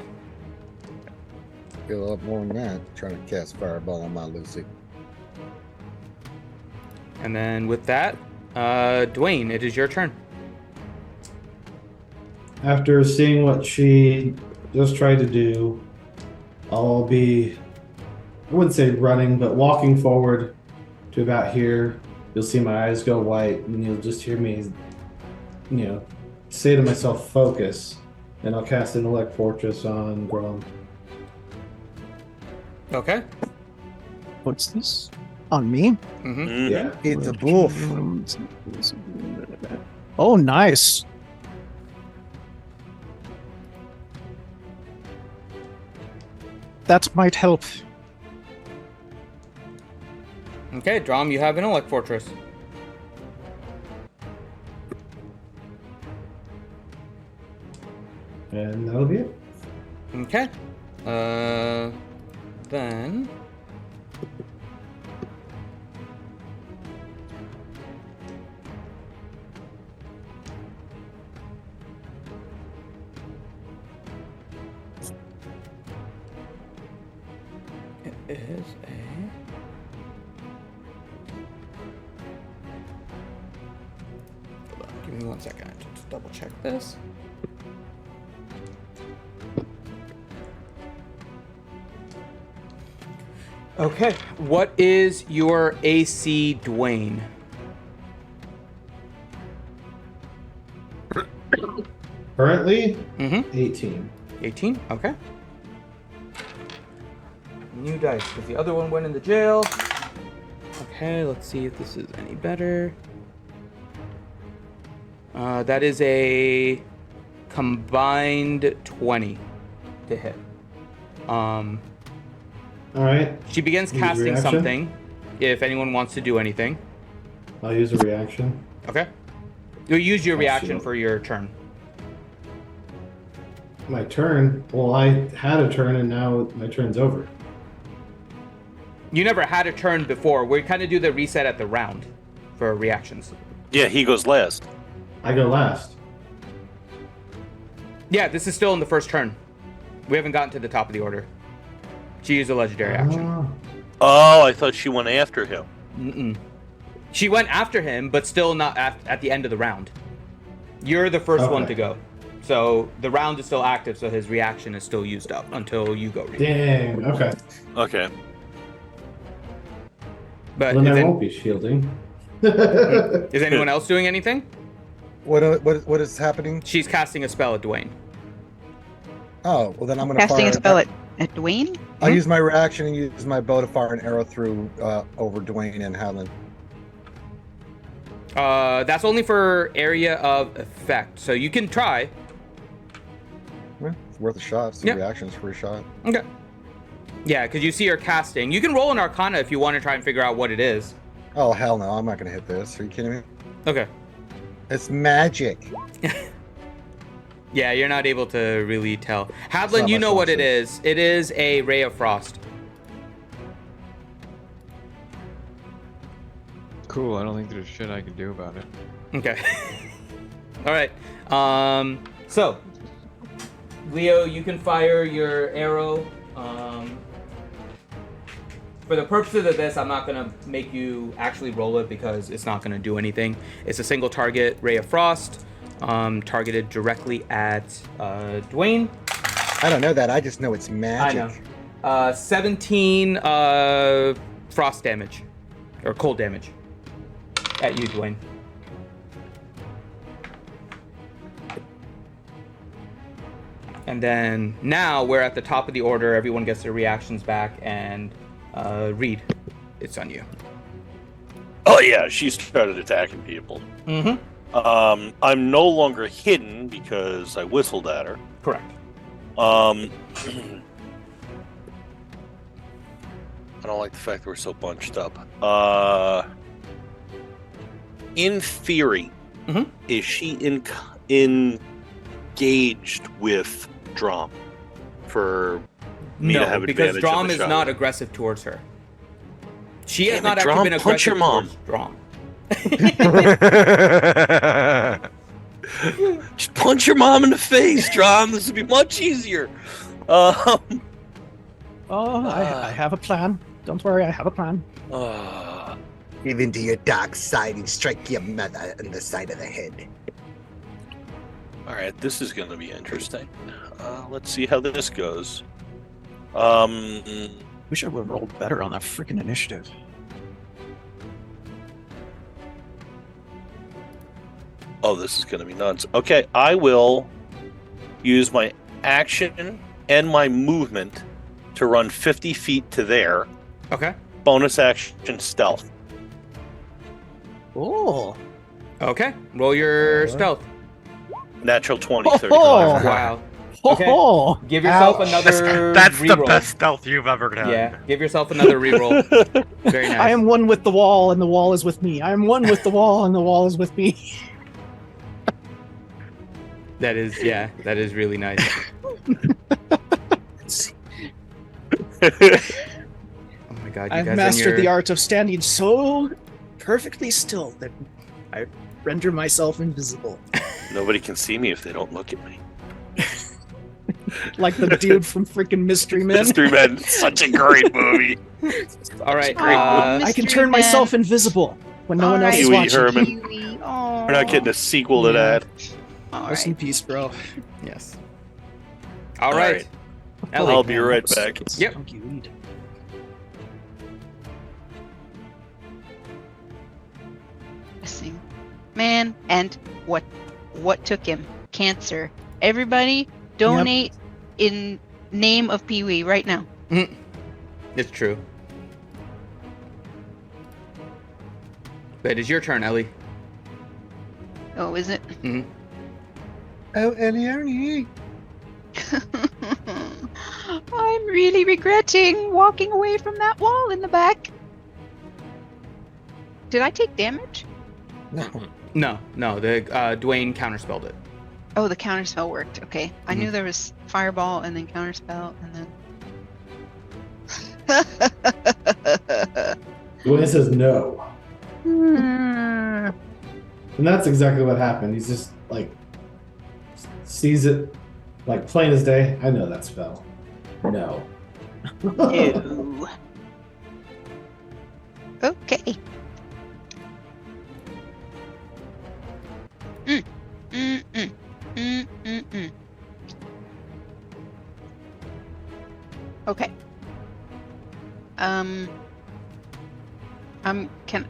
Feel a lot more than that. Trying to cast fireball on my Lucy. And then with that, Dwayne, it is your turn. After seeing what she just tried to do, I'll be, I wouldn't say running, but walking forward to about here. You'll see my eyes go white, and you'll just hear me, say to myself, focus. And I'll cast Intellect Fortress on Grom. Okay. What's this? On me? Mm-hmm. Yeah. It's a boof. Oh, nice. That might help. Okay, Drom, you have Intellect Fortress. And that'll be it. Okay. Then. It is a. Hold on, give me 1 second. I have to just double check this. Okay, what is your AC, Dwayne? Currently, Mm-hmm. 18. 18? Okay. New dice, because the other one went in the jail. Okay, let's see if this is any better. That is a combined 20 to hit. All right. She begins Use casting reaction? something. If anyone wants to do anything. I'll use a reaction. Okay. You'll use your I'll reaction see. for your turn. My turn? Well, I had a turn and now my turn's over. You never had a turn before. We kind of do the reset at the round for reactions. Yeah, he goes last. I go last. Yeah, this is still in the first turn. We haven't gotten to the top of the order. She used a legendary action. Oh, I thought she went after him. Mm-mm. She went after him, but still not at the end of the round. You're the first one to go. So the round is still active, so his reaction is still used up until you go. Dang. Okay. Okay. But Then I won't be shielding. is anyone else doing anything? What is happening? She's casting a spell at Dwayne. Oh, well then I'm gonna Casting fire a spell at Dwayne? I'll use my reaction and use my bow to fire an arrow through over Dwayne and Helen. That's only for area of effect, so you can try. Yeah, it's worth a shot. It's a reaction, it's a free shot. Okay. Yeah, because you see her casting. You can roll an Arcana if you want to try and figure out what it is. Oh hell no, I'm not gonna hit this. Are you kidding me? Okay. It's magic. Yeah, you're not able to really tell. Hadlin, you know what it is. It is a Ray of Frost. Cool. I don't think there's shit I can do about it. Okay. All right. So, Leo, you can fire your arrow. For the purposes of this, I'm not going to make you actually roll it because it's not going to do anything. It's a single target Ray of Frost, targeted directly at Dwayne. I don't know that. I just know it's magic. I know. 17 frost damage, or cold damage, at you, Dwayne. And then now we're at the top of the order. Everyone gets their reactions back, and Reed, it's on you. Oh yeah, she started attacking people. Mm-hmm. I'm no longer hidden because I whistled at her. Correct. I don't like the fact that we're so bunched up. In theory, is she engaged with Drom for me to have No, because advantage Drom of the is shot? not aggressive towards her. She has Damn not it, actually Drom, been punch your aggressive mom. towards Drom. Just punch your mom in the face, Drom. This would be much easier. Oh, I have a plan. Don't worry, I have a plan. Give into your dark side and strike your mother on the side of the head. All right, this is going to be interesting. Let's see how this goes. Wish I would have rolled better on that freaking initiative. Oh, this is going to be nuts. Okay, I will use my action and my movement to run 50 feet to there. Okay. Bonus action stealth. Oh. Okay. Roll your stealth. Natural 20, Oh, 35. Wow. Okay. Oh, Give yourself ouch. another That's the reroll. best stealth you've ever done. Yeah. Give yourself another reroll. Very nice. I am one with the wall, and the wall is with me. I am one with the wall, and the wall is with me. That is really nice. Oh my god, you I've guys mastered the art. art of standing so perfectly still that I render myself invisible. Nobody can see me if they don't look at me. Like the dude from freaking Mystery Men. Mystery Men, such a great movie. All right. I can turn myself invisible when no one else is Pee-wee watching. Herman. Pee-wee. We're not getting a sequel to that. Rest in peace, bro. Yes. All right. I'll be right back. Yep. Man, and what took him? Cancer. Everybody donate in name of Pee-wee right now. It's true. But it is your turn, Ellie. Oh, is it? Mm-hmm. Oh, Ellie. I'm really regretting walking away from that wall in the back. Did I take damage? No. No. The Dwayne counterspelled it. Oh, the counterspell worked. Okay. I knew there was fireball and then counterspell and then. Dwayne says no. Hmm. And that's exactly what happened. He's just like sees it Like plain as day, I know that spell. No. No. Okay. Mm. Mm. Mm. Mm. Mm. Mm. Okay.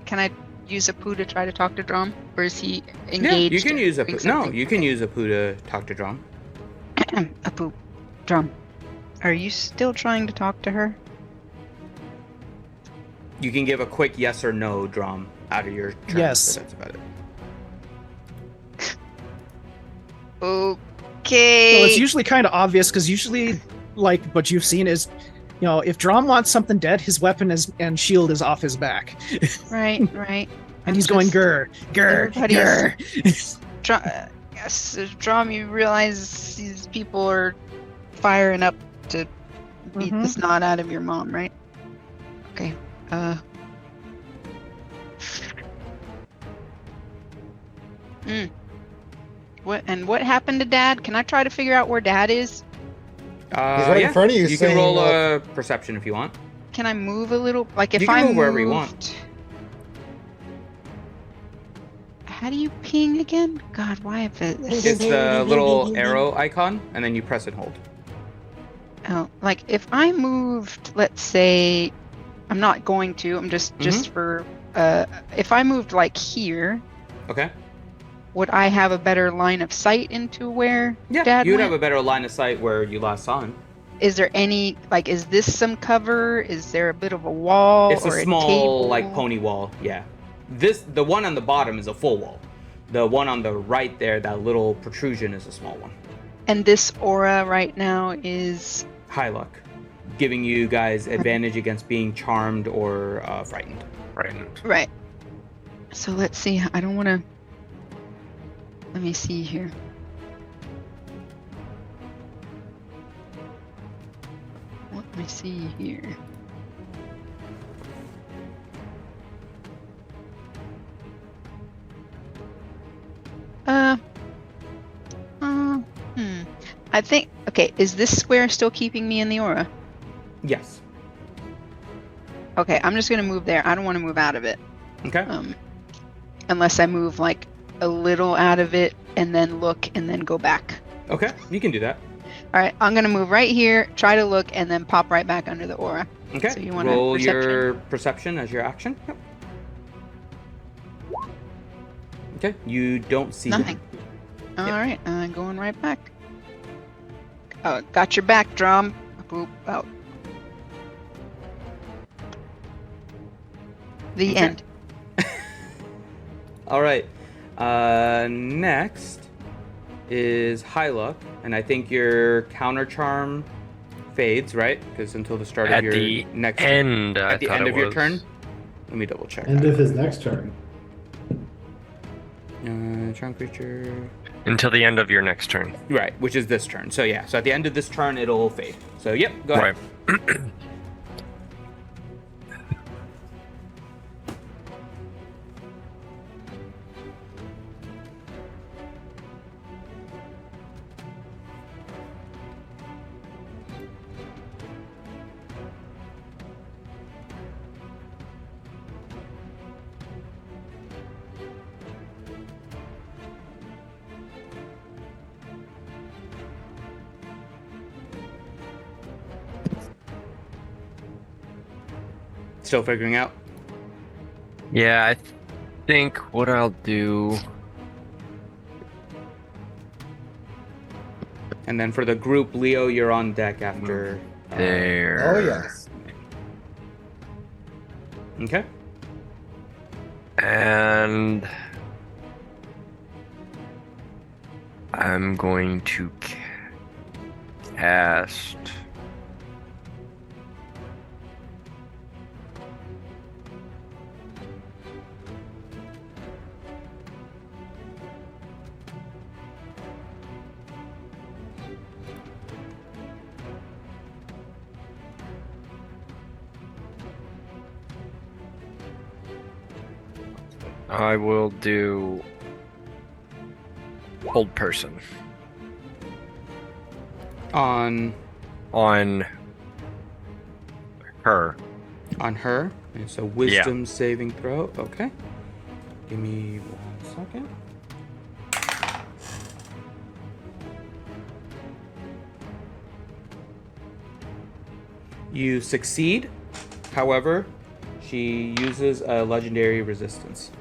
Can I use a poo to try to talk to Drum, or is he engaged? Yeah, you can use a doing poo. No, something? you can use a poo to talk to Drum. A poo. Drum. Are you still trying to talk to her? You can give a quick yes or no, Drum, out of your turn. Yes. But that's about it. Okay. Well, it's usually kind of obvious because usually, like what you've seen is, you know, if Drom wants something dead, his weapon is and shield is off his back, Right. and he's going grr, grr, grr. Yes, Drum, you realize these people are firing up to beat the snot out of your mom, right? Okay. What happened to Dad? Can I try to figure out where Dad is? He's right in front of you. You saying, can roll a perception if you want. Can I move a little? Like if You can I move wherever you want. How do you ping again? God, why have it? It's the little arrow icon, and then you press and hold. Oh, like if I moved, let's say, I'm not going to. I'm just for. If I moved like here, Okay. would I have a better line of sight into where Yeah, Dad you would went? have a better line of sight where you last saw him. Is there any like? Is this some cover? Is there a bit of a wall? It's a or small, table? like pony wall. Yeah. The one on the bottom is a full wall. The one on the right there, that little protrusion, is a small one. And this aura right now is High luck, giving you guys advantage against being charmed or frightened. right. So let's see. I don't want to. Let me see here. Let me see here. I think. Okay, is this square still keeping me in the aura? Yes. Okay, I'm just gonna move there. I don't want to move out of it. Okay. Unless I move like a little out of it and then look and then go back. Okay, you can do that. All right, I'm gonna move right here, try to look, and then pop right back under the aura. Okay. So you want roll perception? your perception as your action. Yep. Okay. You don't see Nothing. him. All right, going right back. Oh, got your back, Drum. Boop out. The Okay. end. All right. Next is High Luck, and I think your counter charm fades, right? Because until the start of At your the next end, at the I thought end it of your was. turn. Let me double check. End that. of his next turn. Charm creature. Until the end of your next turn. Right, which is this turn. So yeah, so at the end of this turn, it'll fade. So yep, go ahead. Right. Still figuring out. Yeah, I think what I'll do. And then for the group, Leo, you're on deck after. There. Oh yes. Okay. And I'm going to cast. I will do Hold Person. On her. On her. And so wisdom saving throw. Okay. Give me 1 second. You succeed. However, she uses a legendary resistance.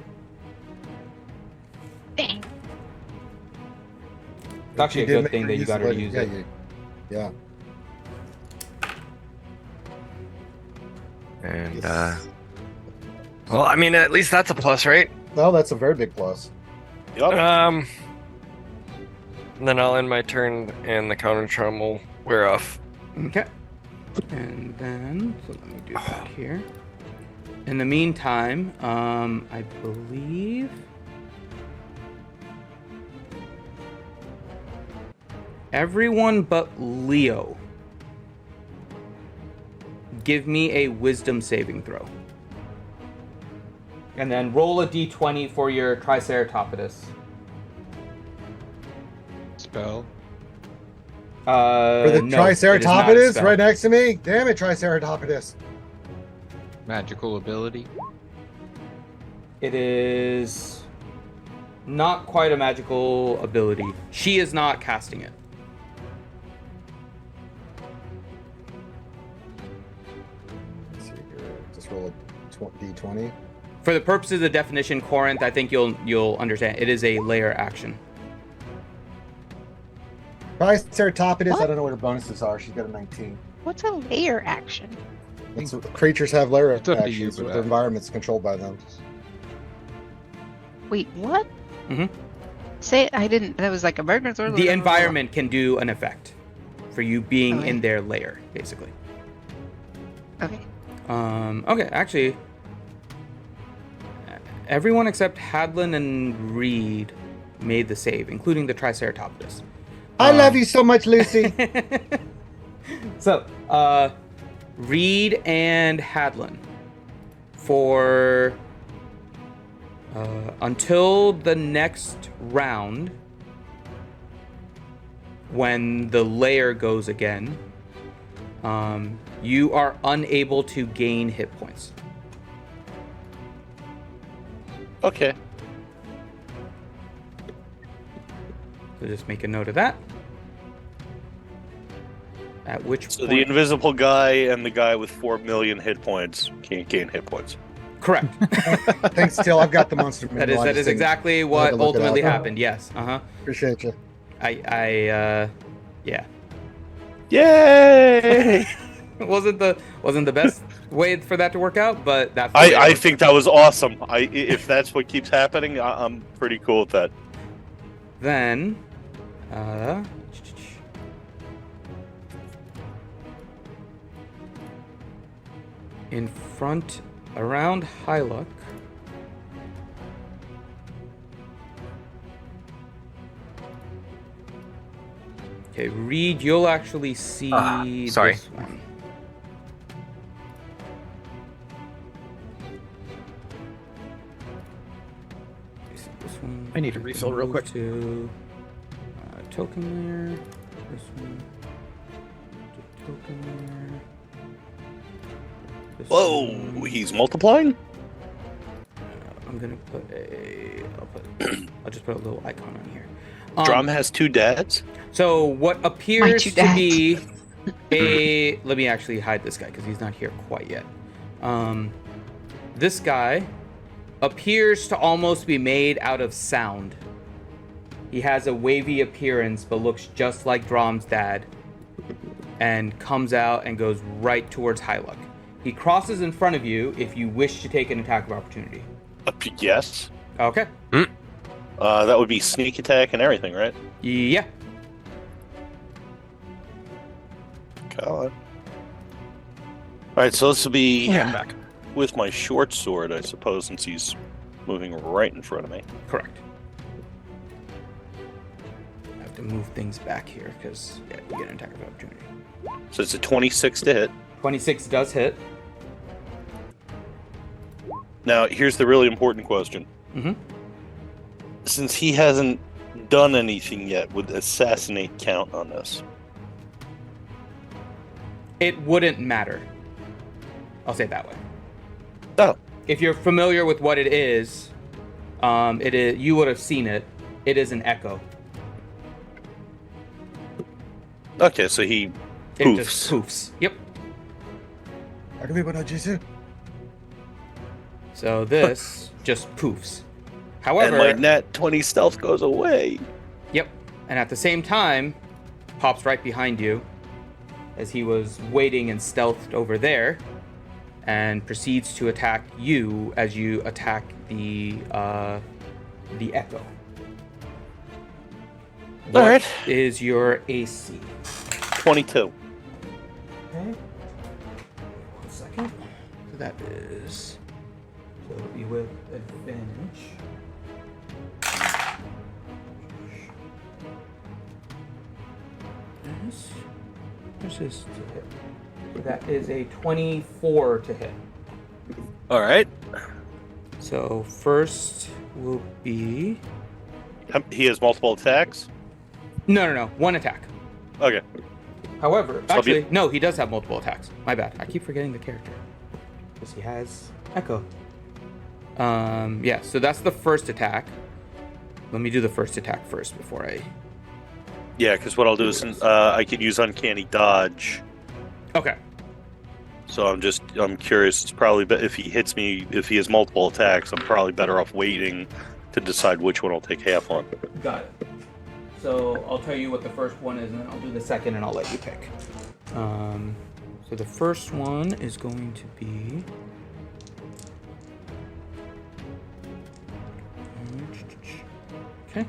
Dang. It's actually a good thing that you got her to use it. Yeah. And well, I mean, at least that's a plus, right? No, that's a very big plus. Yup. And then I'll end my turn, and the counter charm will wear off. Okay. And then, so let me do that here. In the meantime, I believe everyone but Leo, give me a wisdom saving throw. And then roll a d20 for your Triceratopodus. Spell. For the No, it is not a Triceratopodus spell. right next to me. Damn it, Triceratopodus. Magical ability. It is not quite a magical ability. She is not casting it. Let's see here. Just roll a d20. For the purposes of definition, Corinth, I think you'll understand. It is a layer action. Triceratopodus, What? I don't know what her bonuses are. She's got a 19. What's a layer action? That's what, creatures have layer It's up to you actions for with that. their environments controlled by them. Wait, what? Mhm. Say I didn't. That was like a burger. The environment can do an effect for you being Okay. in their layer, basically. Okay. Okay, actually, everyone except Hadlin and Reed made the save, including the Triceratopodus. I love you so much, Lucy. So, Reed and Hadlin, for until the next round, when the layer goes again, you are unable to gain hit points. Okay. So just make a note of that. At which So point... the invisible guy and the guy with 4 million hit points can't gain hit points. Correct. Thanks, Till. I've got the monster. That is exactly I'll what have to look it ultimately up. happened. Yes. Appreciate you. Yeah. Yay! wasn't the best way for that to work out, but that's. I think that was awesome. If that's what keeps happening, I'm pretty cool with that. Then, in front, around Hyluck. Okay, Reed, you'll actually see sorry. this one. This one. I need a refill real quick. To token layer. This one. To token layer. This Whoa, one. he's multiplying? I'm gonna put a. I'll just put a little icon on here. Drum has 2 dads? So what appears two to dads. be a. Let me actually hide this guy because he's not here quite yet. This guy appears to almost be made out of sound. He has a wavy appearance but looks just like Drom's dad, and comes out and goes right towards Hyluck. He crosses in front of you if you wish to take an attack of opportunity. Yes. Okay. That would be sneak attack and everything, right? Yeah. God. Alright, so this will be back. with my short sword, I suppose, since he's moving right in front of me. Correct. I have to move things back here because you get an attack of opportunity. So it's a 26 to hit. 26 does hit. Now, here's the really important question. Mhm. Since he hasn't done anything yet, would assassinate count on this? it wouldn't matter. I'll say it that way. Oh. If you're familiar with what it is, you would have seen it. It is an echo. Okay, so he It just poofs. Yep. So this just poofs. However, and my net 20 stealth goes away. Yep. And at the same time, pops right behind you as he was waiting and stealthed over there, and proceeds to attack you as you attack the echo. What Alright. is your AC? 22. Okay. 1 second. So that is. So it'll be with advantage. This is to hit. So that is a 24 to hit. All right. So first will be. He has multiple attacks? No. One attack. Okay. However, So actually, no, he does have multiple attacks. My bad. I keep forgetting the character. Because he has Echo. Yeah, so that's the first attack. Let me do the first attack first before I... Yeah, because what I'll do is I could use Uncanny Dodge. Okay. So I'm curious. It's probably if he hits me, if he has multiple attacks, I'm probably better off waiting to decide which one I'll take half on. Got it. So I'll tell you what the first one is, and then I'll do the second, and I'll let you pick. So the first one is going to be... Okay.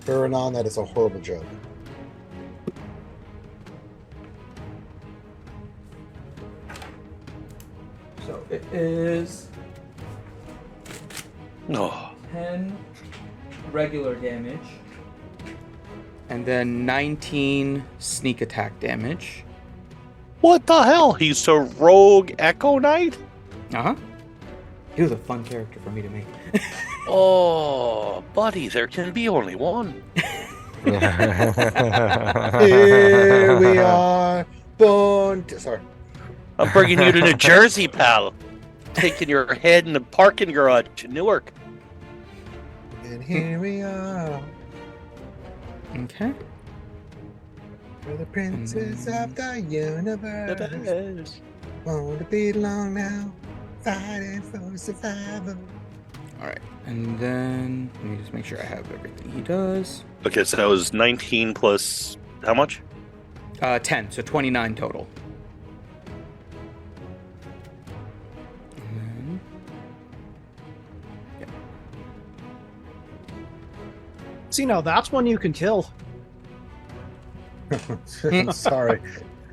Varanon, that is a horrible joke. So it is No. 10 regular damage, and then 19 sneak attack damage. What the hell? He's a rogue Echo Knight? Uh-huh. He was a fun character for me to make. Oh, buddy, there can be only one. Here we are, born. Sorry. I'm bringing you to New Jersey, pal. Taking your head in the parking garage in Newark. And here we are. Okay. We're the princes of the universe. Won't be long now, fighting for survival. Alright, and then let me just make sure I have everything he does. Okay, so that was 19 plus how much? 10, so 29 total. And then, See, now that's one you can kill. Sorry.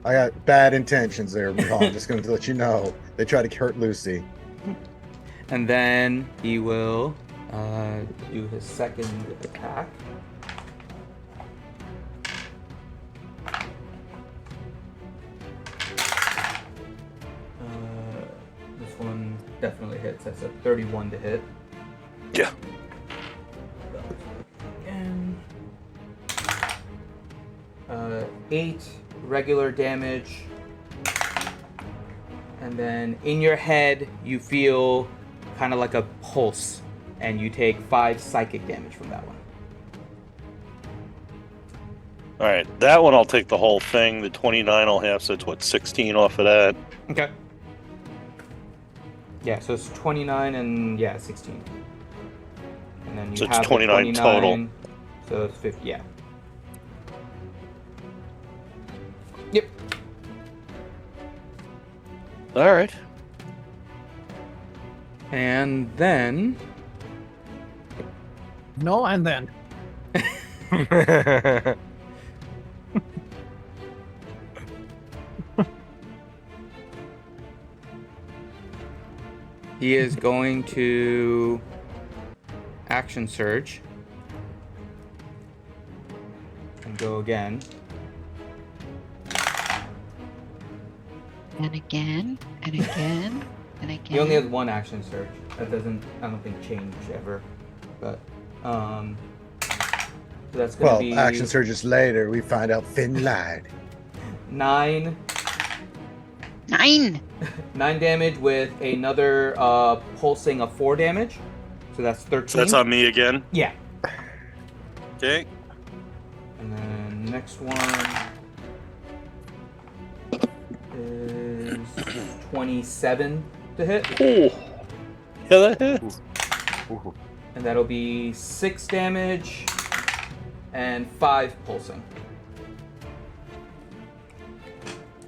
I got bad intentions there, Ron. I'm just going to let you know. They tried to hurt Lucy. and then he will do his second attack. This one definitely hits. That's a 31 to hit. Yeah. And 8 regular damage. And then in your head, you feel kind of like a pulse, and you take 5 psychic damage from that one. All right, that one I'll take the whole thing. The 29 I'll have, so it's what, 16 off of that? Okay. Yeah, so it's 29 and 16. And then you So it's have the 29 total. So it's 50, yeah. Yep. All right. And then No, and then. he is going to action surge and go again. And again, and again, and again. He only has one action surge. That doesn't, I don't think, change ever. But, so that's gonna Well, be... action surges later, we find out Finn lied. 9 9. 9 damage with another pulsing of 4 damage. So that's 13. So that's on me again. Yeah. Okay. And then next one is 27 to hit. Oh. Yeah, that hits. And that'll be 6 damage and 5 pulsing.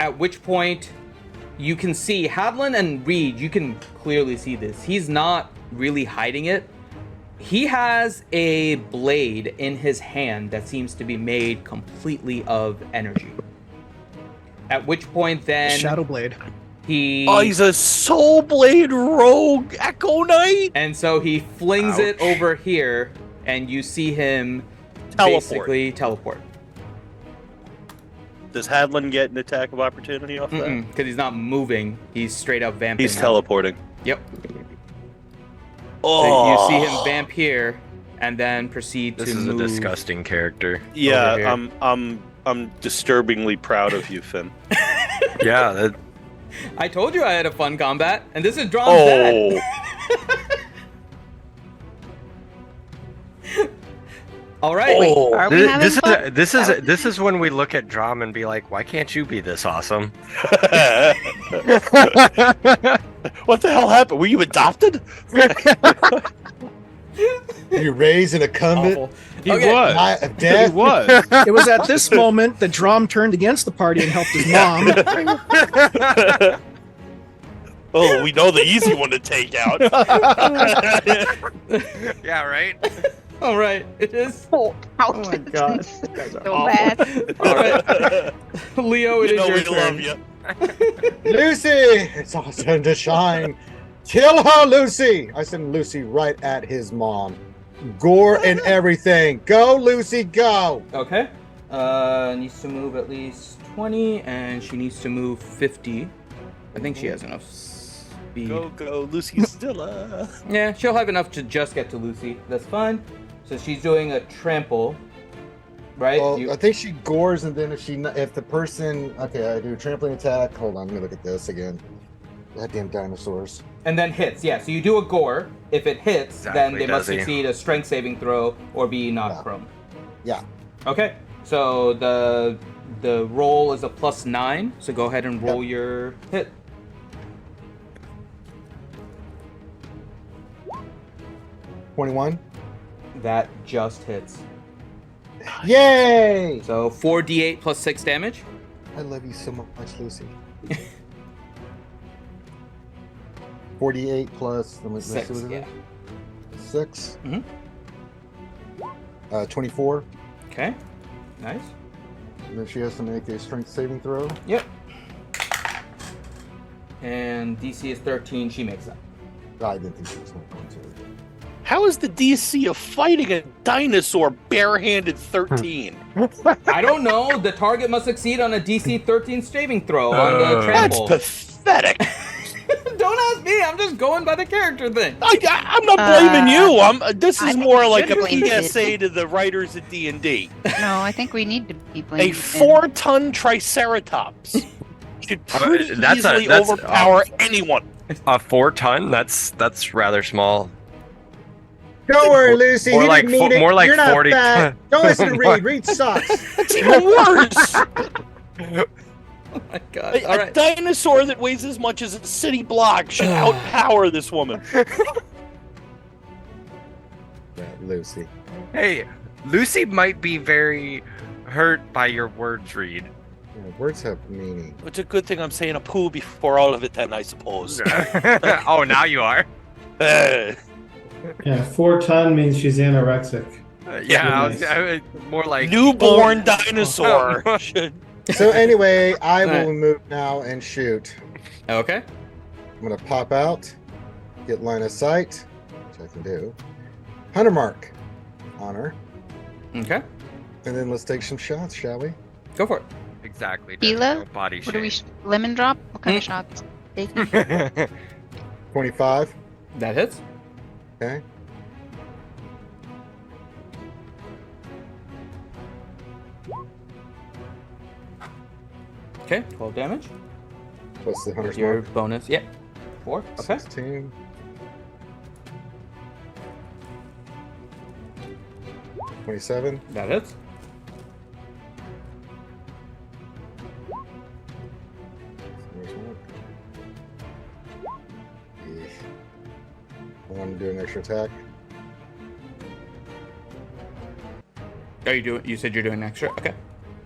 At which point you can see Hadlin and Reed, you can clearly see this. He's not really hiding it. He has a blade in his hand that seems to be made completely of energy. At which point then Shadow Blade. Oh, he's a Soul Blade rogue Echo Knight. And so he flings it over here, and you see him basically teleport. Does Hadlin get an attack of opportunity off that? Because he's not moving. He's straight up vamping. He's now. teleporting. Yep. Oh. So you see him vamp here, and then proceed This to is move. a disgusting character. Yeah, I'm disturbingly proud of you, Finn. Yeah, that, I told you I had a fun combat, and this is Drom's dad. All right. Oh. Are we having fun? this is when we look at Drom and be like, why can't you be this awesome? What the hell happened? Were you adopted? You raised in a convent. Awful. He Okay. was. Of death. He was. It was at this moment that Drom turned against the party and helped his mom. Oh, we know the easy one to take out. Yeah, right? All right. It is. Oh my God. so bad. All right. Leo, it You is know your we turn. love you. Lucy, it's all time to shine. Kill her, Lucy. I send Lucy right at his mom. Gore and everything. Go, Lucy, go. Okay. Needs to move at least 20, and she needs to move 50. I think she has enough speed. Go, Lucy Stilla. Yeah, she'll have enough to just get to Lucy. That's fine. So she's doing a trample, right? Well, I think she gores, and then if the person, okay, I do a trampling attack. Hold on, let me look at this again. Goddamn dinosaurs. And then hits. Yeah, so you do a gore. If it hits, then Exactly, they must does he? succeed a strength saving throw or be knocked prone. Yeah. Okay. So the roll is a +9. So go ahead and roll your hit. 21. That just hits. Yay! So 4d8 plus 6 damage. I love you so much, Lucy. 48 plus, let me see 6. what it Yeah. is. 6. Mhm. 24. Okay. Nice. And then she has to make a strength saving throw. Yep. And DC is 13. She makes that. I didn't think she was going to. How is the DC of fighting a dinosaur barehanded 13? I don't know. The target must succeed on a DC 13 saving throw on the That's trample. pathetic. Don't ask me. I'm just going by the character thing. I'm not blaming you. This I is think more we like a should blame it. PSA to the writers at D&D. No, I think we need to be A blaming 4-ton Triceratops should pretty that's easily that's- overpower anyone. A 4-ton? That's rather small. Don't worry, Lucy. More He like didn't need it. more like You're not 40 fat. Don't listen to More- Reed. Reed sucks. That's even worse. Oh my god. All A right. dinosaur that weighs as much as a city block should outpower this woman. Yeah, Lucy. Hey, Lucy might be very hurt by your words, Reed. Yeah, words have meaning. It's a good thing I'm saying a poo before all of it then, I suppose. Oh, now you are. Yeah, 4-ton means she's anorexic. Yeah, Nice. I was more like Newborn dinosaur should... So anyway, I will Alright. move now and shoot. Okay. I'm gonna pop out, get line of sight, which I can do. Hunter mark on her, Okay. and then let's take some shots, shall we? Go for it. exactly. Hila? no body What do we? shape. Lemon drop? What kind of shots? Taking? 25. That hits. Okay. Okay, 12 damage. Plus the hunter's Your mark. bonus, yep. 4. Okay. 16. 27. That hits. There's one. Yeah. I want to do an extra attack. You said you're doing extra? Okay.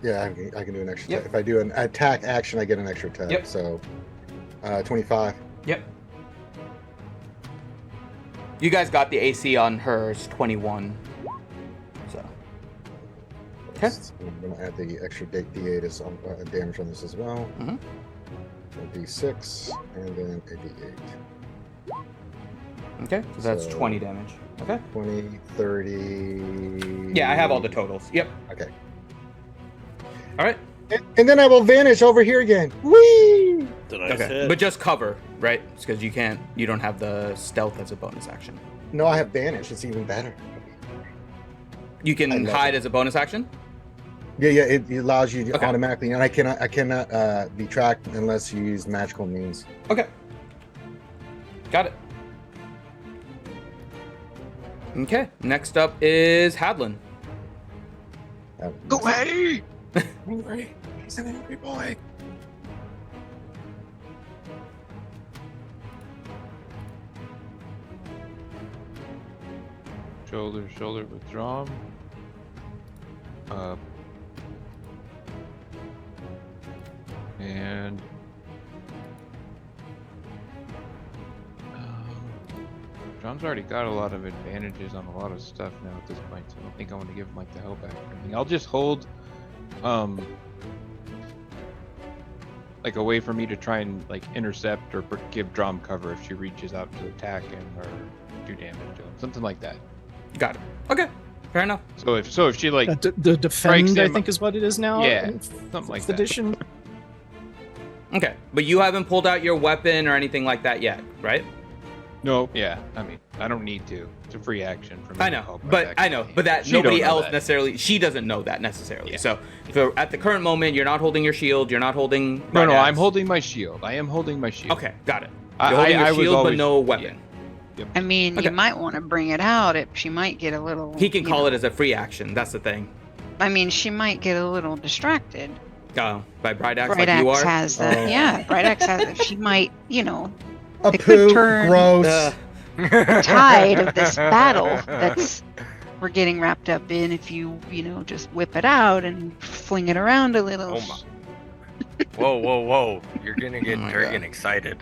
Yeah, I can do an extra Yep. attack. If I do an attack action, I get an extra attack. Yep. So, 25. Yep. You guys got the AC on hers, 21. So. Okay. I'm going to add the extra D8 as damage on this as well. Mhm. A D6 and then a D8. Okay, so that's So- 20 damage. Okay. 20, 30. Yeah, I have all the totals. Yep. Okay. All right. And then I will vanish over here again. Whee! Did I Okay. hit? But just cover, right? Because you don't have the stealth as a bonus action. No, I have vanish. It's even better. You I can love hide as a bonus action? Yeah, it allows you to Okay. automatically, and I cannot be tracked unless you use magical means. Okay. Got it. Okay. Next up is Hadlin. Go away! He's an angry boy. Shoulder to shoulder with Drum. Up. And Drum's already got a lot of advantages on a lot of stuff now at this point, so I don't think I want to give him like the help act or anything. I'll just hold like a way for me to try and like intercept or give Drum cover if she reaches out to attack him or do damage to him. Something like that. Got it. Okay. Fair enough. So if she like The defend, I him- think, is what it is now. Yeah, in something like fifth that. edition. Okay. But you haven't pulled out your weapon or anything like that yet, right? No, yeah. I mean, I don't need to. It's a free action for me. I to know, help but attack I know, me. but that She don't nobody know else that. necessarily. She doesn't know that necessarily. Yeah. So at the current moment, you're not holding your shield. You're not holding. No, right I'm axe. holding my shield. I am holding my shield. Okay, got it. I- You're holding I your was shield, but always- no weapon. I mean, Okay. you might want to bring it out. She might get a little. He can you call know, it as a free action. That's the thing. I mean, she might get a little distracted. By Bright Axe, Bright like you Axe are. has that. Oh. Yeah, Bright Axe has it. She might, A It could poo, turn- gross. the tide of this battle we're getting wrapped up in if you, just whip it out and fling it around a little. Oh my. Whoa, whoa, whoa. You're gonna get Oh my Dragon God. excited.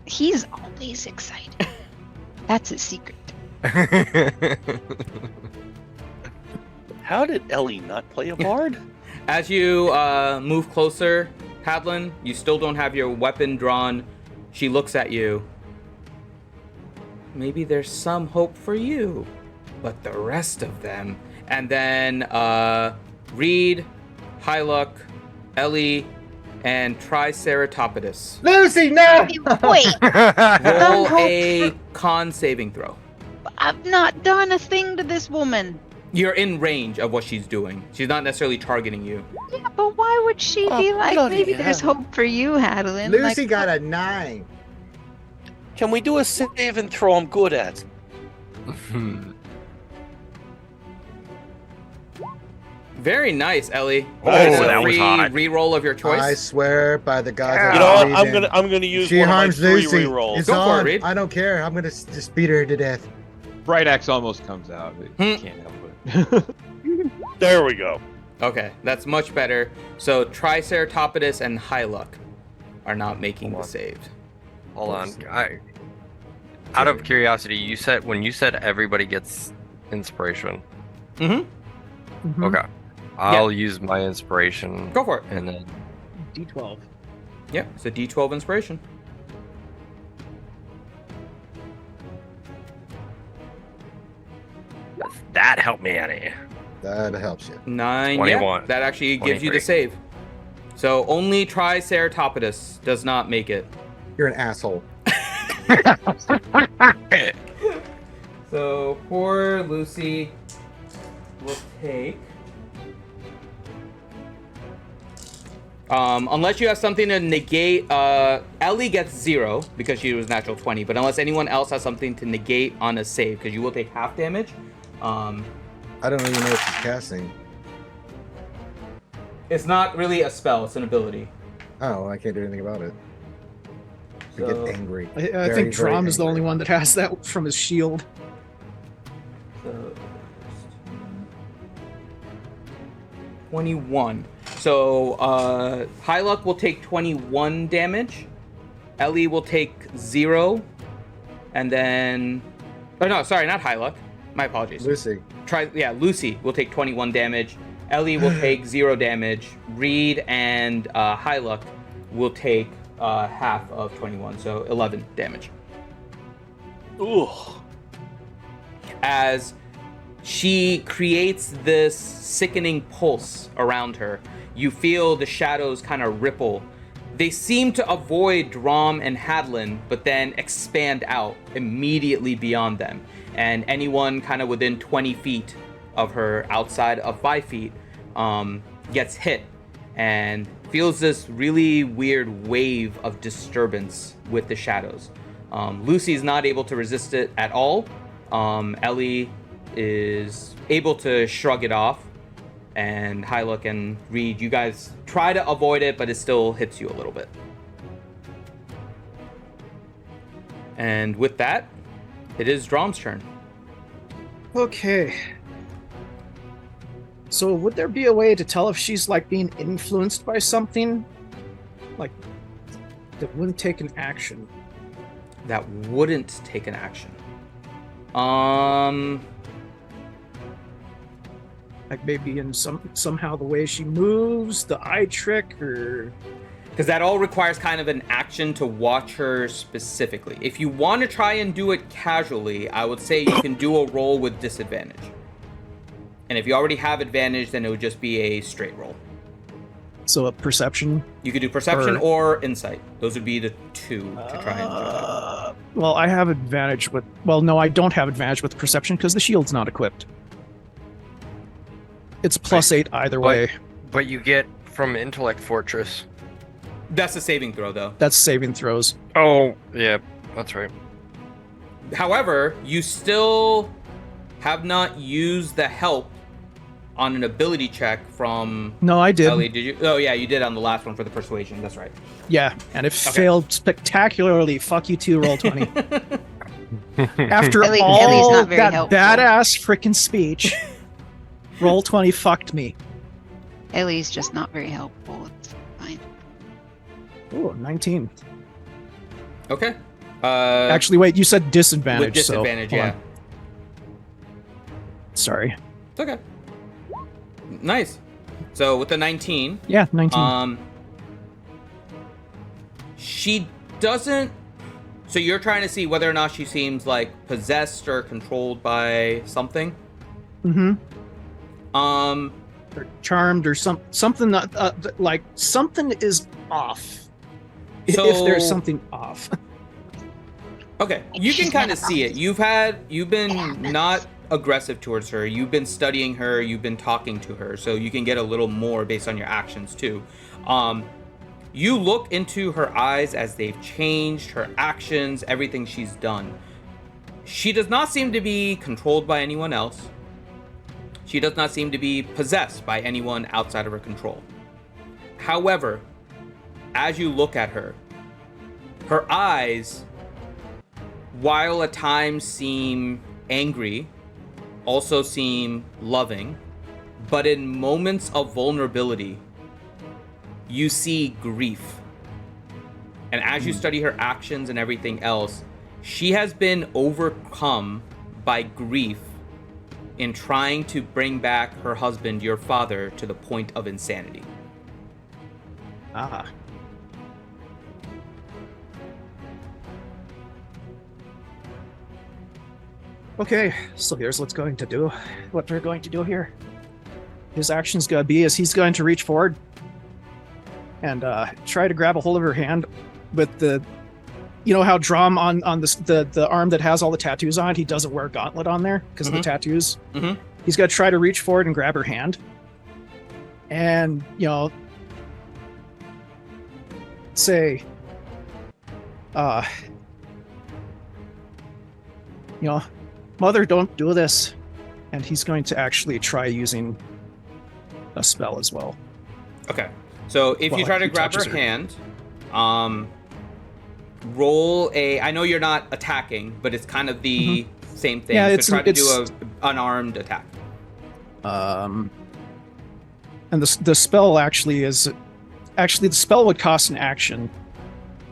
He's always excited. That's his secret. How did Ellie not play a bard? As you move closer, Hadlin, you still don't have your weapon drawn. She looks at you. Maybe there's some hope for you, but the rest of them. And then Reed, Hyluck, Ellie, and Triceratopodus. Lucy, no! Wait, Roll hope a con saving throw. I've not done a thing to this woman. You're in range of what she's doing. She's not necessarily targeting you. Yeah, but why would she Oh, be like, bloody maybe hell. there's hope for you, Hadlin? Lucy Like, got a 9. Can we do a save and throw I'm good at? Very nice, Ellie. Oh, That's a that was free hot. reroll of your choice. I swear by the gods. You know what? I'm I'm gonna use She one of my harms 3 Lucy. rerolls. It's Go for it, on. Reed. I don't care. I'm gonna just beat her to death. Bright Axe almost comes out. But you Hmm. can't help it. There we go. Okay, that's much better. So Triceratopodus and Hyluck are not making Hold the on. save. Hold on. Out of curiosity, when you said everybody gets inspiration. Mm-hmm. Mhm. Okay. I'll use my inspiration Go for it. and then D12. Yep, it's a D12 inspiration. that helped me any. That helps you. 9. 21. Yeah, that actually gives you the 23. save. So only Triceratopodus does not make it. You're an asshole. So poor Lucy will take Unless you have something to negate, Ellie gets 0 because she was natural 20. But unless anyone else has something to negate on a save, because you will take half damage. I don't even know what she's casting. It's not really a spell; it's an ability. Oh, I can't do anything about it. I So- get angry. I Very, think very Drom is the only angry. one that has that from his shield. So, 21. So Hyluck will take 21 damage. Ellie will take 0, and then, oh no, sorry, not Hyluck. My apologies. Lucy. Lucy will take 21 damage. Ellie will take 0 damage. Reed and Hyluck will take half of 21, so 11 damage. Ooh. As she creates this sickening pulse around her, you feel the shadows kind of ripple. They seem to avoid Drom and Hadlin, but then expand out immediately beyond them. And anyone kind of within 20 feet of her, outside of 5 feet, gets hit and feels this really weird wave of disturbance with the shadows. Lucy's not able to resist it at all. Ellie is able to shrug it off, and Hyluck and Reed, you guys try to avoid it, but it still hits you a little bit. And with that, it is Drom's turn. Okay. So would there be a way to tell if she's like being influenced by something? Like that wouldn't take an action. That wouldn't take an action. Like maybe in somehow the way she moves, the eye trick, or because that all requires kind of an action to watch her specifically. If you want to try and do it casually, I would say you can do a roll with disadvantage. And if you already have advantage, then it would just be a straight roll. So a perception? You could do perception or insight. Those would be the two to try and do it. Well, I have advantage with... Well, no, I don't have advantage with perception because the shield's not equipped. It's +8 either way. But you get from Intellect Fortress. That's a saving throw, though. That's saving throws. Oh, yeah, that's right. However, you still have not used the help on an ability check from... No, I did. Ellie, did you? Oh, yeah, you did on the last one for the persuasion. That's right. Yeah, and it failed spectacularly. Fuck you too, roll 20. After Ellie's all not very that helpful. badass freaking speech, roll 20 fucked me. Ellie's just not very helpful. It's fine. Ooh, 19. Okay. Actually, wait, you said disadvantage. With disadvantage, so, hold yeah. on. Sorry. It's okay. Nice. So with the 19, Yeah, 19. she doesn't. So you're trying to see whether or not she seems like possessed or controlled by something. Or charmed or something that, like something is off. If there's something off. Okay, you can kind of see it. You've been not aggressive towards her. You've been studying her. You've been talking to her, so you can get a little more based on your actions too. You look into her eyes as they've changed, her actions, everything she's done. She does not seem to be controlled by anyone else. She does not seem to be possessed by anyone outside of her control. However, as you look at her, her eyes, while at times seem angry, also seem loving, but in moments of vulnerability, you see grief. And as you study her actions and everything else, she has been overcome by grief in trying to bring back her husband, your father, to the point of insanity. Ah. Okay, so here's what we're going to do here. His action's gonna be is he's going to reach forward and try to grab a hold of her hand with the, you know how Drom on the arm that has all the tattoos on it, he doesn't wear a gauntlet on there because of the tattoos. He's gonna try to reach forward and grab her hand, and say, Mother, don't do this. And he's going to actually try using a spell as well. Okay. So if Well, you try to he grab her touches her. hand, roll a. I know you're not attacking, but it's kind of the same thing. Yeah, so try to do a unarmed attack. And the spell actually is the spell would cost an action.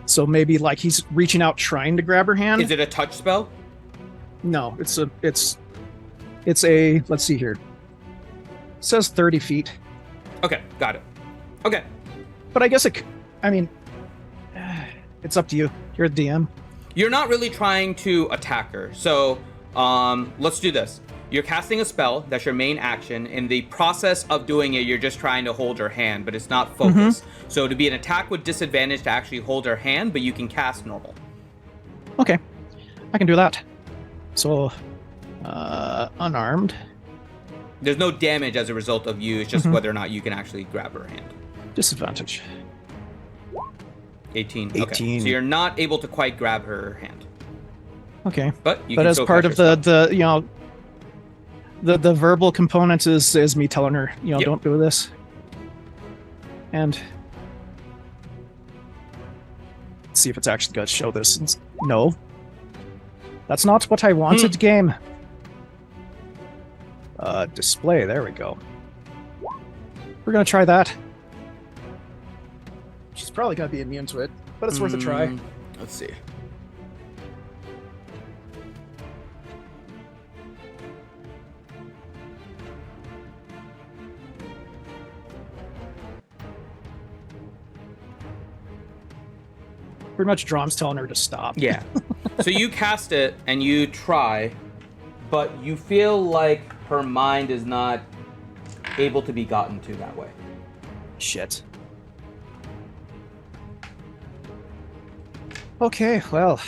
So maybe like he's reaching out trying to grab her hand. Is it a touch spell? No, it's a let's see here. It says 30 feet. Okay, got it. Okay. But I guess it's up to you. You're the DM. You're not really trying to attack her. So let's do this. You're casting a spell. That's your main action. In the process of doing it, you're just trying to hold her hand, but it's not focused. So to be an attack with disadvantage to actually hold her hand, but you can cast normal. Okay, I can do that. So, unarmed. There's no damage as a result of you. It's just whether or not you can actually grab her hand. Disadvantage. 18. 18. Okay. So you're not able to quite grab her hand. Okay. But you But can as still part cast of your spell. the verbal component is me telling her, Yep. don't do this. And let's see if it's actually going to show this. No. That's not what I wanted, game. Display, there we go. We're going to try that. She's probably going to be immune to it, but it's worth a try. Let's see. Pretty much Drom's telling her to stop. Yeah. So you cast it and you try, but you feel like her mind is not able to be gotten to that way. Shit. Okay, well.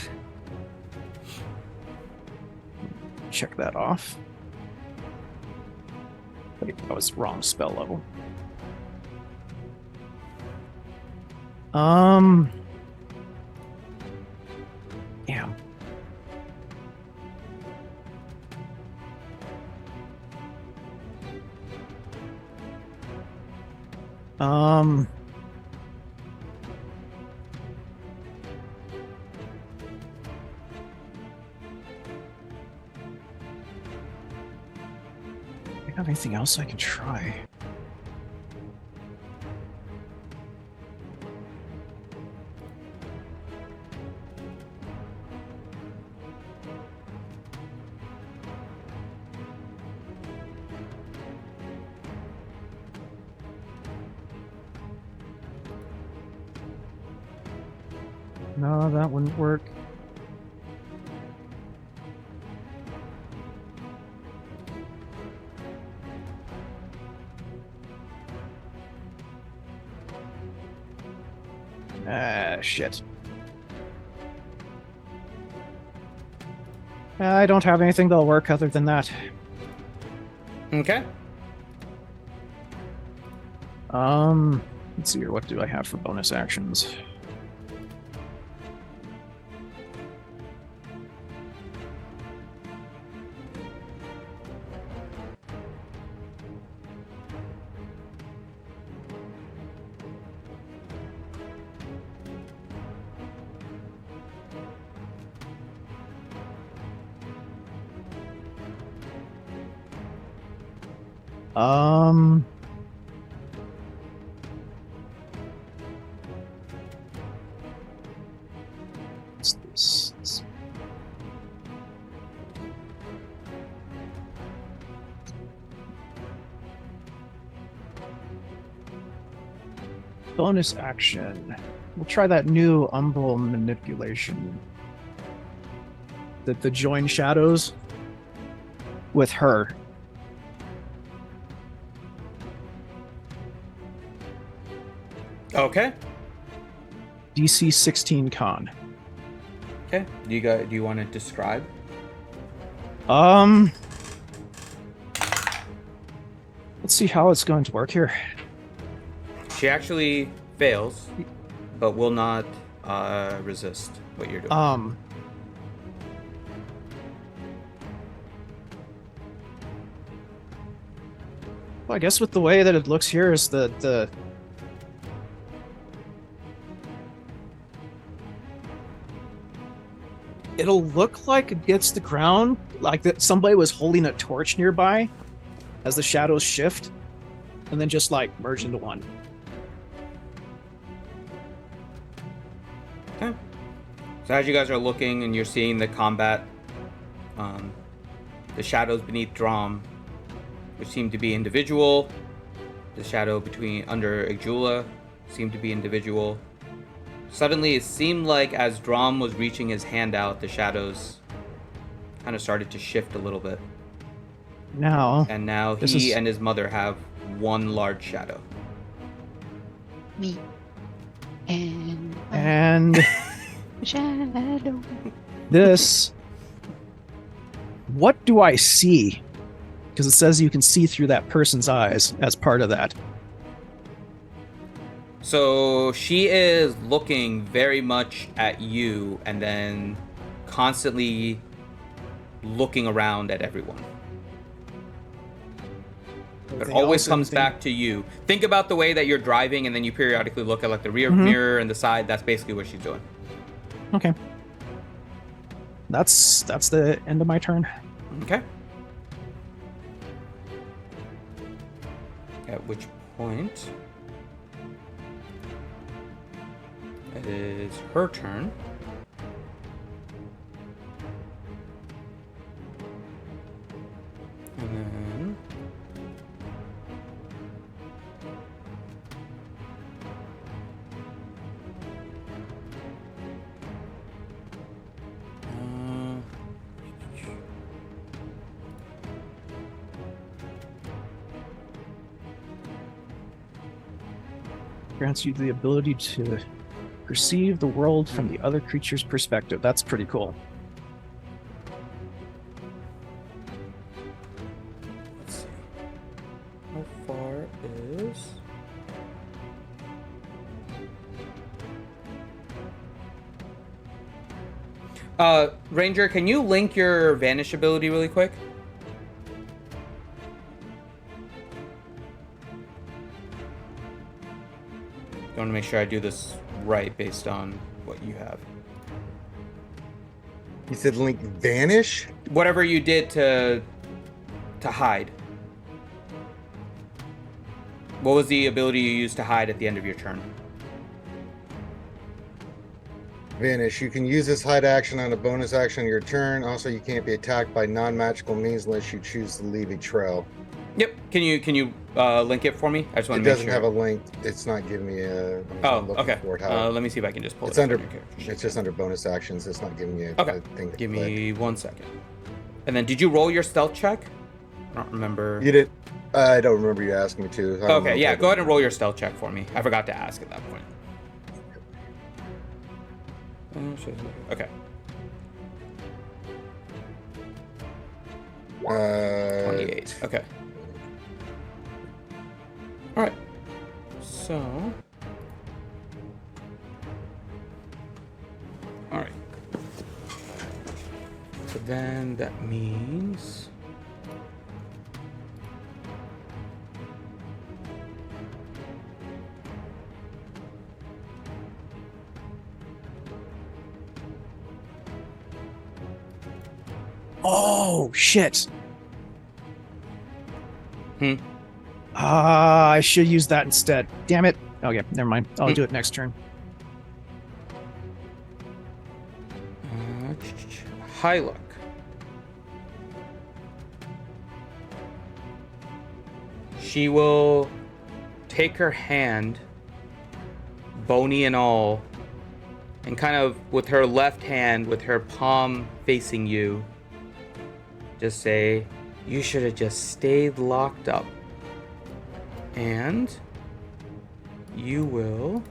Check that off. Wait, that was wrong spell level. Damn. Do I have anything else I can try? No, that wouldn't work. Ah, shit. I don't have anything that'll work other than that. Okay. Let's see here. What do I have for bonus actions? What's this? Bonus action. We'll try that new umbral manipulation. The join shadows with her. Okay. DC 16 con. Okay. Do you want to describe? Let's see how it's going to work here. She actually fails. but will not resist what you're doing. Well, I guess with the way that it looks here is the it'll look like against the ground, like that somebody was holding a torch nearby as the shadows shift, and then just like merge into one. Okay. So as you guys are looking and you're seeing the combat, the shadows beneath Drom, which seem to be individual, the shadow under Ijula seemed to be individual. Suddenly, it seemed like as Drom was reaching his hand out, the shadows kind of started to shift a little bit. Now, And now he and his mother have one large shadow. Me. And shadow. this. What do I see? Because it says you can see through that person's eyes as part of that. So she is looking very much at you and then constantly looking around at everyone. It always comes back to you. Think about the way that you're driving and then you periodically look at like the rear mirror and the side. That's basically what she's doing. Okay. That's the end of my turn. Okay. At which point it is her turn. And then grants you the ability to perceive the world from the other creature's perspective. That's pretty cool. let's see. How far is Ranger, can you link your vanish ability really quick? I want to make sure I do this right based on what you have. You said link vanish? Whatever you did to hide. What was the ability you used to hide at the end of your turn? Vanish. You can use this hide action on a bonus action on your turn. Also, you can't be attacked by non-magical means unless you choose to leave a trail. Yep. Can you link it for me? I just want It to make doesn't sure. have a link. It's not giving me a. Oh, looking okay. for it, how- Let me see if I can just pull it's it up under. on your character sheet. It's just under bonus actions. It's not giving me a, Okay. a thing. To Give click. me 1 second. And then, did you roll your stealth check? I don't remember. You did. I don't remember you asking me to. I don't know Okay, if yeah. I Go ahead did. and roll your stealth check for me. I forgot to ask at that point. Okay. 28. Okay. All right. So. All right. So then that means. Oh, shit. Hmm. I should use that instead. Damn it. Okay, never mind. I'll do it next turn. Hyluck. She will take her hand, bony and all, and kind of with her left hand, with her palm facing you, just say, "You should have just stayed locked up." And you will,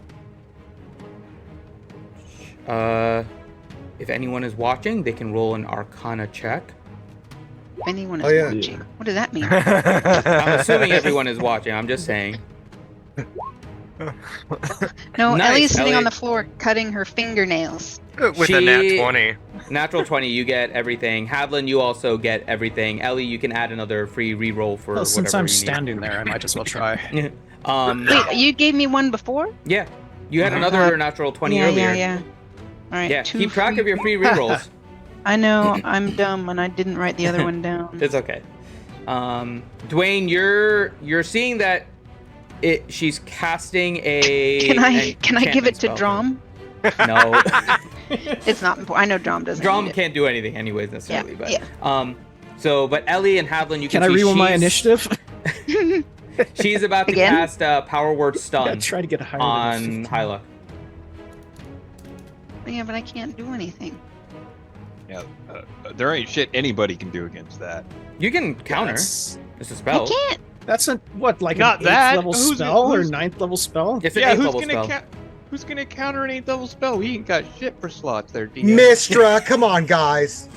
if anyone is watching, they can roll an Arcana check. If anyone is Oh, yeah. watching. What does that mean? I'm assuming everyone is watching. I'm just saying. No, Nice, Ellie's sitting on Ellie. the floor cutting her fingernails. With a nat 20. Natural 20, you get everything. Hadlin, you also get everything. Ellie, you can add another free reroll for Well, since whatever I'm you standing there, I might as well try. need. Wait, you gave me one before? Yeah, you had Oh, another God. natural 20 yeah, earlier. Yeah. All right. Yeah, 2 keep track free- of your free rerolls. I know. I'm dumb, and I didn't write the other one down. It's okay. Dwayne, you're seeing that she's casting a. Can I give it to enchantment spell. Drom? No. It's not important. I know Drom doesn't. Drum need it. can't do anything anyways necessarily, Yeah, but but Ellie and Hadlin, you Can can I see reroll my she's- initiative? She's about to Again? cast Power Word Stun Yeah, try to get higher on than 15. Hyla. Yeah, but I can't do anything. Yeah, there ain't shit anybody can do against that. You can counter. That's, It's a I spell. can't. that's a what, like Not an 8th that. level Who's- spell or who's- 9th level spell? It's an Yeah, 8th who's level gonna spell. who's gonna counter an 8th level spell? We ain't got shit for slots there, DM. Mistra, come on, guys.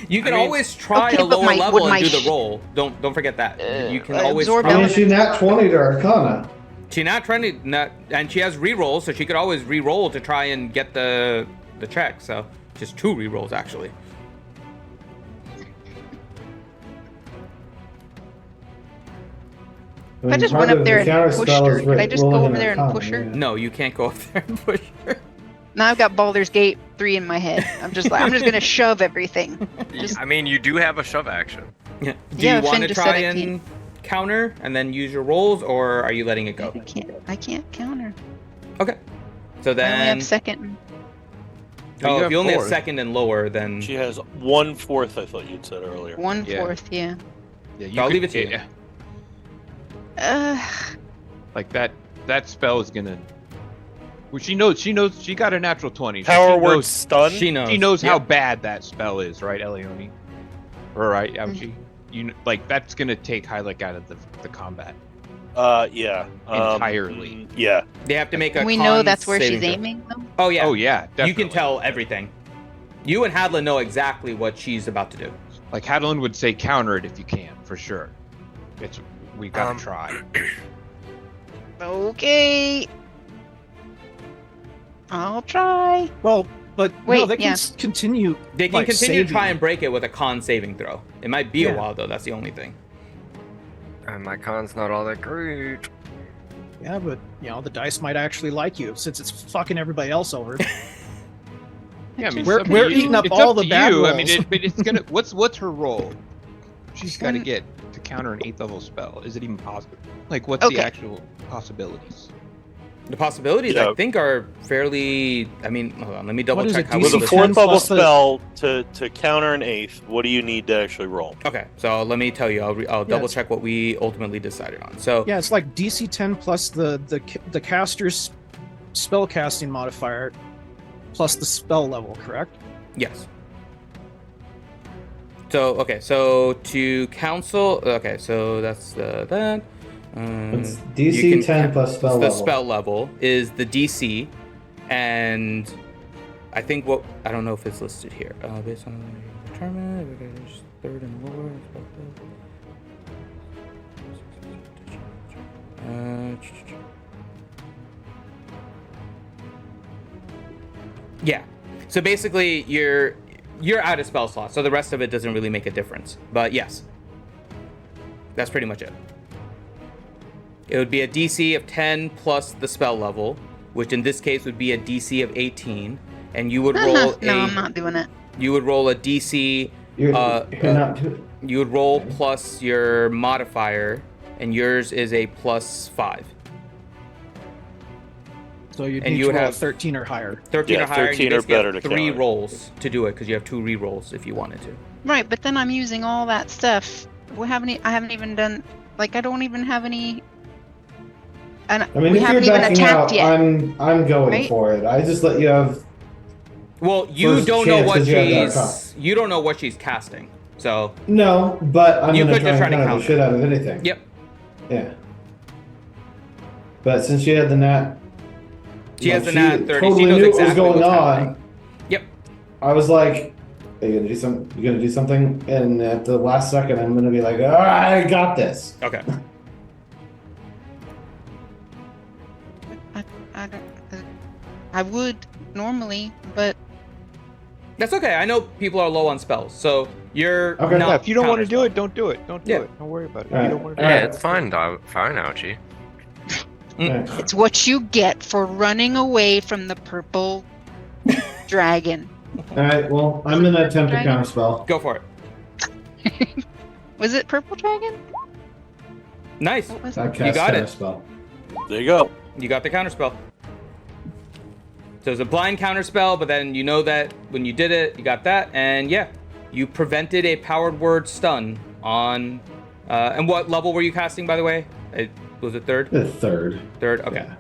You can I mean- always try Okay, a but lower my- level would my and do sh- the roll. Don't forget that. You can always absorb try. I mean, element- she nat 20 to Arcana. She's not trying to and she has rerolls, so she could always re-roll to try and get the check. So just 2 rerolls actually. If I just went up there and pushed her, could I just go over there and Arcana, push her? yeah. No, you can't go up there and push her. Now I've got Baldur's Gate 3 in my head. I'm just gonna shove everything. Just I mean, you do have a shove action. Yeah. Do Yeah, you want Finn to just try said I and counter and then use your rolls, or are you letting it go? I can't counter. Okay. So I only then, have second. oh, if have you only have fourth. second and lower, then She has 1/4. I thought you'd said earlier. 1/4, yeah. Yeah, I'll leave it to you. yeah, Uh, like that spell is gonna. Well, she knows she got a natural 20. so Power she word knows, stun. she knows. she knows how Yeah. bad that spell is, right, Elioni? Or right, Ouchie? Like that's gonna take Hylic out of the combat. Yeah. Entirely. Yeah. They have to make a. we know con that's where she's saving throw. aiming, though. Oh yeah. Oh yeah, You definitely. can tell everything. You and Hadlin know exactly what she's about to do. Like Hadlin would say, counter it if you can, for sure. We gotta try. Okay. I'll try. Well, but no, Wait, they can yeah. continue. They can like, continue to try saving. and break it with a con saving throw. It might be a Yeah. while though. That's the only thing. And my con's not all that great. Yeah, but the dice might actually like you since it's fucking everybody else over. Yeah, I mean, We're- it's up to we're you. eating up It's all to the bad you. I mean, rolls. but it's gonna. What's her role? She's got to Mm. get to counter an 8th level spell. Is it even possible? Like, what's Okay. the actual possibilities? The possibilities Yeah. I think are fairly. I mean, hold on. Let me double What is check it, how DC With we a list 10 4th level plus the- spell to counter an 8th, what do you need to actually roll? Okay, so let me tell you. I'll double check what we ultimately decided on. So Yeah, it's like DC 10 plus the caster's spell casting modifier plus the spell level, correct? yes. So okay, so to counsel. Okay, so that's that. It's you DC can 10 plus spell the level. spell level is the DC, and I think I don't know if it's listed here. Based on determine third and lower. Yeah. So basically, you're out of spell slots, so the rest of it doesn't really make a difference. But yes, that's pretty much it. It would be a DC of 10 plus the spell level, which in this case would be a DC of 18, and you would roll No, I'm not doing it. You would roll a DC. You're you're not. You would roll plus your modifier, and yours is a +5. So you'd And need you to would roll a have 13 or higher. 13 Yeah, or higher. 13 and you or basically have better to 3 counter. rolls to do it because you have 2 re-rolls if you wanted to. Right, but then I'm using all that stuff. I haven't even done. Like, I don't even have any. And I mean, we if you're haven't even backing attacked out, yet. I'm going right? for it. I just let you have. Well, you First don't know chance what 'cause you have that you don't know what she's casting. So No, but I'm You gonna could try just and try to counter the counter. shit out of anything. yep, Yeah. But since she had the nat, she has the she nat 30. totally She knows knew exactly what was going what's on. happening. Yep. I was like, "Are you gonna do some? You gonna do something?" And at the last second, I'm gonna be like, "All right, I got this." Okay. I would normally, but That's okay. I know people are low on spells, so you're Okay. not. Yeah, if you don't want to do counterspell. it, don't do it. Don't do Yeah. it. Don't worry about it. Alright. You don't want to do Yeah, Alright. it's fine, dog. Fine, Ouchie. Yeah. it's what you get for running away from the purple dragon. All right. Well, I'm gonna attempt a Dragon? counterspell. Go for it. Was it purple dragon? Nice. What was I it? cast got it. counterspell. There you go. You got the counterspell. So it's a blind counterspell, but then you know that when you did it, you got that, and yeah, you prevented a powered word stun on. And what level were you casting, by the way? Was it third? The third. Third. Okay. Yeah.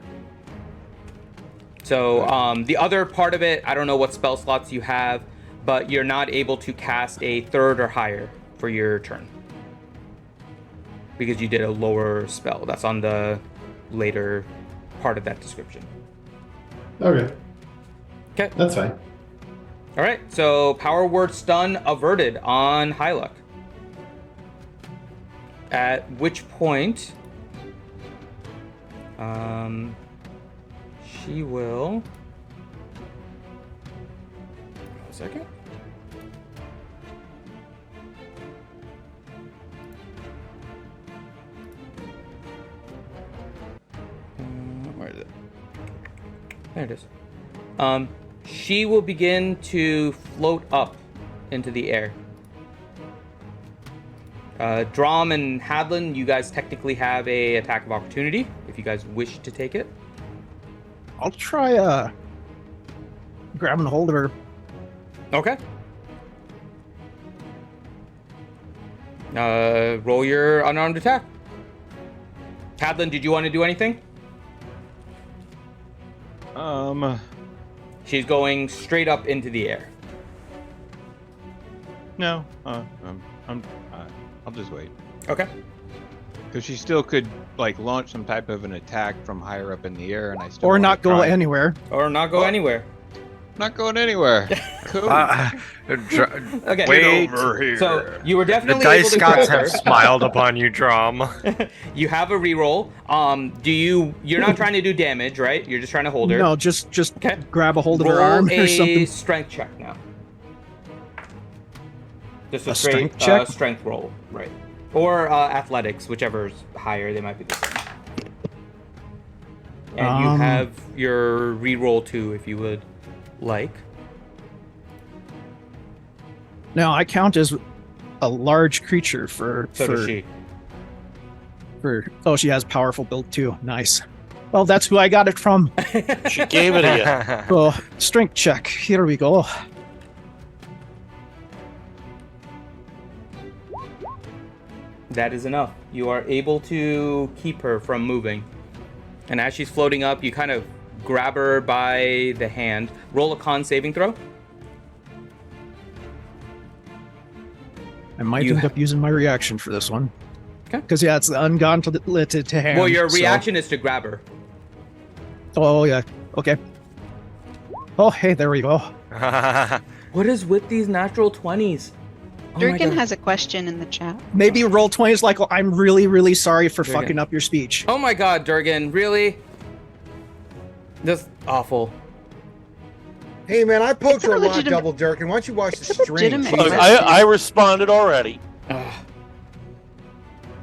So the other part of it, I don't know what spell slots you have, but you're not able to cast a third or higher for your turn because you did a lower spell. That's on the later part of that description. Okay. Okay. That's fine. All right. So power word stun averted on Hyluck. At which point, she will. A second. Where is it? There it is. She will begin to float up into the air. Drom and Hadlin, you guys technically have a attack of opportunity if you guys wish to take it. I'll try grabbing hold of her. Okay. Roll your unarmed attack. Hadlin, did you want to do anything? She's going straight up into the air. No. I'll just wait. Okay. Because she still could like launch some type of an attack from higher up in the air, and I still Or wanna not go try. anywhere. Or not go anywhere. Not going anywhere. Cool. Okay. Wait. Over here. So you were The definitely dice able to gods grab have her. smiled upon you, Drum. You have a reroll. You're not trying to do damage, right? You're just trying to hold her. No, just Okay. grab a hold of Roll her arm a or something. strength check now. Just a A straight strength check? strength roll, right? Or athletics, whichever's higher. They might be the same. And you have your reroll too, if you would like. Now I count as a large creature for So does she. oh, she has powerful build too. Nice. Well, that's who I got it from. She gave it to you. Oh, strength check. Here we go. That is enough. You are able to keep her from moving. And as she's floating up, you kind of grab her by the hand. Roll a con saving throw. I might You- end up using my reaction for this one. Okay. Because yeah, it's the ungauntleted to hand. Well, your so- reaction is to grab her. Oh yeah. Okay. Oh hey, there we go. What is with these natural 20s? Oh my Durkin God. has a question in the chat. Maybe roll 20 is like, oh, I'm really, really sorry for Durgan. fucking up your speech. Oh my God, Durgan, really? That's awful. Hey man, I poked It's a her a lot, legitimate- double Durkin. Why don't you watch the It's a stream? legitimate Jesus. Look, I responded already. Ugh.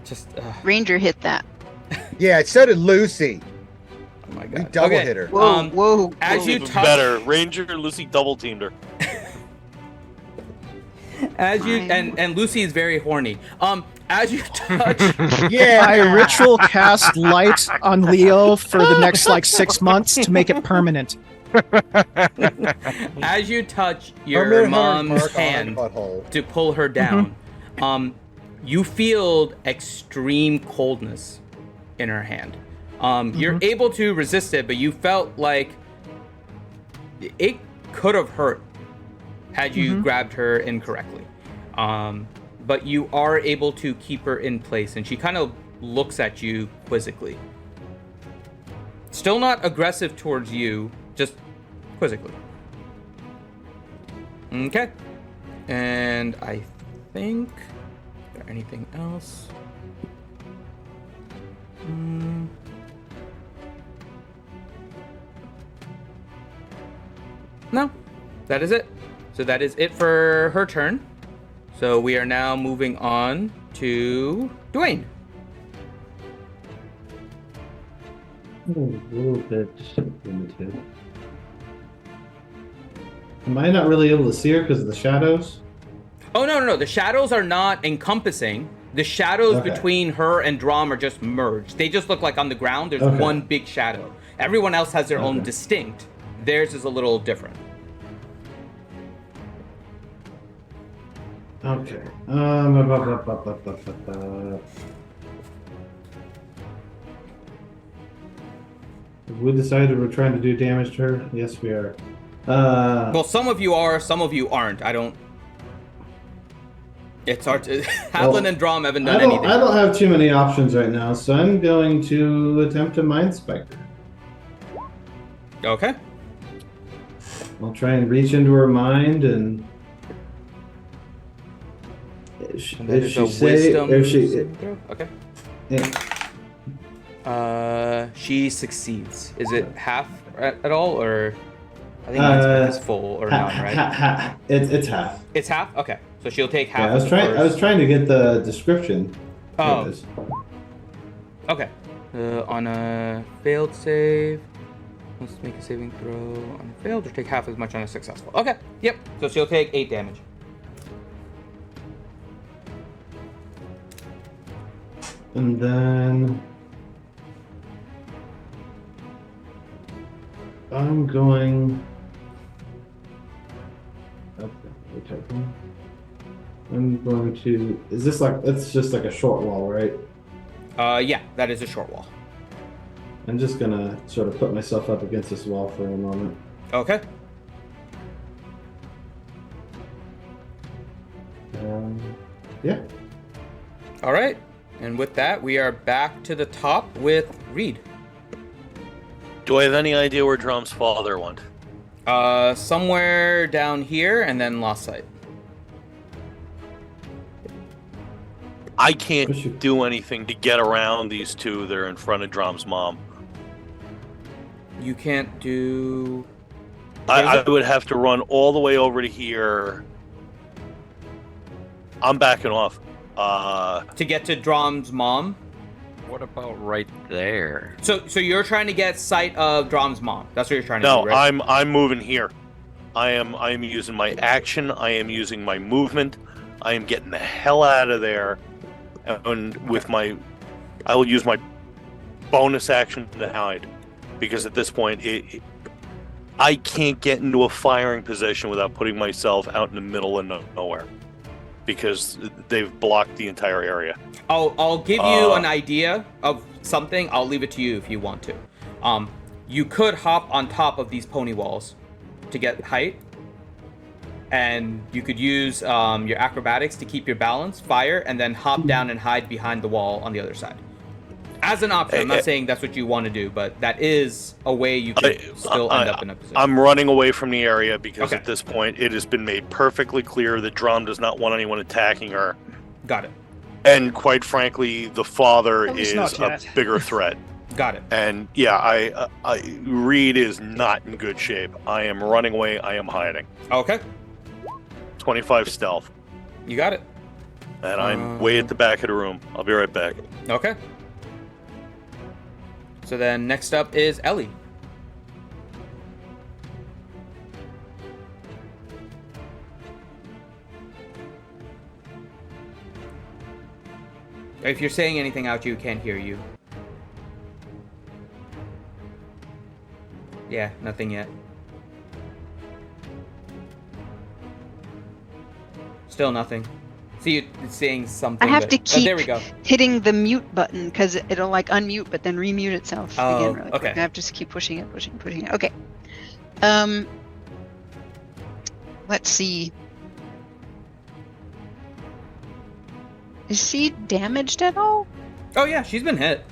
Just, Ranger hit that. Yeah, so did Lucy. oh my We God. double Okay, hit her. Whoa, whoa. As whoa. you Even touch, better. Ranger Lucy double teamed her. as you Fine. and Lucy is very horny. As you touch, Yeah, I ritual cast light on Leo for the next like 6 months to make it permanent. as you touch Permanent your hard mom's mark on hand butthole. to pull her down, you feel extreme coldness in her hand. You're able to resist it, but you felt like it could have hurt had you grabbed her incorrectly. But you are able to keep her in place, and she kind of looks at you quizzically. Still not aggressive towards you, just quizzically. Okay. And I think... Is there anything else? No, that is it. So that is it for her turn. So we are now moving on to Dwayne. A little bit limited. Am I not really able to see her because of the shadows? Oh, no. The shadows are not encompassing. The shadows Okay. between her and Drom are just merged. They just look like on the ground, there's Okay. one big shadow. Everyone else has their own Okay. distinct. Theirs is a little different. Okay. We decided we're trying to do damage to her. Yes, we are. Well, some of you are, some of you aren't. I don't... It's hard to... Hadlin and Drom haven't done anything. I don't have too many options right now, so I'm going to attempt to Mind Spike her. Okay. I'll try and reach into her mind and... And that is a wisdom saving throw? Okay. Yeah. She succeeds. Is it half at all, or... I think mine's is full, or none, right? It's half. It's half? Okay. So she'll take half. Yeah, I was trying to get the description. Oh. of this. Okay. On a failed save, let's make a saving throw on a failed, or take half as much on a successful. Okay. Yep. So she'll take 8 damage. And then I'm going. Okay. I'm going to. Is this like? It's just like a short wall, right? Yeah, that is a short wall. I'm just gonna sort of put myself up against this wall for a moment. Okay. Yeah. All right. And with that, we are back to the top with Reed. Do I have any idea where Drum's father went? Somewhere down here, and then lost sight. I can't do anything to get around these two that are in front of Drum's mom. You can't do... I would have to run all the way over to here. I'm backing off. To get to Drom's mom? What about right there? So you're trying to get sight of Drom's mom. That's what you're trying to No, do, right? I'm moving here. I am using my action. I am using my movement. I am getting the hell out of there. And with my, I will use my bonus action to hide, because at this point, I can't get into a firing position without putting myself out in the middle of nowhere, because they've blocked the entire area. I'll give you an idea of something. I'll leave it to you if you want to. You could hop on top of these pony walls to get height, and you could use your acrobatics to keep your balance, fire, and then hop down and hide behind the wall on the other side. As an option, I'm not saying that's what you want to do, but that is a way you could still end up in a position. I'm running away from the area because Okay. at this point it has been made perfectly clear that Drum does not want anyone attacking her. Got it. And quite frankly, the father At least is not a yet. bigger threat. Got it. And yeah, Reed is not in good shape. I am running away. I am hiding. Okay. 25 stealth. You got it. And I'm way at the back of the room. I'll be right back. Okay. So then next up is Ellie. If you're saying anything out, you can't hear you. Yeah, nothing yet. Still nothing. See, it's saying something. I have but- to Oh, there keep we go. hitting the mute button because it'll like unmute but then remute itself Oh, again really quick. okay. I have to just keep pushing it. Okay. Let's see. Is she damaged at all? Oh yeah, she's been hit.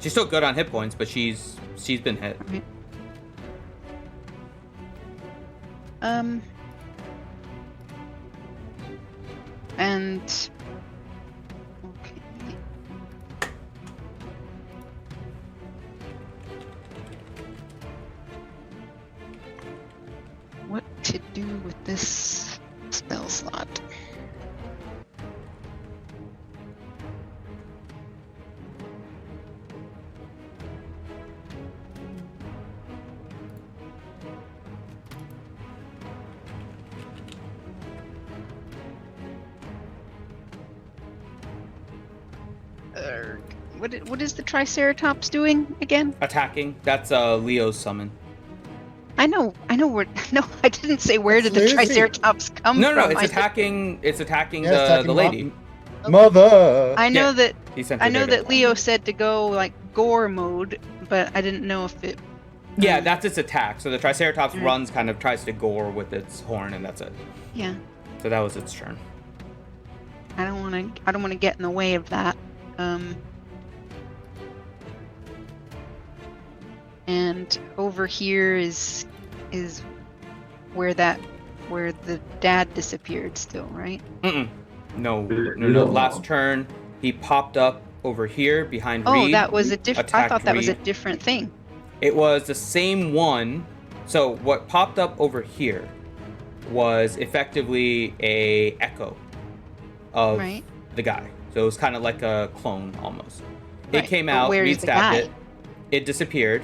She's still good on hit points, but she's been hit. Okay. And okay. to do with this spell slot? What is the Triceratops doing again? Attacking. That's Leo's summon. I know where. No, I didn't say where did the Lucy. Triceratops come No, from. it's I said- attacking. It's attacking Yeah, it's attacking the lady. Mother. I know Yeah. that. He sent I her know there that to- Leo said to go like gore mode, but I didn't know if it. Yeah, that's its attack. So the Triceratops Right. runs, kind of tries to gore with its horn, and that's it. Yeah, So that was its turn. I don't want to get in the way of that. And over here is where the dad disappeared still, right? Mm-mm. No, You no. don't Last know. turn, he popped up over here behind Oh, Reed. that was a different. I attacked thought that was a Reed. different thing. It was the same one. So what popped up over here was effectively a echo of Right. the guy. So it was kind of like a clone almost. It Right, came but out, where Reed is the stabbed guy? it. It disappeared.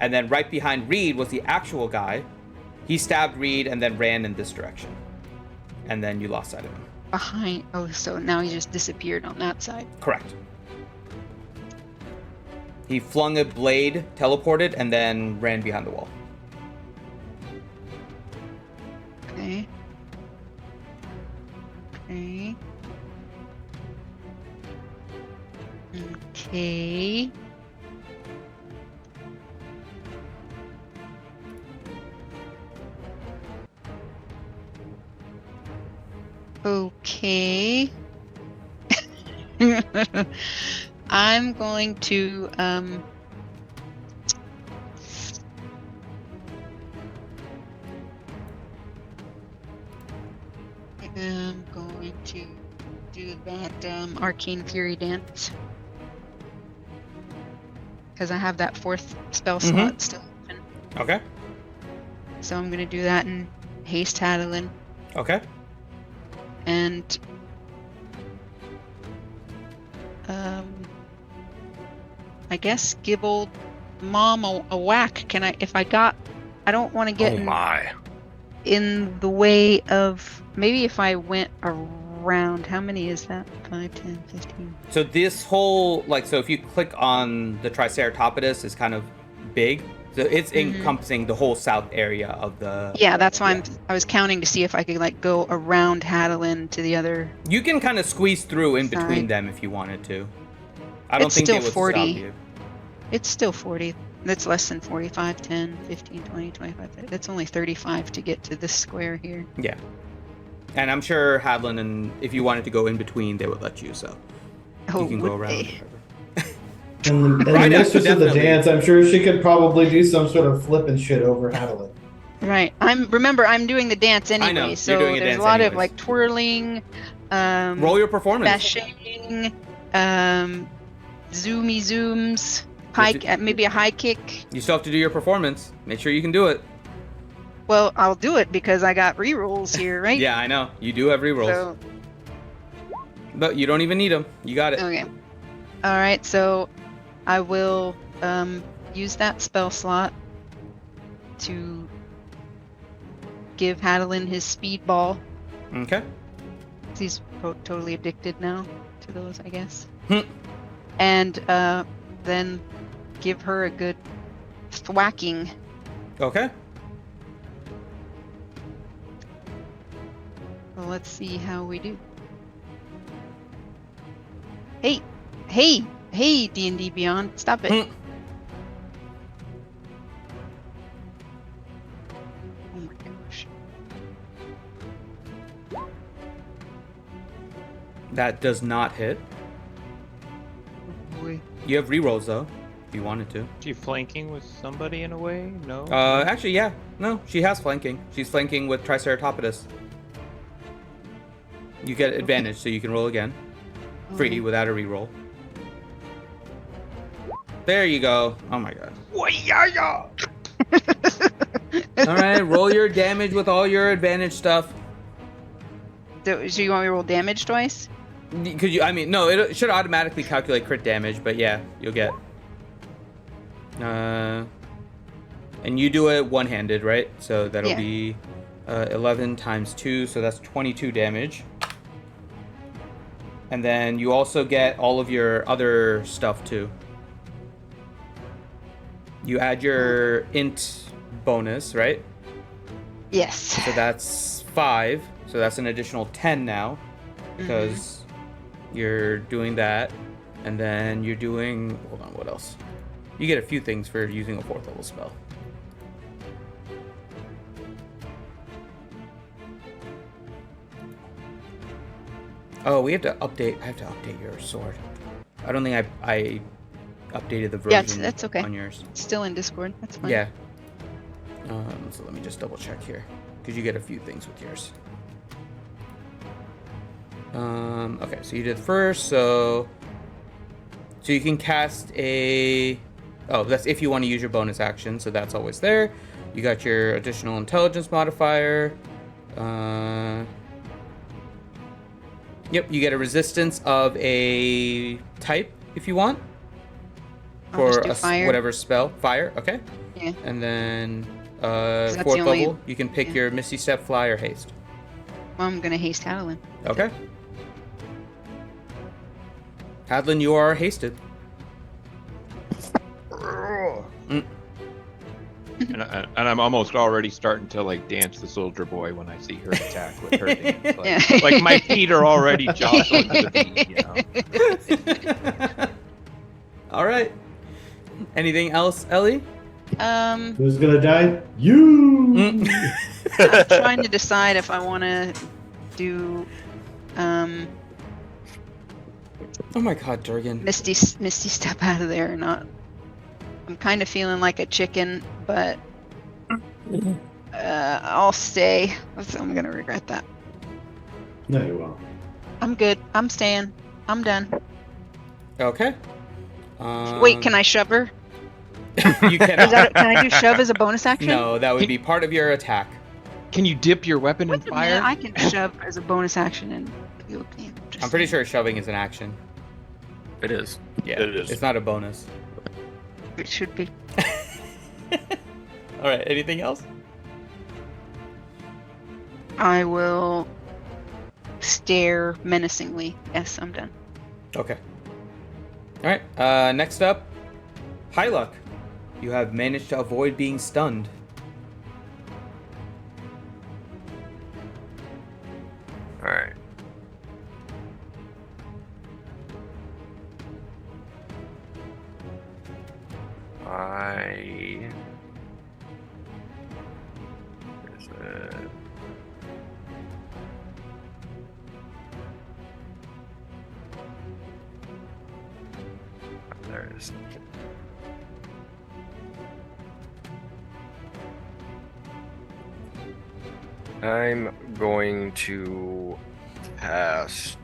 And then right behind Reed was the actual guy. He stabbed Reed and then ran in this direction. And then you lost sight of him. Behind. Oh, so now he just disappeared on that side. Correct. He flung a blade, teleported, and then ran behind the wall. Okay. Okay. Okay. Okay. I'm going to I'm going to do that Arcane Fury dance. Because I have that fourth spell slot still open. Okay. So I'm going to do that in Haste Hadalin. Okay. And I guess give old mom a whack. Can I, if I got, I don't want to get Oh my. in the way of, maybe if I went around, how many is that? 5, 10, 15. So this whole, like, so if you click on the Triceratopodus, is kind of big. So it's encompassing the whole south area of the... Yeah, that's why I was counting to see if I could like go around Hadalin to the other. You can kind of squeeze through in between Side. them if you wanted to. I don't It's think still they would 40. stop you. It's still 40. That's less than 45, 10, 15, 20, 25. 30. That's only 35 to get to this square here. Yeah. And I'm sure Hadlin, and if you wanted to go in between, they would let you, so Oh, you can would go around. they? And the Right, mistress of the definitely. dance, I'm sure she could probably do some sort of flipping shit over Hadalin. Right. I'm doing the dance anyway, know, you're so doing a there's dance a lot of anyways. like twirling, Roll your performance. bashing, zoomy zooms, maybe a high kick. You still have to do your performance. Make sure you can do it. Well, I'll do it because I got rerolls here, right? Yeah, I know. You do have rerolls. So, But you don't even need them. You got it. okay. All right, so I will use that spell slot to give Hadalin his speed ball. Okay. He's totally addicted now to those, I guess. Hmm. And then give her a good thwacking. Okay. Well, let's see how we do. Hey, D&D Beyond, stop it. Hmm. Oh my gosh. That does not hit. Boy. You have rerolls though, if you wanted to. Is she flanking with somebody in a way? No. Actually, yeah. No, she has flanking. She's flanking with Triceratopodus. You get advantage, so you can roll again. Free Okay. without a reroll. There you go. Oh my god. All right, roll your damage with all your advantage stuff. So you want me to roll damage twice? Could you? I mean, no, it should automatically calculate crit damage, but yeah, you'll get. And you do it one-handed, right? So that'll be 11 times 2, so that's 22 damage. And then you also get all of your other stuff too. You add your int bonus, right? Yes. So that's 5. So that's an additional 10 now, because you're doing that, and then you're doing. Hold on, what else? You get a few things for using a 4th level spell. Oh, we have to update. I have to update your sword. I don't think I updated the version. Yeah, that's okay. On yours. It's still in Discord. That's fine. Yeah. So let me just double check here, because you get a few things with yours. Okay, so you did first, so you can cast a. Oh, that's if you want to use your bonus action, so that's always there. You got your additional intelligence modifier. Yep, you get a resistance of a type if you want. For whatever spell. Fire, okay. Yeah. And then that's 4th the only- level, you can pick your Misty Step, Fly, or Haste. Well, I'm gonna haste Hadolin. Okay. Hadlin, you are hasted. And I'm almost already starting to like dance the soldier boy when I see her attack with her dance. Like, like my feet are already jostling to the beat, you know. All right. Anything else, Ellie? Who's gonna die? You. I'm trying to decide if I want to do Oh my God, Durgan. Misty Step out of there or not. I'm kind of feeling like a chicken, but I'll stay. I'm gonna regret that. No, you won't. I'm good. I'm staying. I'm done. Okay. Wait, can I shove her? You cannot. Can I do shove as a bonus action? No, that would be part of your attack. Can you dip your weapon in Wait a fire? minute, I can shove as a bonus action and deal damage. I'm pretty sure shoving is an action. It is. Yeah, It is. It's not a bonus. It should be. All right. Anything else? I will stare menacingly. Yes, I'm done. Okay. All right. Next up, Hyluck. You have managed to avoid being stunned. All right. Where's it? There it is. I'm going to cast.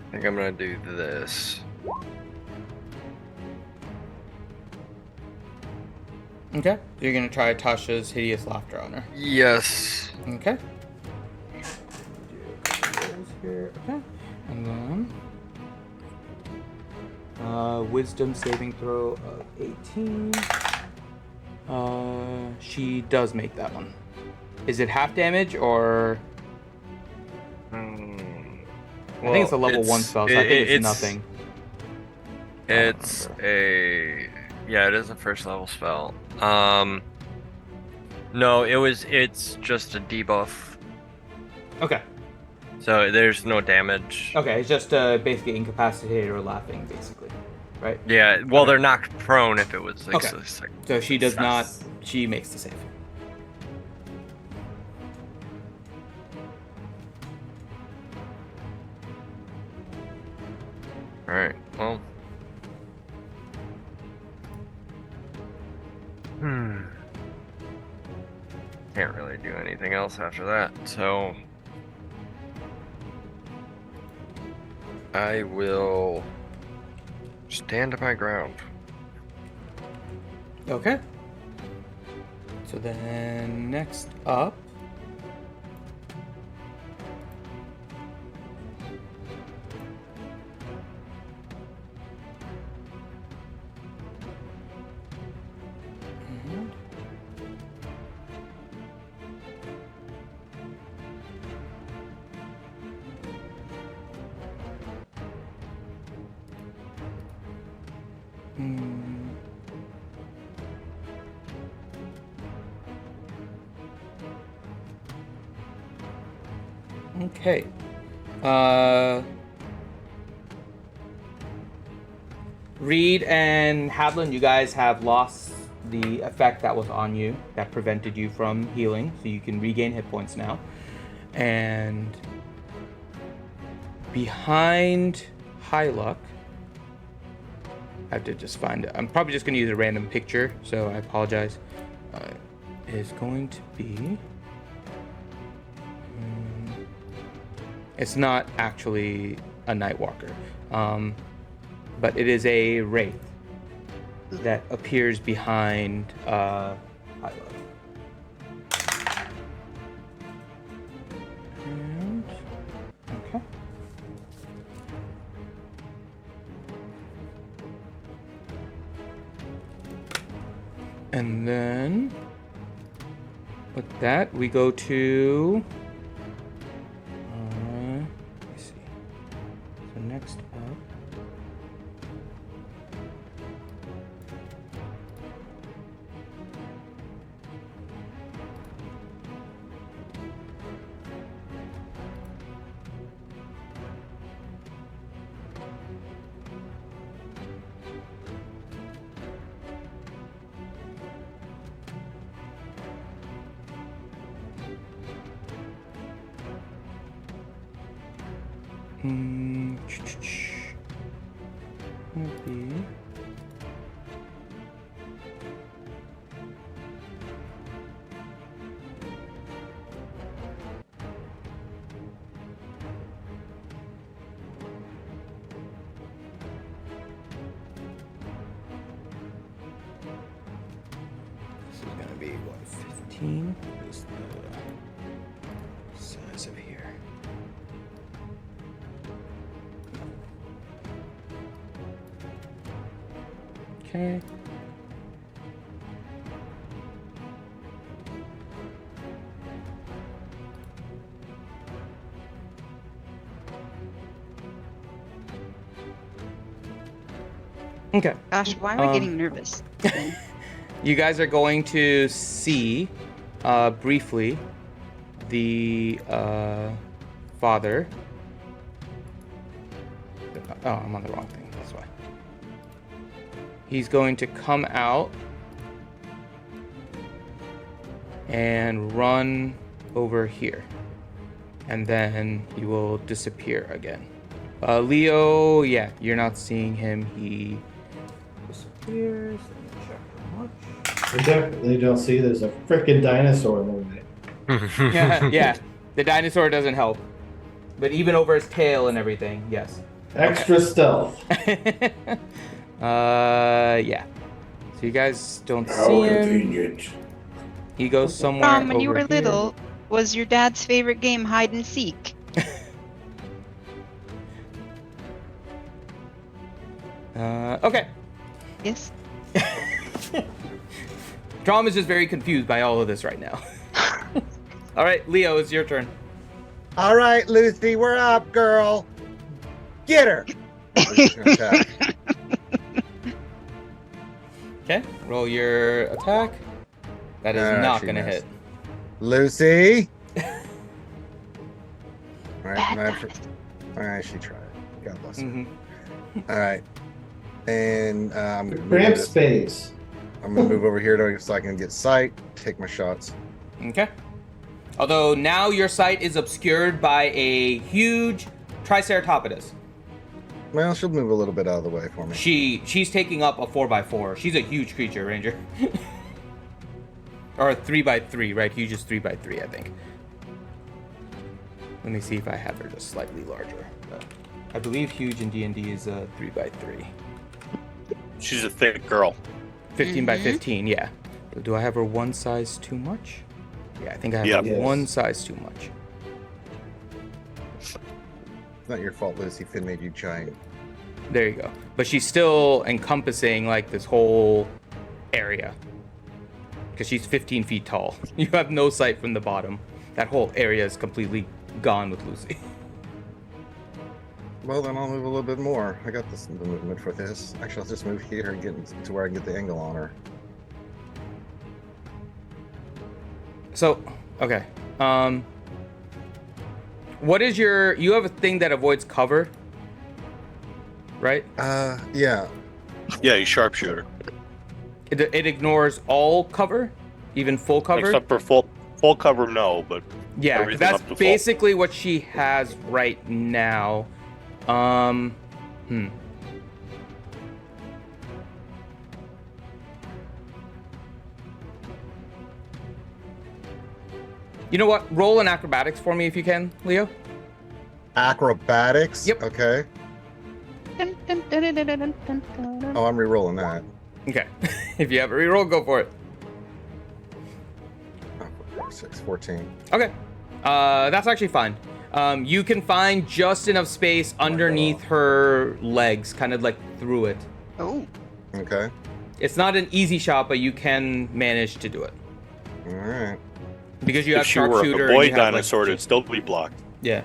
I think I'm gonna do this. Okay. You're gonna try Tasha's hideous laughter on her. Yes. Okay. Here. Okay. And then wisdom saving throw of 18. She does make that one. Is it half damage or? I think it's a level 1 spell, so I think it's nothing. It's a it is a first level spell. No, it's just a debuff. Okay. So there's no damage. Okay, it's just basically incapacitated or laughing, basically, right? Yeah, well, they're knocked prone if it was like. Okay. So she does not. She makes the save. All right. Well, Can't really do anything else after that, so I will stand my ground. Okay. So then next up. Okay. Reed and Hadlin, you guys have lost the effect that was on you that prevented you from healing, so you can regain hit points now. And behind Hyluck, I have to just find it. I'm probably just going to use a random picture, so I apologize. Is going to be. It's not actually a Nightwalker, but it is a wraith that appears behind Hyluck. And okay. And then with that, we go to. Let's see. So next up. Maybe. This is going to be what, 15? Is the size of here. Okay. Okay. Gosh, why am I getting nervous? You guys are going to see briefly the father. Oh, I'm on the wrong thing. That's why. He's going to come out and run over here. And then he will disappear again. Leo, yeah, you're not seeing him. He disappears. Let me check how much. I definitely don't see there's a freaking dinosaur in the way. Yeah, the dinosaur doesn't help. But even over his tail and everything, yes. Extra stealth. Yeah. So you guys don't see him. He goes somewhere When you over were little, was your dad's favorite game hide and seek? Okay. Yes. Drom is just very confused by all of this right now. All right, Leo, it's your turn. All right, Lucy, we're up, girl. Get her. Okay, roll your attack. That is not she going to missed. hit. Lucy. All right, she tried. God bless her. All right, and I'm gonna Cramp space. I'm gonna move over here so I can get sight. Take my shots. Okay. Although now your sight is obscured by a huge Triceratopodus. Well, she'll move a little bit out of the way for me. She's taking up a 4x4. She's a huge creature, Ranger. Or 3x3, right? Huge is 3x3, I think. Let me see if I have her just slightly larger. I believe huge in D&D is 3x3. She's a thick girl. 15 by 15, yeah. So do I have her one size too much? Yeah, I think I have Yep. her Yes. one size too much. It's not your fault, Lucy. Finn made you giant. There you go. But she's still encompassing like this whole area. Because she's 15 feet tall. You have no sight from the bottom. That whole area is completely gone with Lucy. Well, then I'll move a little bit more. I got the movement for this. Actually, I'll just move here and get to where I can get the angle on her. So, okay. What is you have a thing that avoids cover, right? Yeah. Yeah, he's sharpshooter. It ignores all cover, even full cover. Except for full cover, no, but Yeah, everything that's up to full. basically what she has right now. You know what? Roll an acrobatics for me if you can, Leo. Acrobatics? Yep. Okay. Dun, dun, dun, dun, dun, dun, dun, dun. Oh, I'm re-rolling that. Okay. If you have a reroll, go for it. Oh, 14. Okay. That's actually fine. You can find just enough space underneath her legs, kind of like through it. Oh, Okay. It's not an easy shot, but you can manage to do it. All right. Because you have If she were sharpshooter. a boy and you have, dinosaur, like, it'd still be blocked. yeah.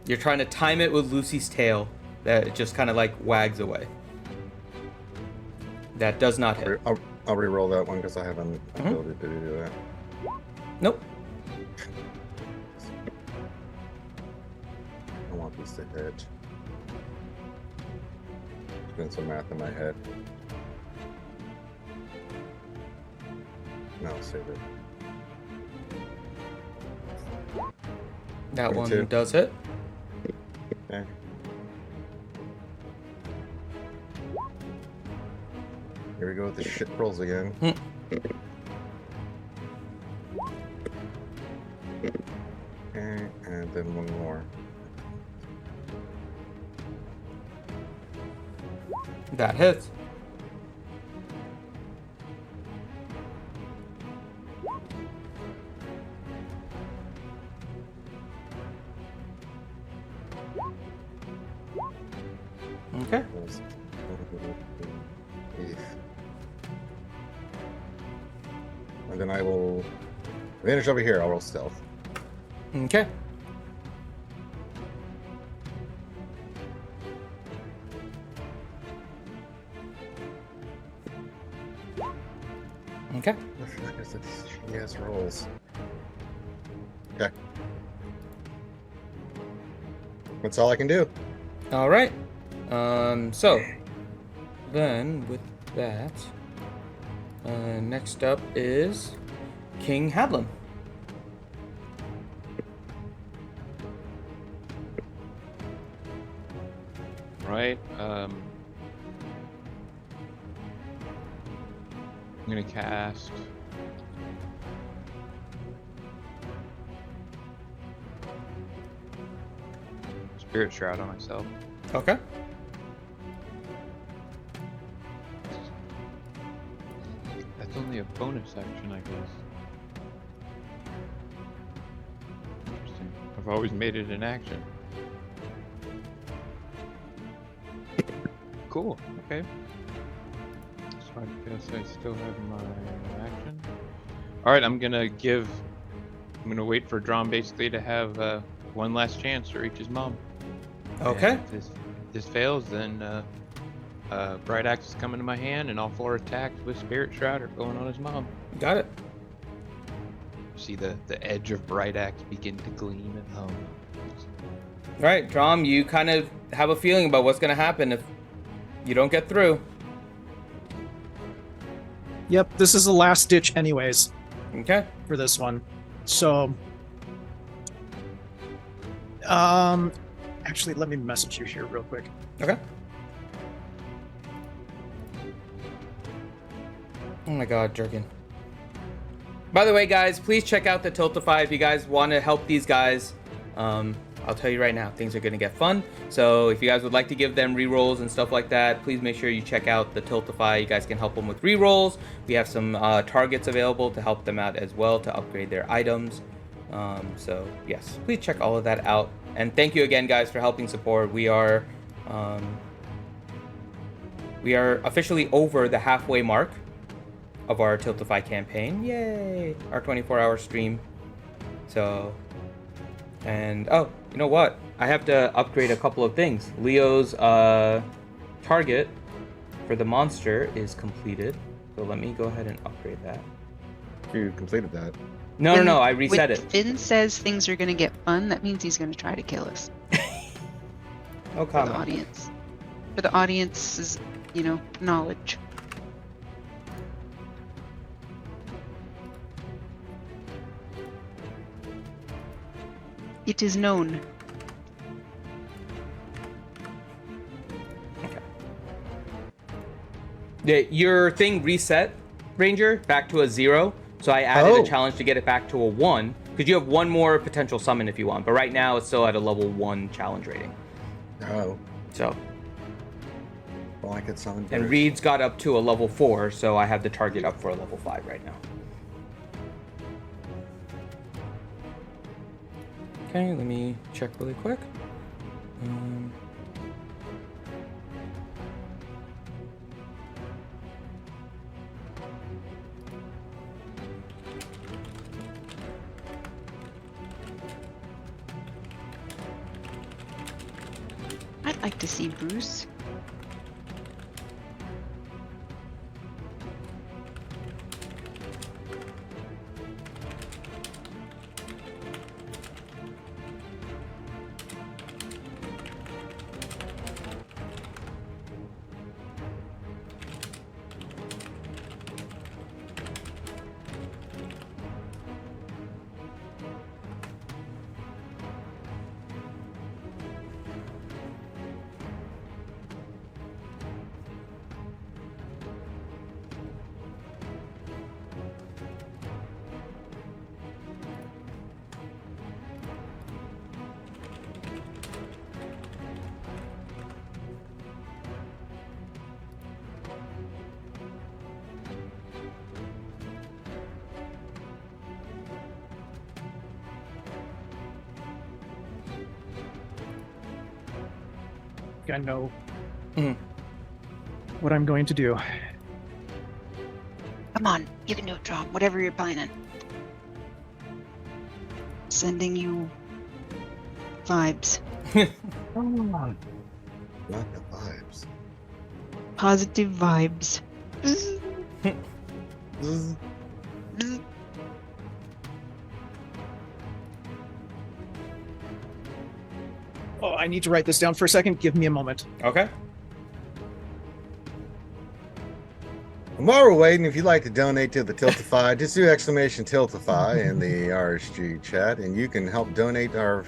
You're trying to time it with Lucy's tail that it just kind of like wags away. That does not hit. I'll re-roll that one because I have an Mhm. ability to do that. Nope. I want these to hit. Doing some math in my head. No, save it. That 22. one does hit. Okay. Here we go with the shit rolls again. Okay, and then one more. That hits. Okay. And then I will advantage over here. I'll roll stealth. Okay. Okay. What the fuck is this shitty ass rolls? Okay. That's all I can do. All right. So then with that, next up is King Hadlin. Right. I'm gonna cast Spirit Shroud on myself. Okay. That's only a bonus action, I guess. Interesting. I've always made it an action. Cool. Okay. So I guess I still have my action. All right. I'm gonna wait for Drom basically to have one last chance to reach his mom. Okay. And if this fails, then Bright Axe is coming to my hand, and all 4 attacks with Spirit Shroud are going on his mom. Got it. See the edge of Bright Axe begin to gleam and hum. All right, Drom, you kind of have a feeling about what's going to happen if you don't get through. Yep, this is the last ditch anyways Okay. for this one. So actually let me message you here real quick. Okay. Oh my god, Jerkin. By the way, guys, please check out the Tiltify if you guys want to help these guys. I'll tell you right now, things are going to get fun. So if you guys would like to give them rerolls and stuff like that, please make sure you check out the Tiltify. You guys can help them with rerolls. We have some targets available to help them out as well to upgrade their items. So yes, please check all of that out. And thank you again, guys, for helping support. We are officially over the halfway mark of our Tiltify campaign. Yay! Our 24-hour stream. So, and oh, you know what? I have to upgrade a couple of things. Leo's target for the monster is completed. So let me go ahead and upgrade that. You completed that. No, I reset when it. Finn says things are going to get fun, that means he's going to try to kill us. No For the comment. audience. For the audience's, knowledge. It is known. Yeah, your thing reset, Ranger, back to a 0. So I added Oh. a challenge to get it back to a 1. Because you have one more potential summon if you want. But right now it's still at a level 1 challenge rating. Oh, So, well, I could summon. and first. Reed's got up to a level 4. So I have the target up for a level 5 right now. Okay, let me check really quick. I'd like to see Bruce. I know Mhm. what I'm going to do. Come on, you can do it, Drom. Whatever you're planning. Sending you vibes. Not the vibes. Positive vibes. Zzz. Oh, I need to write this down for a second. Give me a moment. Okay. While we're waiting, if you'd like to donate to the Tiltify, just do exclamation Tiltify in the RSG chat, and you can help donate our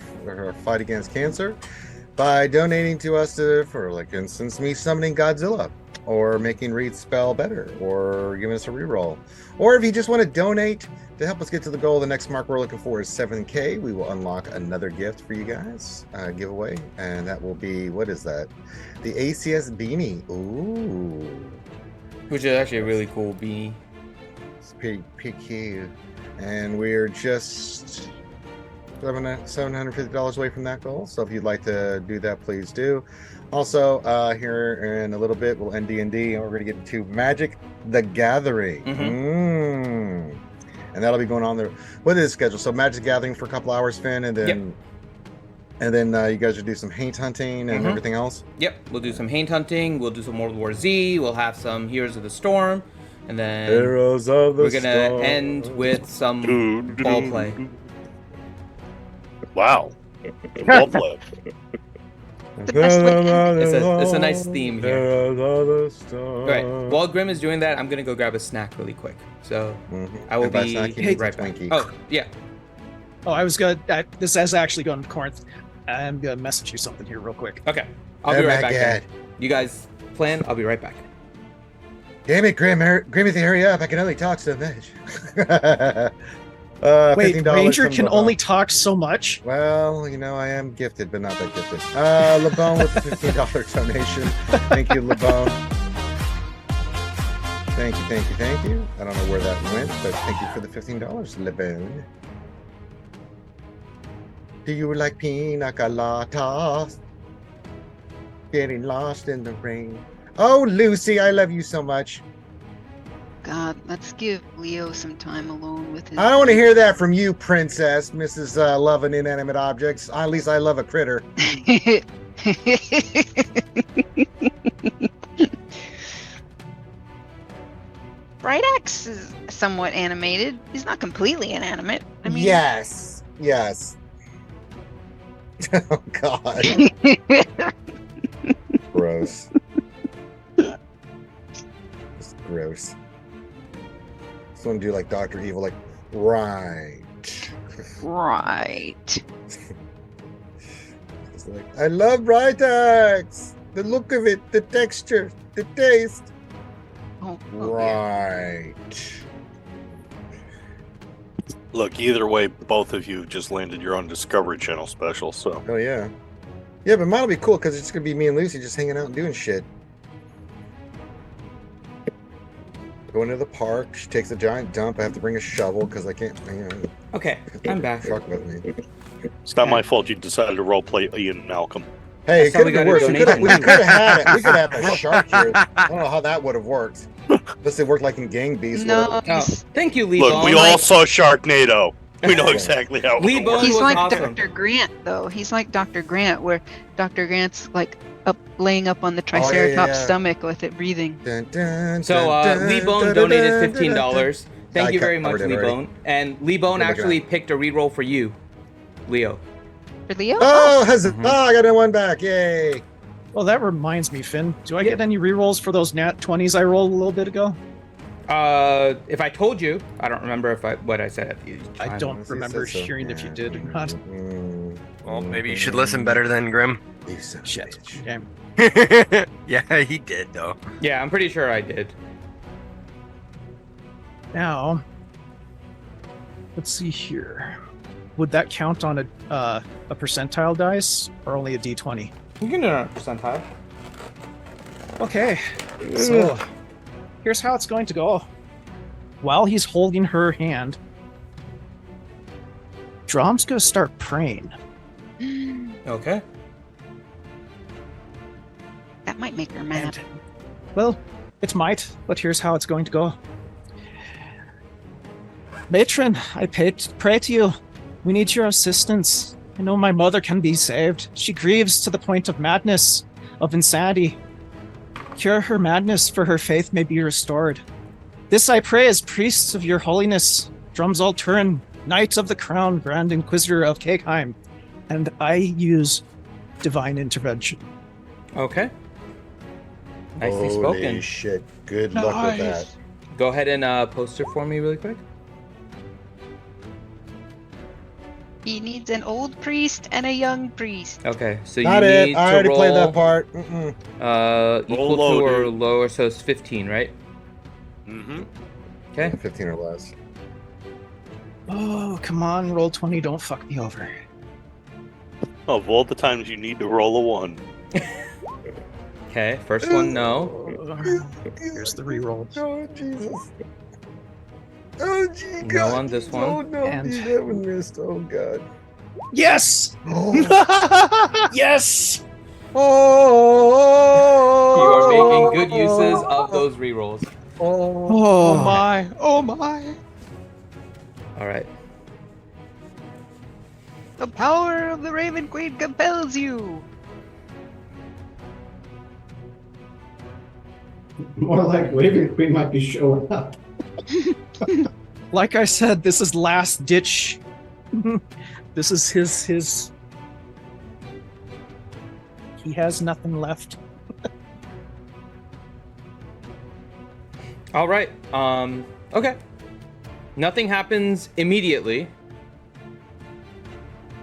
fight against cancer by donating to us for, like, instance, me summoning Godzilla, or making Reed spell better, or giving us a reroll. Or if you just want to donate to help us get to the goal, the next mark we're looking for is 7K. We will unlock another gift for you guys, giveaway, and that will be, what is that? The ACS beanie. Ooh. Which is actually a really cool beanie. It's PQ. And we're just $750 away from that goal. So if you'd like to do that, please do. Also, here in a little bit, we'll end D&D, and we're going to get into Magic the Gathering. And that'll be going on there. What is the schedule? So Magic the Gathering for a couple hours, Finn, and then you guys will do some haint hunting and everything else? Yep, we'll do some haint hunting. We'll do some World War Z. We'll have some Heroes of the Storm. And then Heroes of the we're going to Storm. end with some ball play. Wow. Ball play. The best way to end It's a nice theme here. Heroes of the Storm. All right, while Grim is doing that, I'm going to go grab a snack really quick. So I will And by be snack, you mean right a back. Twinkie. Oh, yeah. Oh, I was good. This has actually gone to Corinth. I'm gonna message you something here real quick. Okay. I'll be right back then. You guys plan. I'll be right back. Damn it, Grimothy, hurry up. I can only talk so much. Wait, $15 Ranger from can LeBon. only talk so much? Well, you know, I am gifted, but not that gifted. LeBon with the $15 donation. Thank you, LeBon. Thank you, thank you, thank you. I don't know where that went, but thank you for the $15, LeBon. Do you like pina coladas? Getting lost in the rain. Oh, Lucy, I love you so much. God, let's give Leo some time alone with his. I don't want to hear that from you, Princess, Mrs. Loving Inanimate Objects. At least I love a critter. Brightax is somewhat animated. He's not completely inanimate. I mean, Yes. Yes. Oh, God. Gross. It's gross. Just want to do like Dr. Evil, like, right. Right. It's like, I love Brightex. The look of it, the texture, the taste. Oh, yeah. Right. Look, either way, both of you just landed your own Discovery Channel special, so. Oh, yeah. Yeah, but mine'll be cool because it's going to be me and Lucy just hanging out and doing shit. Going to the park. She takes a giant dump. I have to bring a shovel because I can't. Okay, I'm back. Fuck with me. It's not my fault you decided to roleplay Ian and Malcolm. Hey, it That's how could we have been got a worse. We could donation. have had it. We could have had a shark here. I don't know how that would have worked. Unless it worked like in Gang Beasts. No, where- Oh, thank you, Lee Look, Bone. we all saw Sharknado. We know exactly how it Lee works. Bone he's was like awesome. Dr. Grant, though. He's like Dr. Grant, where Dr. Grant's like laying up on the Oh, yeah, Triceratops yeah. stomach with it breathing. Dun, dun, So dun, Lee dun, Bone dun, donated dun, dun, dun, dun. $15. Thank I you very much, covered it Lee already. Bone. And Lee Bone Good actually looking. picked a reroll for you, Leo. For Leo? Oh, huzzah! Mhm. Oh, I got that one back. Yay. Well, that reminds me, Finn. Do I get any rerolls for those nat 20s I rolled a little bit ago? If I told you, I don't remember what I said at the I time. don't Honestly, it remember said so. hearing if you did or not. Mm, Well, maybe you should listen better then, Grim. you son of a Shit. bitch. Okay. Yeah, he did though. Yeah, I'm pretty sure I did. Now, let's see here. Would that count on a percentile dice or only a d20? You can do it on a percentile. Okay, so here's how it's going to go. While he's holding her hand, Drom's gonna start praying. Okay. That might make her mad. And, well, it might, but here's how it's going to go. Matron, I pray to you. We need your assistance. I know my mother can be saved. She grieves to the point of madness, of insanity. Cure her madness, for her faith may be restored. This I pray as priests of your holiness, Drumzal Turin, Knight of the Crown, Grand Inquisitor of Cakeheim, and I use divine intervention. Okay. Nicely Holy spoken. shit. Good luck with that. Go ahead and post it for me really quick. He needs an old priest and a young priest. Okay, so Not you it. need I to already roll played that part. equal low, to or dude. lower, so it's 15, right? Mm-hmm. Okay. 15 or less. Oh, come on, roll 20, don't fuck me over. Of all the times you need to roll a 1. Okay, first one, no. Here's the reroll. Oh, Jesus. Oh, gee, No God. on this one. Oh, no, And- dude, that one missed. Oh, God. Yes! Oh. Yes! Oh. You are making good uses of those rerolls. Oh. Oh my! Oh my! All right. The power of the Raven Queen compels you. More like Raven Queen might be showing up. Like I said, this is last ditch. This is his. He has nothing left. All right. Okay. Nothing happens immediately.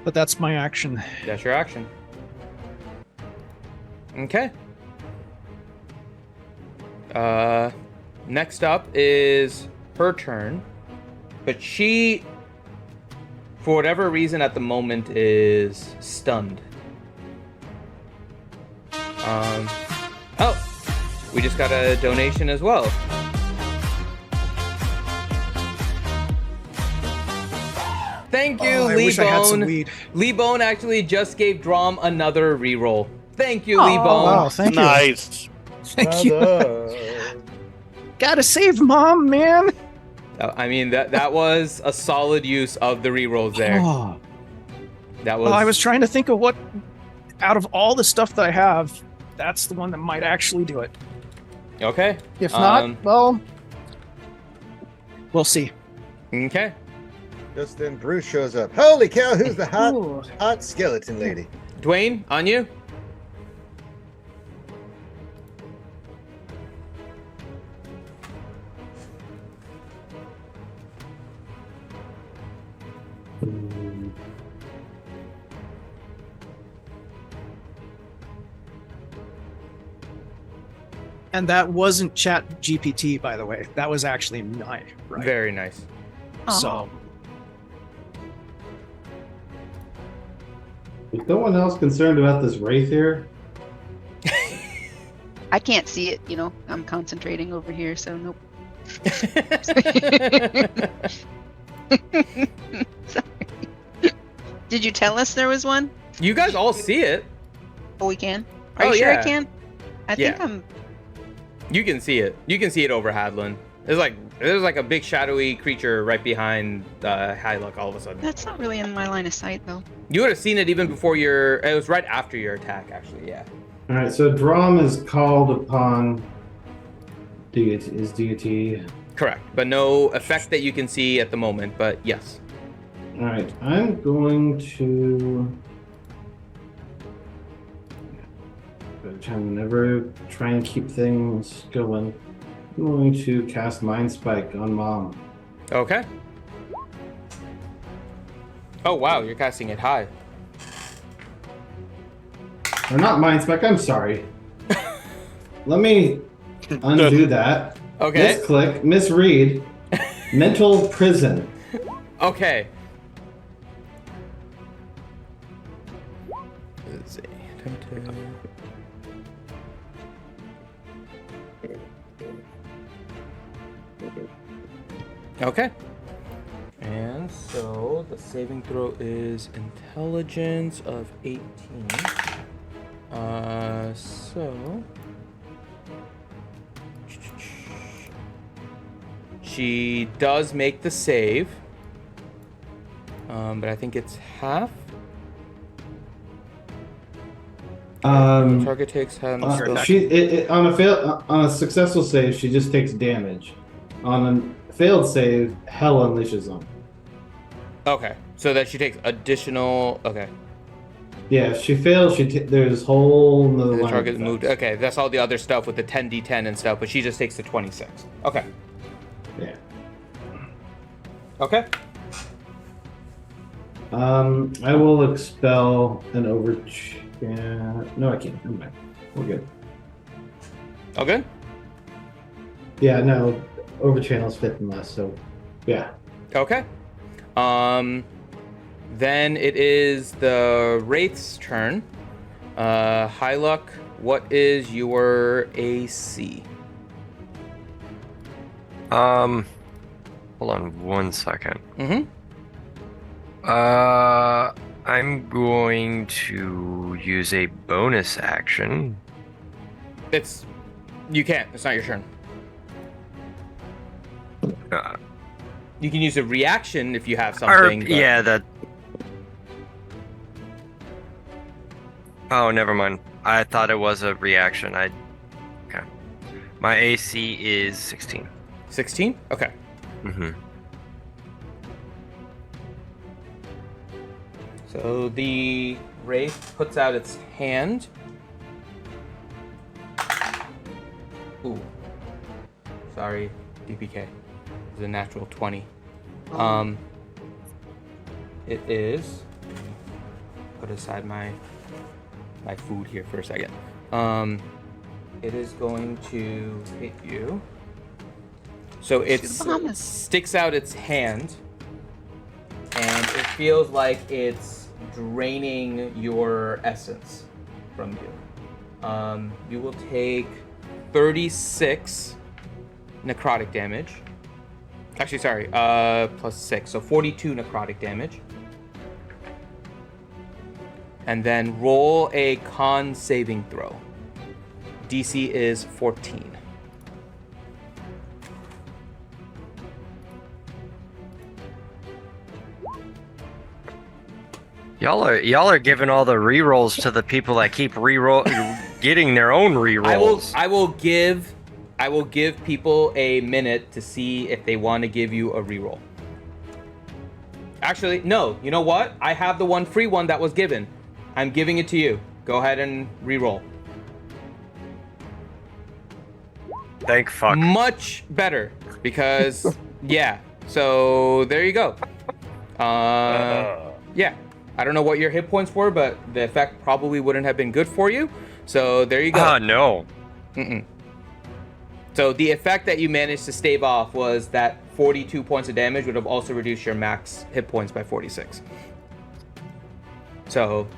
But that's my action. That's your action. Okay. next up is her turn, but she, for whatever reason at the moment, is stunned. Oh, we just got a donation as well. Thank you, I wish I had some Lee-Bone. weed. Lee-Bone actually just gave Drom another reroll. Thank you, Aw. Lee-Bone. Wow, thank you. Nice. Thank you. Brother. Gotta save mom, man. I mean, that was a solid use of the rerolls there. Oh. That was. Well, I was trying to think of what, out of all the stuff that I have, that's the one that might actually do it. Okay. If not, well, we'll see. Okay. Just then Bruce shows up. Holy cow, who's the Ooh. hot skeleton lady? Dwayne, on you. And that wasn't Chat GPT, by the way. That was actually mine, right? Very nice. So, Is no one else concerned about this wraith here? I can't see it, you know. I'm concentrating over here, so nope. Sorry. Did you tell us there was one? You guys all see it. Oh, we can. Are Oh, you sure yeah. I can? I think Yeah. I'm. You can see it. You can see it over Hadlin. There's like a big shadowy creature right behind Hyluck all of a sudden. That's not really in my line of sight, though. You would have seen it even before your. It was right after your attack, actually. Yeah. All right, so Drom is called upon deity. Correct, but no effect that you can see at the moment. But yes. All right, I'm going to. Whenever try and keep things going, I'm going to cast Mind Spike on Mom. Okay. Oh wow, you're casting it high. Or not Mind Spike, I'm sorry. Let me undo that. Okay. Misclick, misread. Mental prison. Okay. Let's see. Okay. And so the saving throw is intelligence of 18. So she does make the save. But I think it's half. Target takes hand spell. On a successful save, she just takes damage. On a failed save, hell unleashes on. Okay, so that she takes additional. Okay, Yeah, if she fails, there's whole nother the line. target of moved. effects. Okay, that's all the other stuff with the 10d10 and stuff, but she just takes the 26. Okay. Yeah. Okay. I will expel an overch. Yeah, no, I can't. Never mind. We're good. All good. Yeah, no, overchannel's 5th and less, so yeah. Okay. Then it is the Wraith's turn. Hyluck, what is your AC? Hold on 1 second. Mm-hmm. I'm going to use a bonus action. You can't. It's not your turn. Uh, You can use a reaction if you have something. but- yeah, that. Oh, never mind. I thought it was a reaction. Okay. My AC is 16. 16? Okay. Mm-hmm. So the Wraith puts out its hand. Ooh. Sorry, DPK. It's a natural 20. It is. Put aside my food here for a second. It is going to hit you So it Bahamas. sticks out its hand, and it feels like it's draining your essence from you. You will take 36 necrotic damage. Actually, sorry, plus 6, so 42 necrotic damage. And then roll a con saving throw. DC is 14. Y'all are giving all the rerolls to the people that keep getting their own rerolls. I will give people a minute to see if they want to give you a reroll. Actually, no. You know what? I have the one free one that was given. I'm giving it to you. Go ahead and reroll. Thank fuck. Much better because yeah. So there you go. Yeah. I don't know what your hit points were, but the effect probably wouldn't have been good for you. So there you go. No. So the effect that you managed to stave off was that 42 points of damage would have also reduced your max hit points by 46. So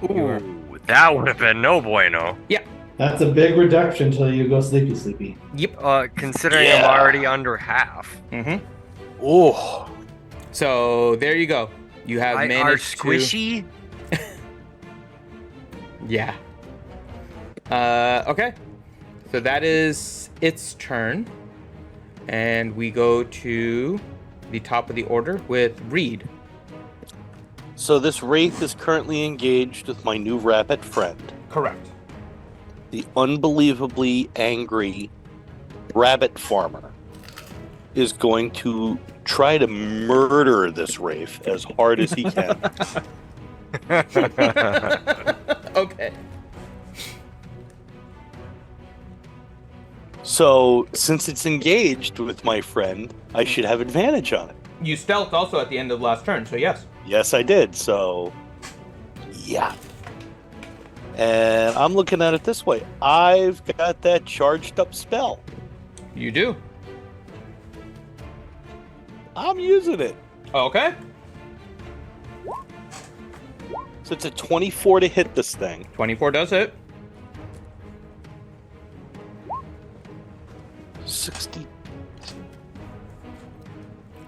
that would have been no bueno. Yeah. That's a big reduction until you go sleepy. Yep. Considering I'm already under half. Mm-hmm. Oh. So there you go. You have Are managed squishy. Yeah. Okay. So that is its turn. And we go to the top of the order with Reed. So this wraith is currently engaged with my new rabbit friend, Correct. the unbelievably angry rabbit farmer. Is going to try to murder this wraith as hard as he can. Okay. So, since it's engaged with my friend, I should have advantage on it. You stealthed also at the end of last turn, so yes. Yes, I did. So, yeah. And I'm looking at it this way. I've got that charged up spell. You do. I'm using it. Okay. So it's a 24 to hit this thing. 24 does hit. 60.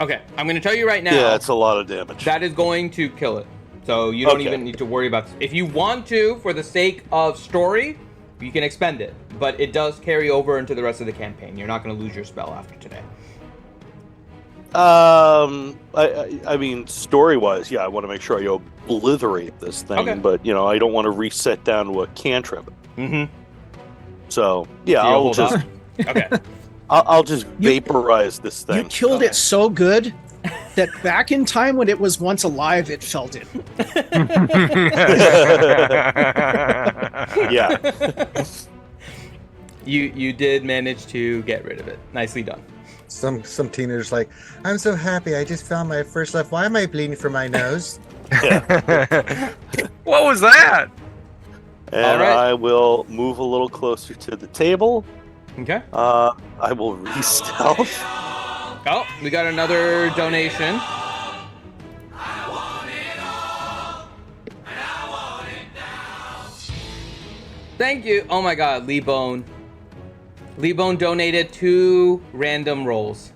Okay, I'm going to tell you right now. Yeah, that's a lot of damage. That is going to kill it. So you don't Okay. even need to worry about this. If you want to, for the sake of story, you can expend it. But it does carry over into the rest of the campaign. You're not going to lose your spell after today. I mean, story-wise, yeah, I want to make sure I obliterate this thing, Okay. but, I don't want to reset down to a cantrip. Mm-hmm. So, yeah, So you'll I'll hold just... off? Okay. I'll just vaporize this thing. You killed it so good that back in time when it was once alive, it felt it. Yeah. You did manage to get rid of it. Nicely done. Some teenagers like, I'm so happy. I just found my first life. Why am I bleeding from my nose? What was that? And All right. I will move a little closer to the table. Okay. I will re-stealth. Oh, we got another donation. Thank you. Oh my god, Lee Bone. Lee Bone donated 2 random rolls.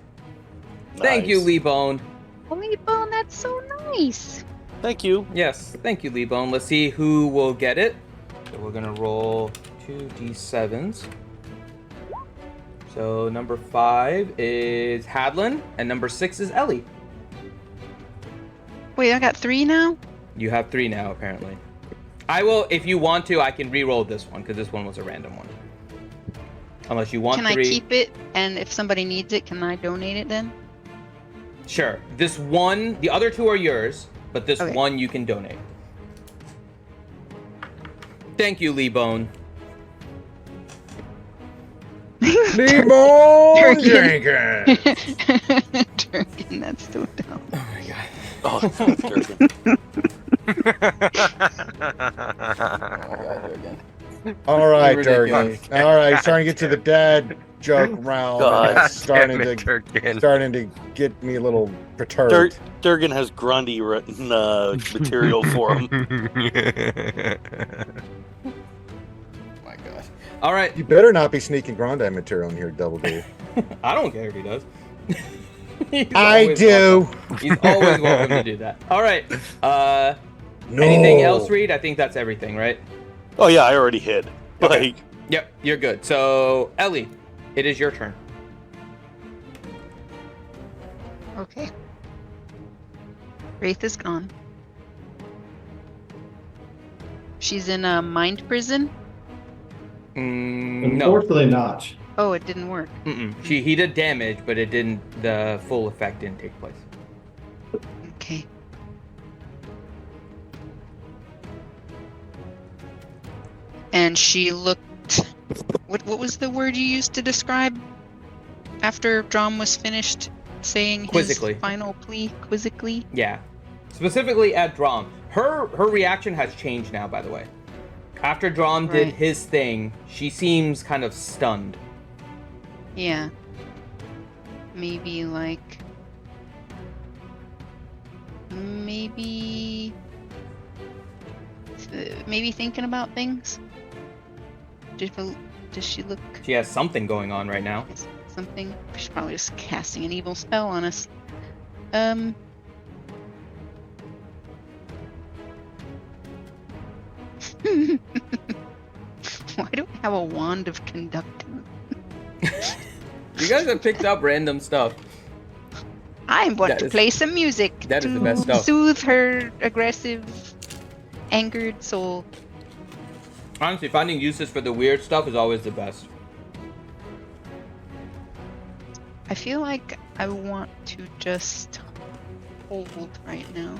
Thank you, Nice. Lee Bone. Holy bone, that's so nice. Thank you. Yes, thank you, Lee Bone. Let's see who will get it. So we're gonna roll 2 d7s. So number 5 is Hadlin, and number 6 is Ellie. Wait, I got 3 now? You have 3 now, apparently. I will, if you want to, I can re-roll this one, because this one was a random one. Unless you want Can 3. I keep it? And if somebody needs it, can I donate it then? Sure. This one, the other 2 are yours, but this Okay. one you can donate. Thank you, Lee Bone. Lemon Drinking. drinking. Drinking, that's so dumb. Oh my god. Oh, Durgan. All right, Ridiculous. Durgan. All right, starting to get to the dead. joke around. God and it's starting Damn it, to Durgan. starting to get me a little perturbed. Durgan has Grundy written material for him. My gosh. All right. You better not be sneaking Grandad material in here, Double D. I don't care if he does. He's I always do. welcome. He's always welcome to do that. All right. No. Anything else, Reed? I think that's everything, right? Oh yeah, I already hid. Okay. Like, Yep, you're good. So, Ellie, it is your turn. Okay. Wraith is gone. She's in a mind prison? No. Unfortunately, not. Oh, it didn't work. He did damage, but it didn't. The full effect didn't take place. Okay. And she looked. What was the word you used to describe after Drom was finished saying Quizzically. his final plea? Quizzically? Yeah. Specifically at Drom. Her reaction has changed now, by the way. After Drom did Right. his thing, she seems kind of stunned. Yeah. Maybe like. Maybe thinking about things. Does she look She has something going on right now. something? She's probably just casting an evil spell on us. Why do I have a wand of conducting? You guys have picked up random stuff. I want That to is- play some music that to is the best stuff. soothe her aggressive, angered soul. Honestly, finding uses for the weird stuff is always the best. I feel like I want to just hold right now.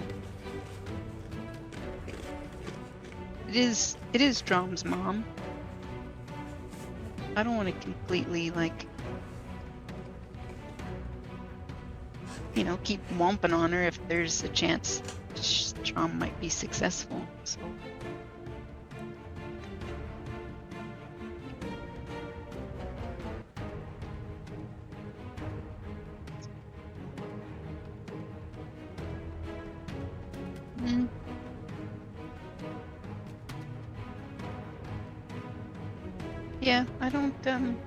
It is Drom's mom. I don't want to completely keep womping on her if there's a chance Drom might be successful. So yeah, I don't can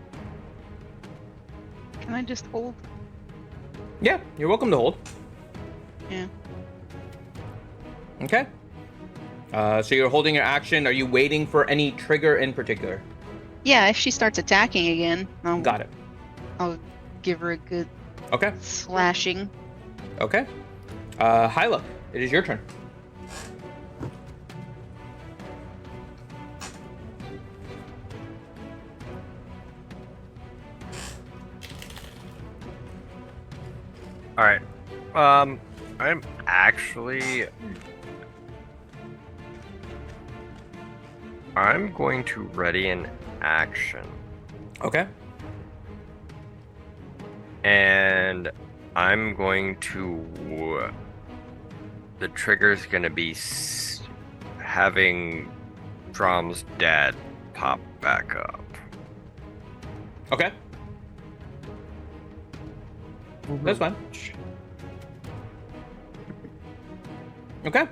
I just hold? Yeah, you're welcome to hold. Yeah. Okay. So you're holding your action. Are you waiting for any trigger in particular? Yeah, if she starts attacking again, Got it. I'll give her a good Okay. slashing. Okay. Hyla, it is your turn. All right. I'm actually. I'm going to ready an action, Okay. and I'm going to. The trigger's gonna be having Drom's dad pop back up. Okay. That's fine. Okay.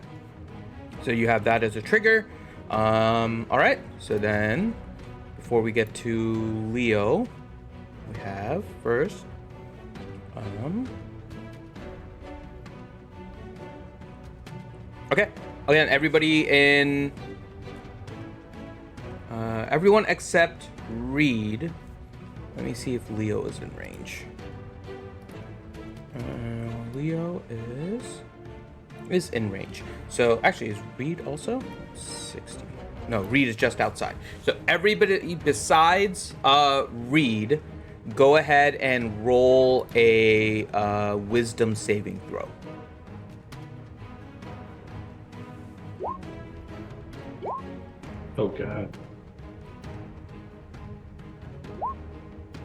So you have that as a trigger. All right. So then, before we get to Leo, we have first. Okay. Again, everybody in. Everyone except Reed. Let me see if Leo is in range. Leo is in range. So actually, is Reed also 60? No, Reed is just outside. So everybody besides Reed, go ahead and roll a Wisdom saving throw. Oh god.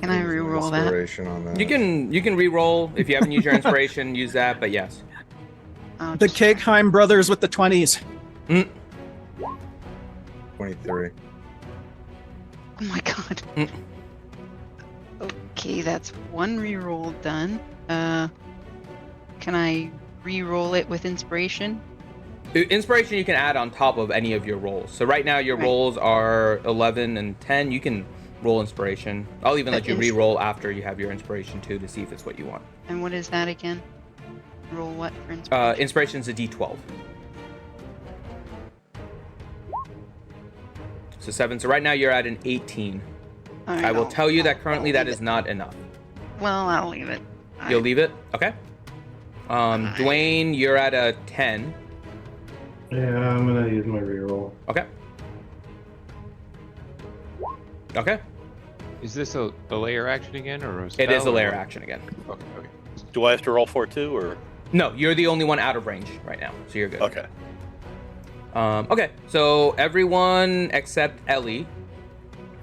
Can I re-roll that? Inspiration on that. You can re-roll if you haven't used your inspiration. Use that, but yes. I'll The just- Kegheim brothers with the 20s. 23. Oh my god. Mm. Oh Okay, that's one reroll done. Can I re-roll it with inspiration? Inspiration you can add on top of any of your rolls. So right now your Right. rolls are 11 and 10. You can roll inspiration. I'll even let But you re-roll after you have your inspiration too to see if it's what you want. And what is that again? Roll what for inspiration? Inspiration's a D12. So 7. So right now you're at an 18. All right, I will I'll- tell you that I'll currently that leave is it. not enough. Well, I'll leave it. You'll leave it? Okay. Dwayne, you're at a 10. Yeah, I'm gonna use my reroll. Okay. Okay. Is this a layer action again, or a It spell, is a or layer what? action again. Okay. Okay. Do I have to roll for it too, or No, you're the only one out of range right now, so you're good. okay? Okay, so everyone except Ellie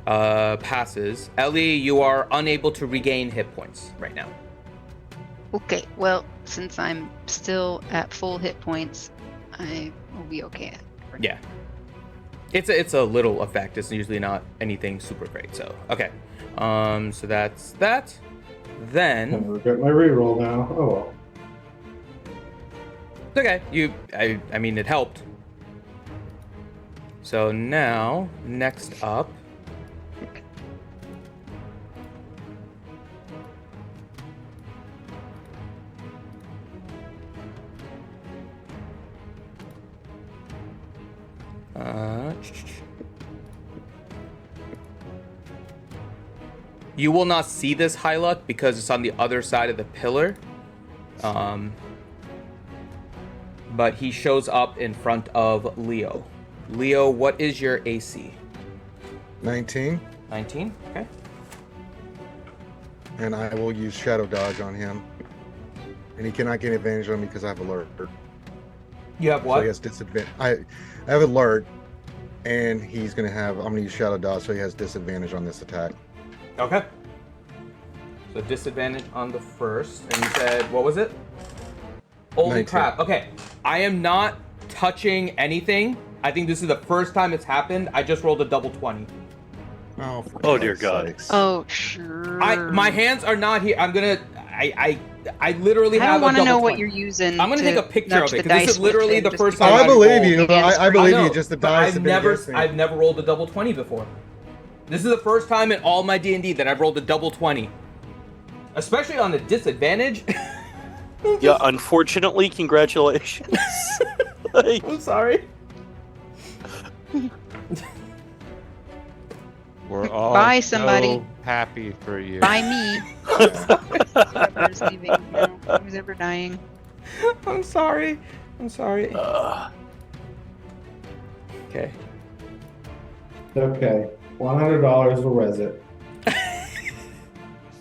passes. Ellie, you are unable to regain hit points right now. Okay, well, since I'm still at full hit points, I will be okay. Yeah. It's a little effect. It's usually not anything super great. So okay. So that's that. I'm Then gonna regret my reroll now. Oh well. it's okay. I mean it helped. So now next up. You will not see this Hyluck because it's on the other side of the pillar. But he shows up in front of Leo. Leo, what is your AC? 19, 19? Okay. and I will use Shadow Dodge on him. And he cannot get advantage on me because I have alert. You have So what? he has disadvantage. I have alert, and he's gonna have. I'm gonna use Shadow Dodge, so he has disadvantage on this attack. Okay. So disadvantage on the first. And you said, what was it? Holy 19. crap. Okay. I am not touching anything. I think this is the first time it's happened. I just rolled a double 20. Oh, for Oh, dear God's God. sakes. Oh, sure. My hands are not here. I'm gonna. I literally I have don't want a to double know what 20. you're using. I'm gonna to take a picture nudge of it the because this dice is literally with the and first just time Oh, I I've believe rolled. you. I believe know, you. Just the but dice have been against me. I've never rolled a double 20 before. This is the first time in all my D&D that I've rolled a double 20. Especially on a disadvantage. Yeah, unfortunately, congratulations. Like, I'm sorry. We're all Buy somebody. so happy for you. By me. Whoever's leaving now. Who's ever dying. I'm sorry. I'm sorry. Okay. Okay. $100 will res it.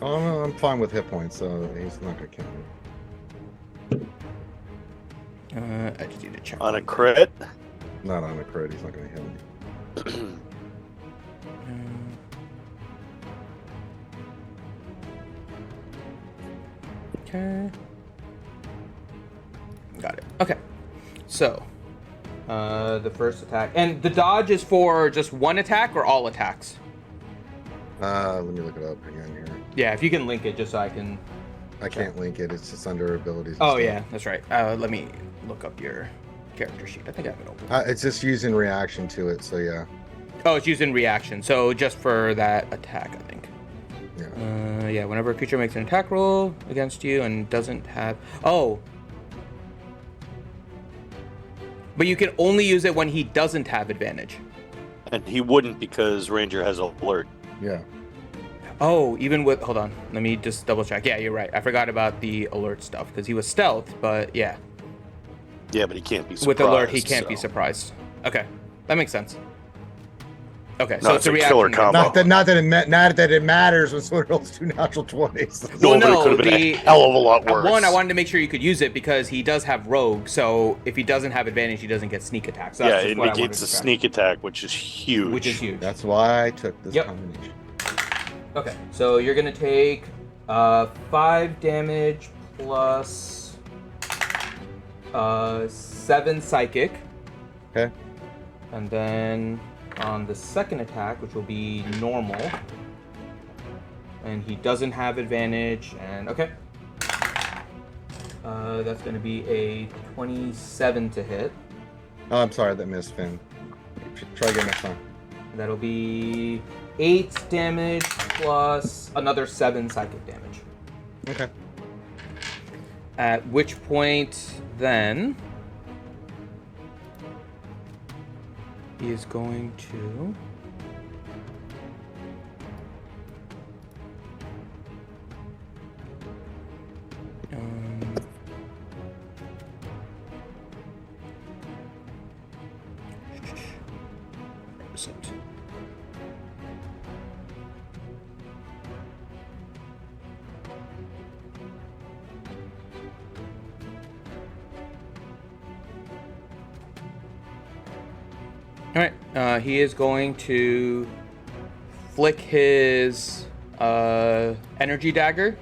Oh no, I'm fine with hit points, so he's not gonna kill me. I just need to check. on a crit. Not on a crit. He's not gonna hit me. Okay. Got it. Okay. So, the first attack. And the dodge is for just one attack or all attacks? Let me look it up again here. Yeah, if you can link it just so I can... I can't link it. It's just under abilities. and Oh, stuff. yeah, that's right. Let me look up your character sheet. I think I have it open. It's just using reaction to it, so yeah. Oh, it's using reaction. So just for that attack, I think. Yeah. Yeah, whenever a creature makes an attack roll against you and doesn't have... Oh. But you can only use it when he doesn't have advantage. And he wouldn't because Ranger has alert. Yeah. Oh, even with... Hold on. Let me just double check. Yeah, you're right. I forgot about the alert stuff because he was stealth, but yeah. Yeah, but he can't be surprised. With alert, he can't be so. surprised. Okay. That makes sense. Okay, No, so it's it's a a reaction. killer combo. Not that it matters when someone rolls 2 natural 20s. No, Well, but it no, could have been the- a hell of a lot worse. One, I wanted to make sure you could use it because he does have rogue, so if he doesn't have advantage, he doesn't get sneak attack. So Yeah, that's just it what I wanted negates to a track. sneak attack, which is huge. Which is huge. That's why I took this Yep. combination. Okay, so you're gonna take 5 damage plus 7 psychic. Okay. And then on the second attack, which will be normal, and he doesn't have advantage. And okay, that's going to be a 27 to hit. Oh, I'm sorry, that missed, Finn. Try again next time. That'll be 8 damage plus another 7 psychic damage. Okay. At which point, then, he is going to... Alright, he is going to flick his energy dagger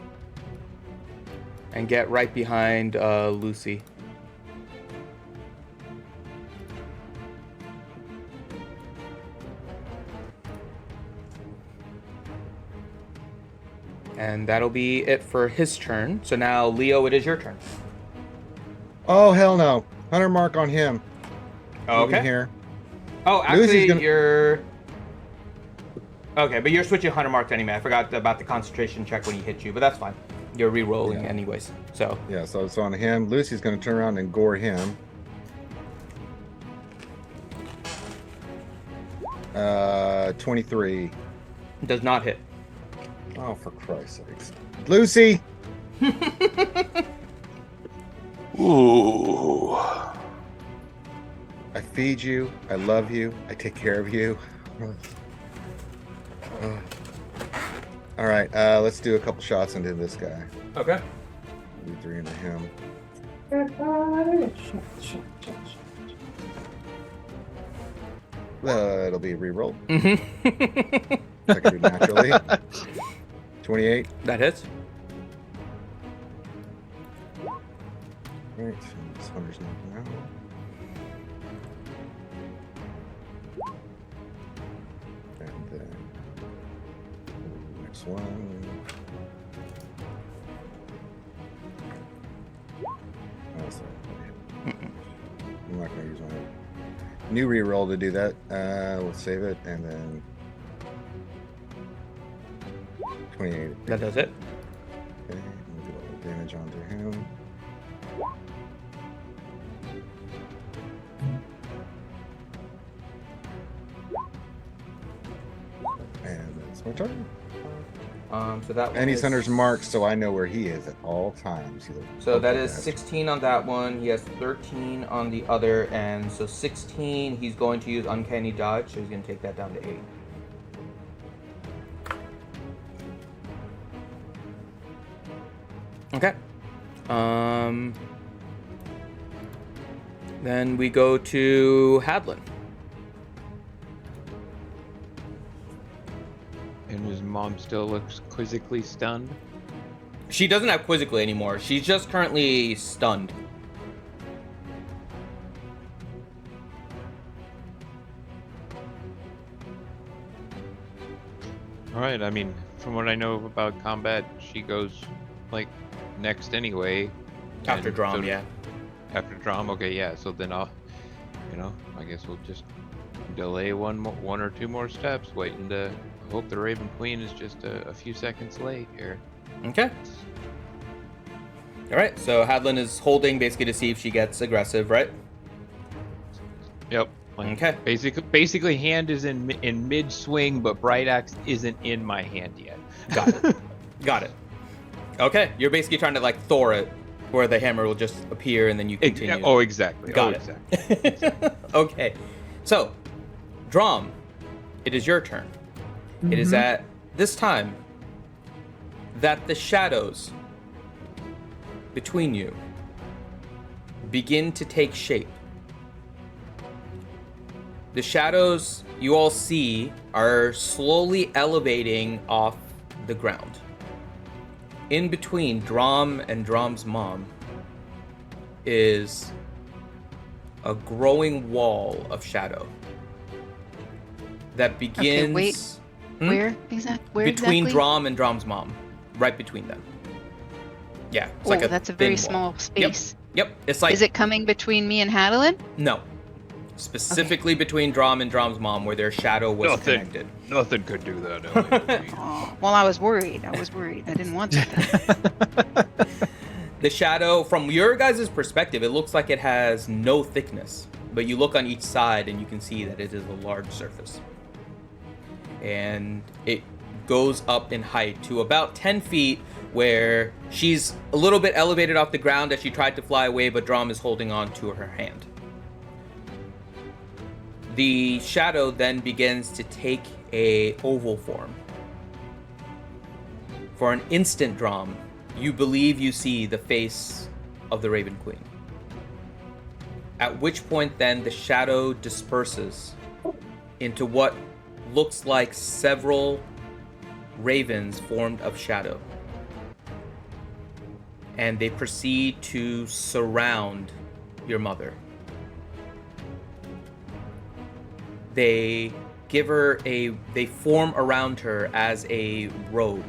and get right behind Lucy. And that'll be it for his turn. So now, Leo, it is your turn. Oh, hell no. Hunter mark on him. Okay. Moving here. Oh, actually, Lucy's gonna... you're... Okay, but you're switching Hunter Mark to anime. I forgot about the concentration check when he hit you, but that's fine. You're re-rolling anyways, so... Yeah, so it's on him. Lucy's going to turn around and gore him. 23. Does not hit. Oh, for Christ's sakes. Lucy! Ooh. I feed you. I love you. I take care of you. All right, let's do a couple shots into this guy. Okay. Do 3 into him. It'll be re-roll. I can do naturally. 28. That hits. Right, this Hunter's knocking out. And then next one. Oh, sorry. I'm not going to use my new reroll to do that. We'll save it and then 28. That does it. Okay, we'll do a little damage onto him. And that's my turn. So that one And he's is- Hunter's marked, so I know where he is at all times. So that is 16 on that one. He has 13 on the other, and so 16. He's going to use Uncanny Dodge, so he's going to take that down to 8. Okay. Then we go to Hadlin. And his mom still looks quizzically stunned. She doesn't have quizzically anymore. She's just currently stunned. Alright, I mean, from what I know about combat, she goes, like, next anyway. After And Drum, so- yeah. After Drum, okay, yeah, so then I'll, I guess we'll just delay one or two more steps, waiting to hope the Raven Queen is just a few seconds late here. Okay. Alright, so Hadlin is holding basically to see if she gets aggressive, right? Yep. Like, Okay. Basically, hand is in mid swing, but Bright Axe isn't in my hand yet. Got it. Got it. Okay, you're basically trying to like Thor it, where the hammer will just appear and then you continue. Oh, exactly. Got oh, it. Exactly. Okay, so Drum, it is your turn. It is at this time that the shadows between you begin to take shape. The shadows you all see are slowly elevating off the ground. In between Drum and Drum's mom is a growing wall of shadow that begins... wait. Where Where Between exactly? Drom and Drom's mom. Right between them. Yeah. It's Oh, like that's a thin very wall. small space. Yep. It's like Is it coming between me and Hadalin? no. Specifically between Drom and Drom's mom, where their shadow was connected. Nothing could do that. Ellie. Oh, well, I was worried. I didn't want that. The shadow, from your guys' perspective, it looks like it has no thickness. But you look on each side and you can see that it is a large surface. And it goes up in height to about 10 feet, where she's a little bit elevated off the ground as she tried to fly away, but Drom is holding on to her hand. The shadow then begins to take a oval form. For an instant, Drom, you believe you see the face of the Raven Queen. At which point then the shadow disperses into what looks like several ravens formed of shadow. And they proceed to surround your mother. They they form around her as a robe.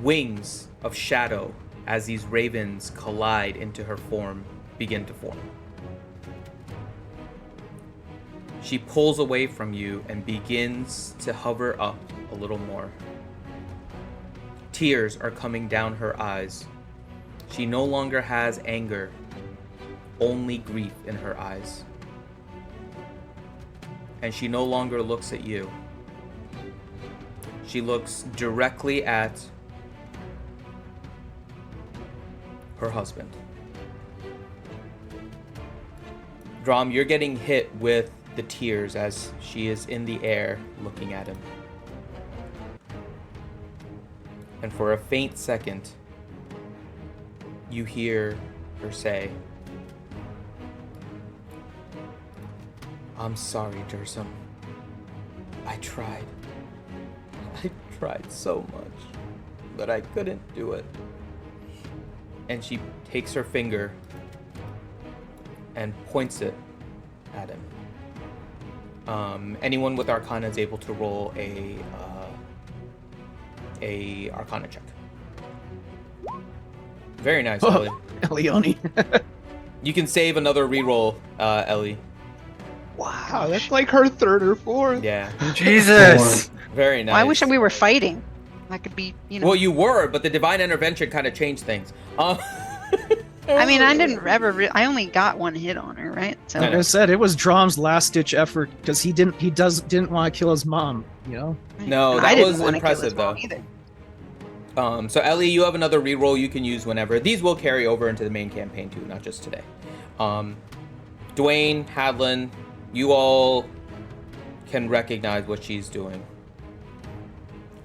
Wings of shadow as these ravens collide into her form begin to form. She pulls away from you and begins to hover up a little more. Tears are coming down her eyes. She no longer has anger, only grief in her eyes. And she no longer looks at you. She looks directly at her husband. Drom, you're getting hit with the tears as she is in the air looking at him. And for a faint second, you hear her say, "I'm sorry, Dursum. I tried. I tried so much, but I couldn't do it." And she takes her finger and points it at him. Anyone with Arcana is able to roll a Arcana check. Very nice, Ellie. Elioni. You can save another reroll, Ellie. Wow, that's like her third or fourth. Yeah. Jesus. Very nice. Well, I wish we were fighting. I could be, Well, you were, but the divine intervention kind of changed things. I mean, I didn't ever. I only got one hit on her, right? So Like I said, it was Drom's last ditch effort because he didn't want to kill his mom. You know. No, I that didn't was wanna kill his impressive mom though. either. So Ellie, you have another reroll you can use whenever. These will carry over into the main campaign too, not just today. Dwayne, Hadlin, you all can recognize what she's doing.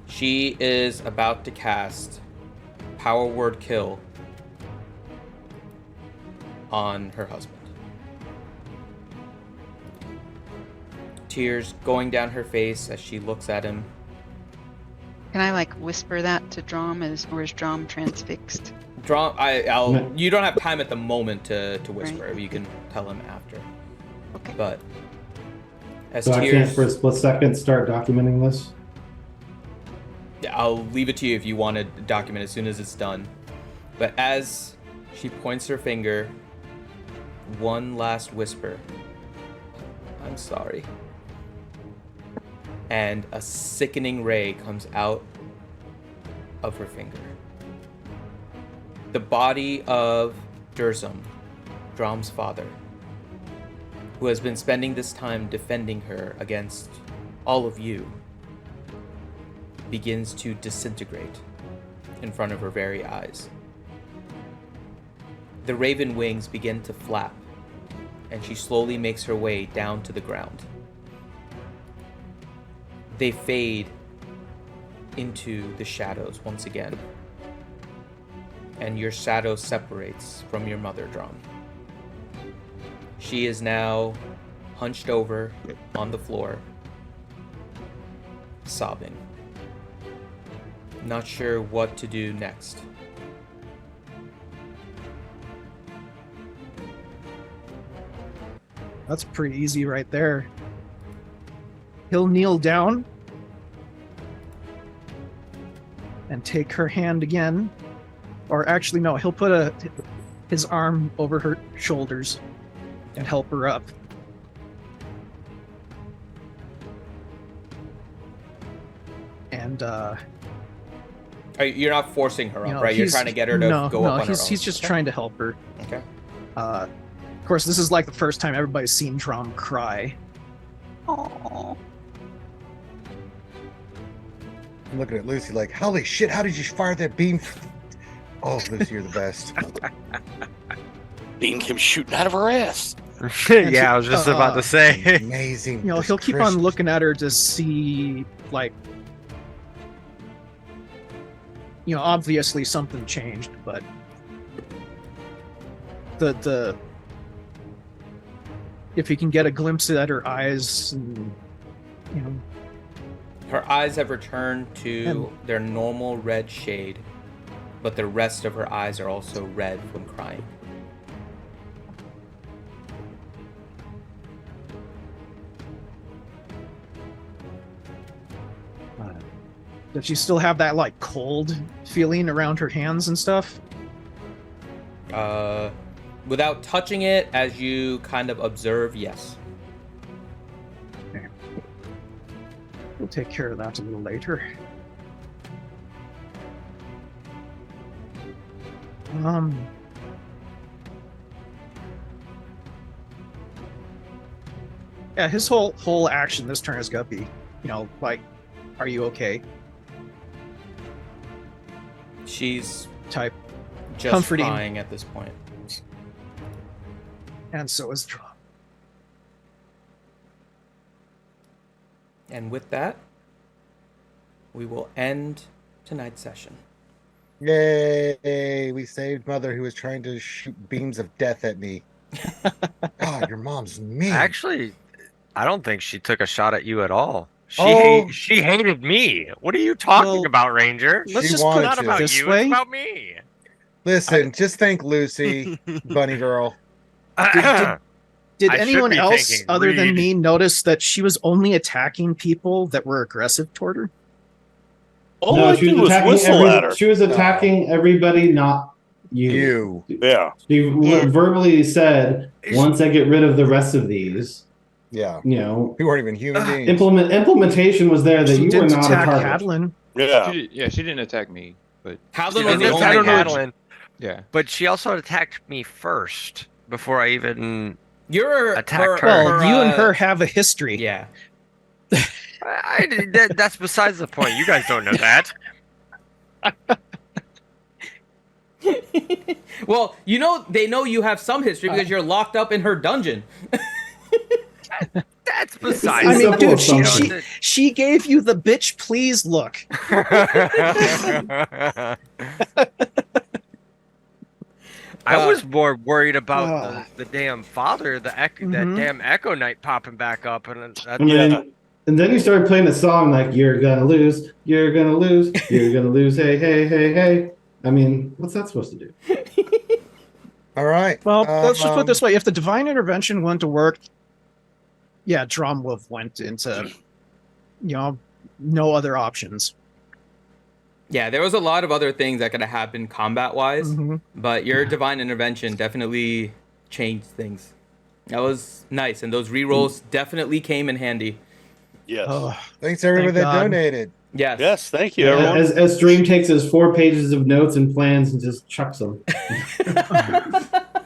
She is about to cast Power Word Kill on her husband. Tears going down her face as she looks at him. Can I like whisper that to Drom, or is Drom transfixed? Drom, you don't have time at the moment to whisper. Right. You can tell him after. Okay. But as So I can't Tears, for a split second start documenting this. yeah, I'll leave it to you if you want to document as soon as it's done. But as she points her finger, one last whisper. "I'm sorry." And a sickening ray comes out of her finger. The body of Dursum, Drom's father, who has been spending this time defending her against all of you, begins to disintegrate in front of her very eyes. The raven wings begin to flap, and she slowly makes her way down to the ground. They fade into the shadows once again, and your shadow separates from your mother, Drom. She is now hunched over on the floor, sobbing, not sure what to do next. That's pretty easy right there. He'll kneel down and take her hand again. Or actually, no, he'll put his arm over her shoulders and help her up. And You're not forcing her up, you know, right? You're he's- trying to get her to no, go no, up on her own. he's just Okay. trying to help her. Okay. Of course, this is like the first time everybody's seen Drum cry. Oh. I'm looking at Lucy like, holy shit, how did you fire that beam? Oh, Lucy, you're the best. Beam came shooting out of her ass. Yeah, I was just about to say. Amazing. You know, Just he'll keep crisp. on looking at her to see, like, you know, obviously something changed, but the if he can get a glimpse at her eyes, and, you know, Her eyes have returned to And- their normal red shade, but the rest of her eyes are also red from crying. does she still have that like cold feeling around her hands and stuff? Without touching it, as you kind of observe, yes. We'll take care of that a little later. Yeah, his whole action this turn is gonna be, you know, like, are you okay? She's Type, just Comforting. crying at this point. and so is Drum. And with that, we will end tonight's session. Yay! We saved Mother, who was trying to shoot beams of death at me. God, your mom's mean. Actually, I don't think she took a shot at you at all. Oh. She hated me. What are you talking Well, about, Ranger? Let's She just wanted put Not to. about this you. way. It's about me. Listen, just thank Lucy, bunny girl. Did I should anyone be else thinking other than Reed. me notice that she was only attacking people that were aggressive toward her? All No, I she did was was attacking whistle at her. She was attacking everybody, not you. You. Yeah. She Yeah. verbally said, "Once I get rid of the rest of these, Yeah. you know, We weren't even human beings. implementation was there that She you were didn't not a attack target." Hadlin. Yeah. She didn't attack me, but Hadlin She was didn't the attack only one. Madeline, yeah. but she also attacked me first before I even. You're Attacked her. Well, you and uh, her have a history. Yeah. That's besides the point. You guys don't know that. Well, you know they know you have some history because you're locked up in her dungeon. That's besides. I mean, the dude, point. she gave you the bitch please look. I was more worried about Oh. the damn father, that Mhm. damn Echo Knight popping back up, and that, And then you started playing a song like "You're gonna lose, you're gonna lose, you're gonna lose, hey, hey, hey, hey." I mean, what's that supposed to do? All right. Well, let's just put it Um, this way: if the divine intervention went to work, yeah, Drum would have went into, you know, no other options. Yeah, there was a lot of other things that could have happened combat-wise, Mhm. but your divine intervention definitely changed things. That was nice, and those rerolls definitely came in handy. Yes. Oh, Thanks everybody Thank that God. donated. Yes. Yes. Thank you, everyone. As Dream takes his 4 pages of notes and plans and just chucks them. that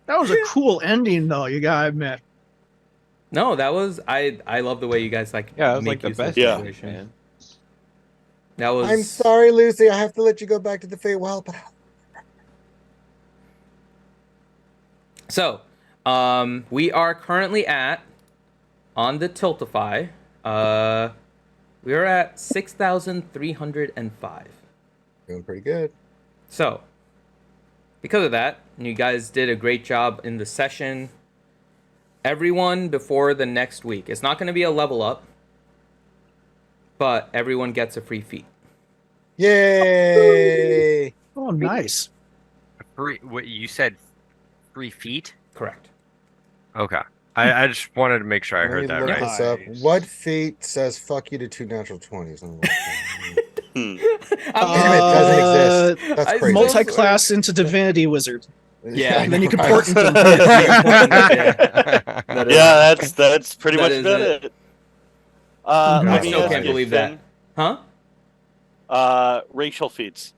was a cool ending, though. You gotta admit. No, that was I love the way you guys like Yeah, it was make like the use of best. Yeah. situation. Man. That was I'm sorry, Lucy. I have to let you go back to the Feywild, but So, we are currently at on the Tiltify. We are at 6,305. doing pretty good. So, because of that, you guys did a great job in the session. Everyone before the next week. It's not going to be a level up, but everyone gets a free feat. Yay! Oh, nice. what you said, 3 feet. Correct. Okay, I just wanted to make sure I Let me heard that look right. this up. Nice. What feat says "fuck you" to 2 natural 20s? I'm Damn it, doesn't exist. That's I crazy. Multi-class into divinity wizard. Yeah, And then you can right. port into That is- Yeah, that's pretty That much is been it. it. I Let me still ask can't you, believe that. Finn, Huh? racial feats.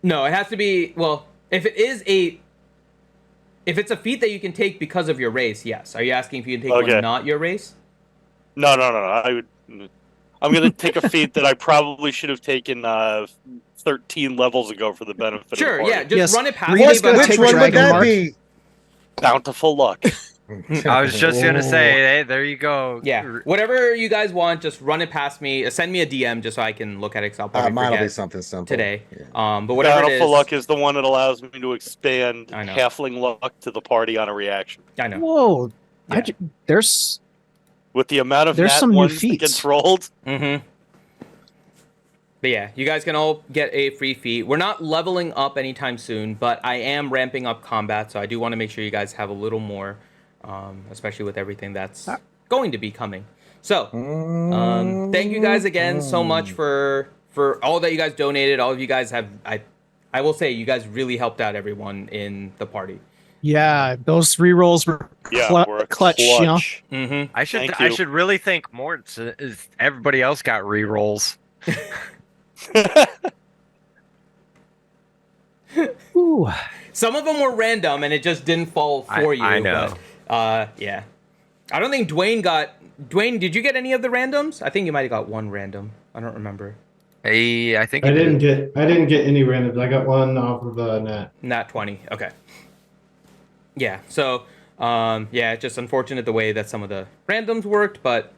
No, it has to be. Well, if it's a feat that you can take because of your race, yes. Are you asking if you can take Okay. one not your race? No. I'm gonna take a feat that I probably should have taken 13 levels ago for the benefit of Sure, the yeah. party. Just Yes, run it past Reed me. is gonna But take Which one would Dragon that Mark. be? Bountiful luck. I was just gonna say, hey, there you go. yeah, whatever you guys want, just run it past me. Send me a DM just so I can look at it. 'Cause I'll probably Mine will be forget something simple today. Yeah. But whatever it Bountiful is, luck is the one that allows me to expand I know. halfling luck to the party on a reaction. I know. Whoa. Yeah. There's With the amount of There's nat some new ones that feats. gets rolled, Mm-hmm. But yeah, you guys can all get a free feat. We're not leveling up anytime soon, but I am ramping up combat, so I do want to make sure you guys have a little more, especially with everything that's going to be coming. So, thank you guys again so much for all that you guys donated. All of you guys have, I will say, you guys really helped out everyone in the party. yeah, those rerolls were we're a clutch, you know? Mm-hmm. I Thank I you. should really thank Mort. Is everybody else got rerolls? Ooh. Some of them were random, and it just didn't fall for you. I know. But, yeah. I don't think Dwayne got... Dwayne, did you get any of the randoms? I think you might have got one random. I don't remember. Hey, I think I it didn't did. get any randoms. I got one off of net. Nat 20. Okay. Yeah, so... yeah, it's just unfortunate the way that some of the randoms worked, but...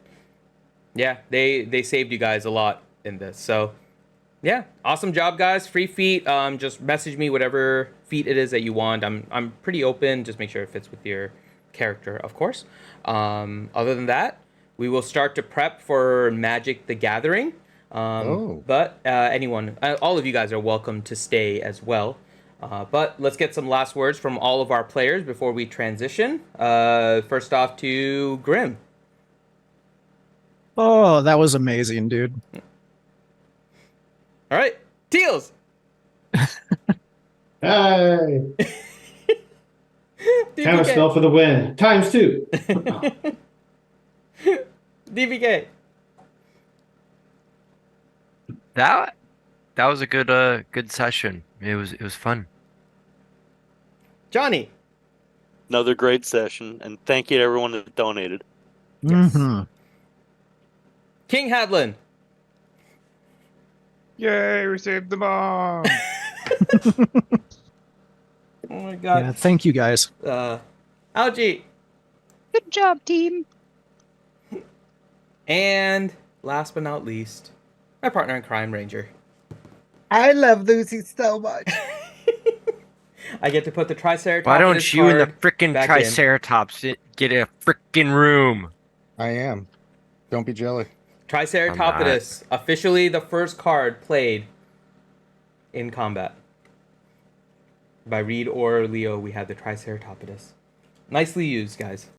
Yeah, they saved you guys a lot in this, so... Yeah, awesome job, guys. Free feat. Just message me whatever feat it is that you want. I'm pretty open. Just make sure it fits with your character, of course. Other than that, we will start to prep for Magic the Gathering. But anyone, all of you guys are welcome to stay as well. But let's get some last words from all of our players before we transition. First off to Grim. Oh, that was amazing, dude. All right, Teals. Hey! Counter spell for the win. Times 2. DBK. That was a good session. It was fun. Johnny. Another great session, and thank you to everyone that donated. Yes. Mhm. King Hadlin. Yay, we saved the bomb! Oh my god. Yeah, thank you guys. Algie. Good job, team. And last but not least, my partner in crime, Ranger. I love Lucy so much. I get to put the Triceratops. Why don't you and the frickin' back in. Triceratops get a frickin' room? I am. Don't be jealous. Triceratopodus, officially the first card played in combat. By Reed or Leo, we have the Triceratopodus. Nicely used, guys.